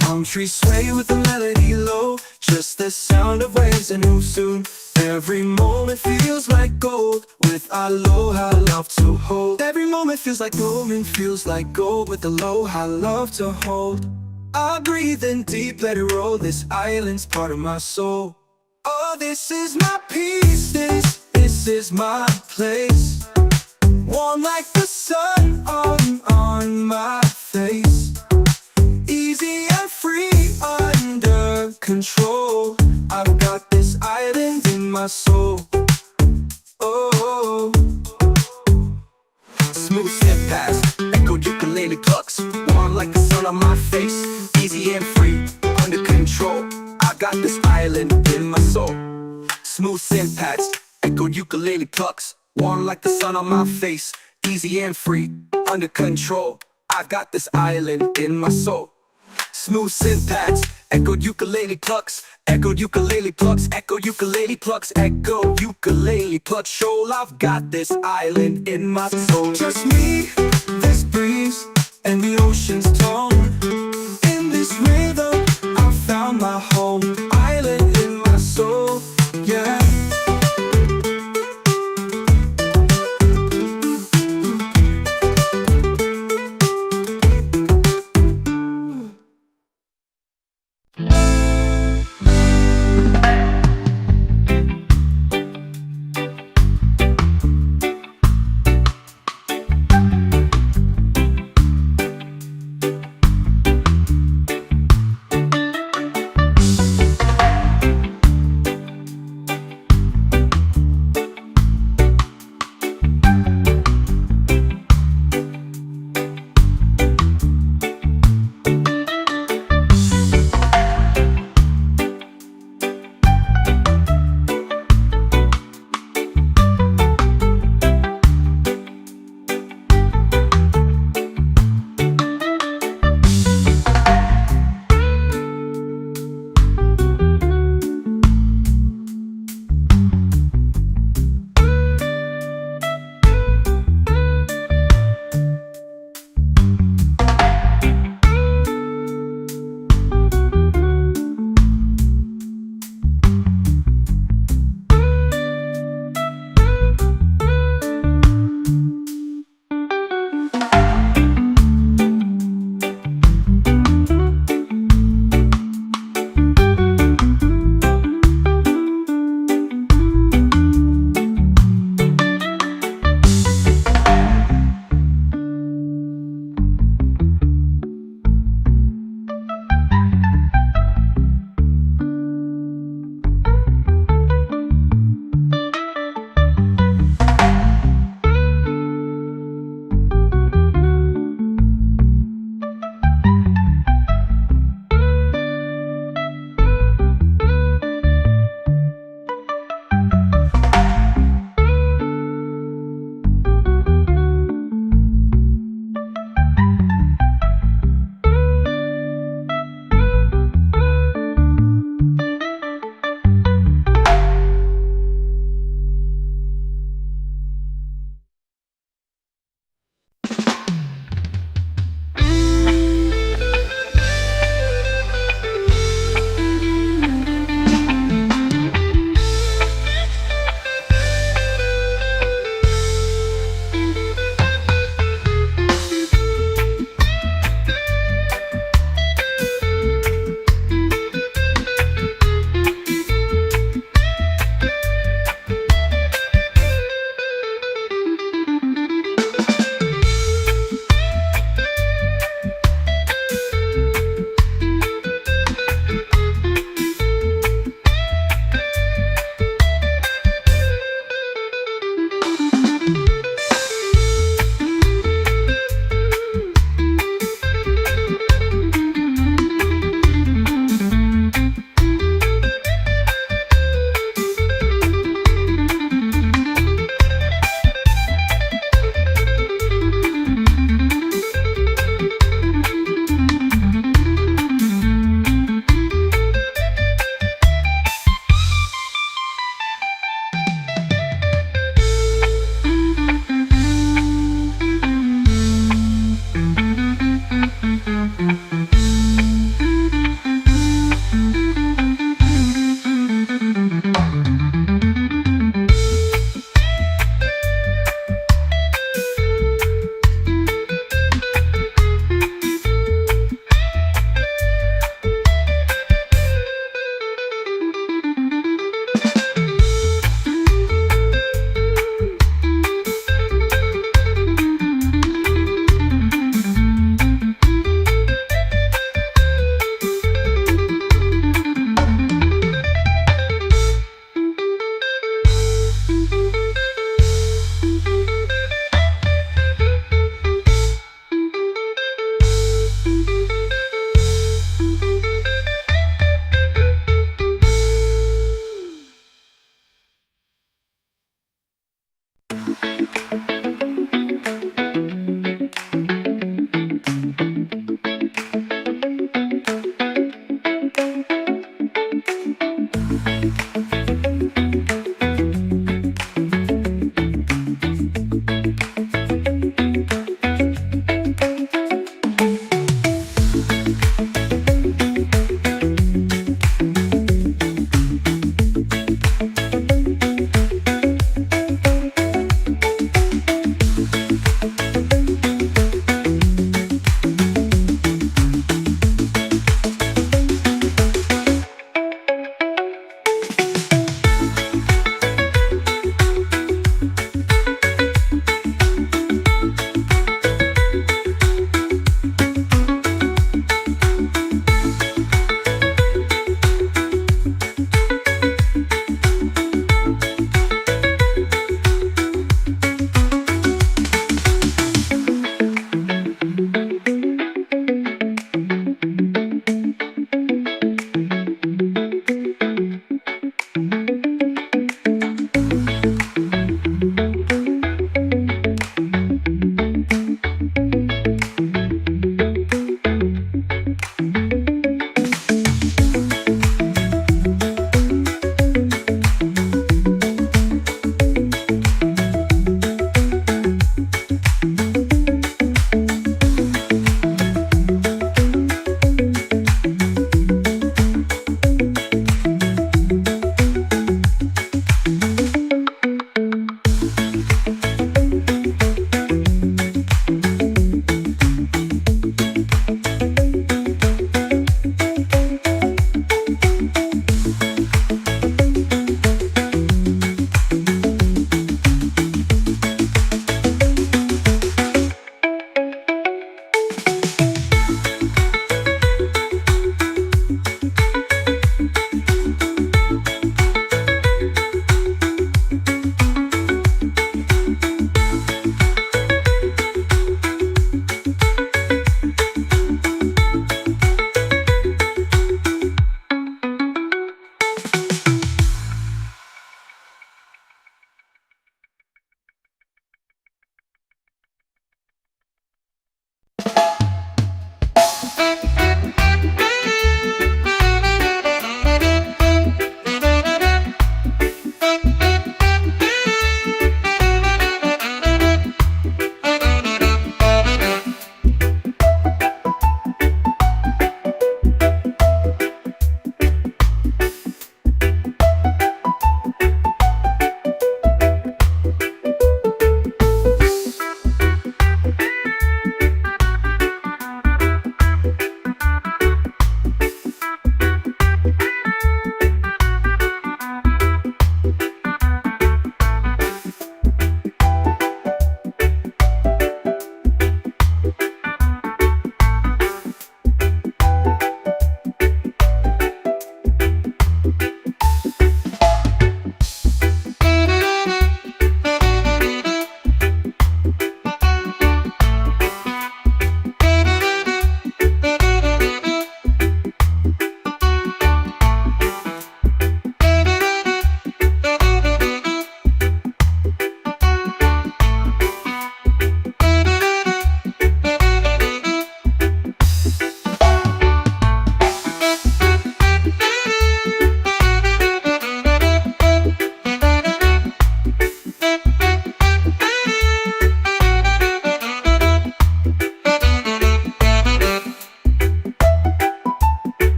Palm trees sway with the melody low, just the sound of waves and who soon. Every moment feels like gold, with aloha love to hold. Every moment feels like golden, feels like gold, with aloha love to hold. I breathe in deep, let it roll, this island's part of my soul. Oh, this is my peace, this is my place, warm like the sun on my face. Easy and free, under control, I've got this island in my soul. Oh, Smooth step past, echoed ukulele plucks, warm like the sun on my face. Easy and free, under control, I got this island in my soul. Smooth synth pads, echoed ukulele plucks, warm like the sun on my face. Easy and free, under control, I got this island in my soul. Smooth synth pads, echoed ukulele plucks, echoed ukulele plucks, echoed ukulele plucks, echoed ukulele plucks. Shoal, I've got this island in my soul. just me, this breeze, and the ocean's tone.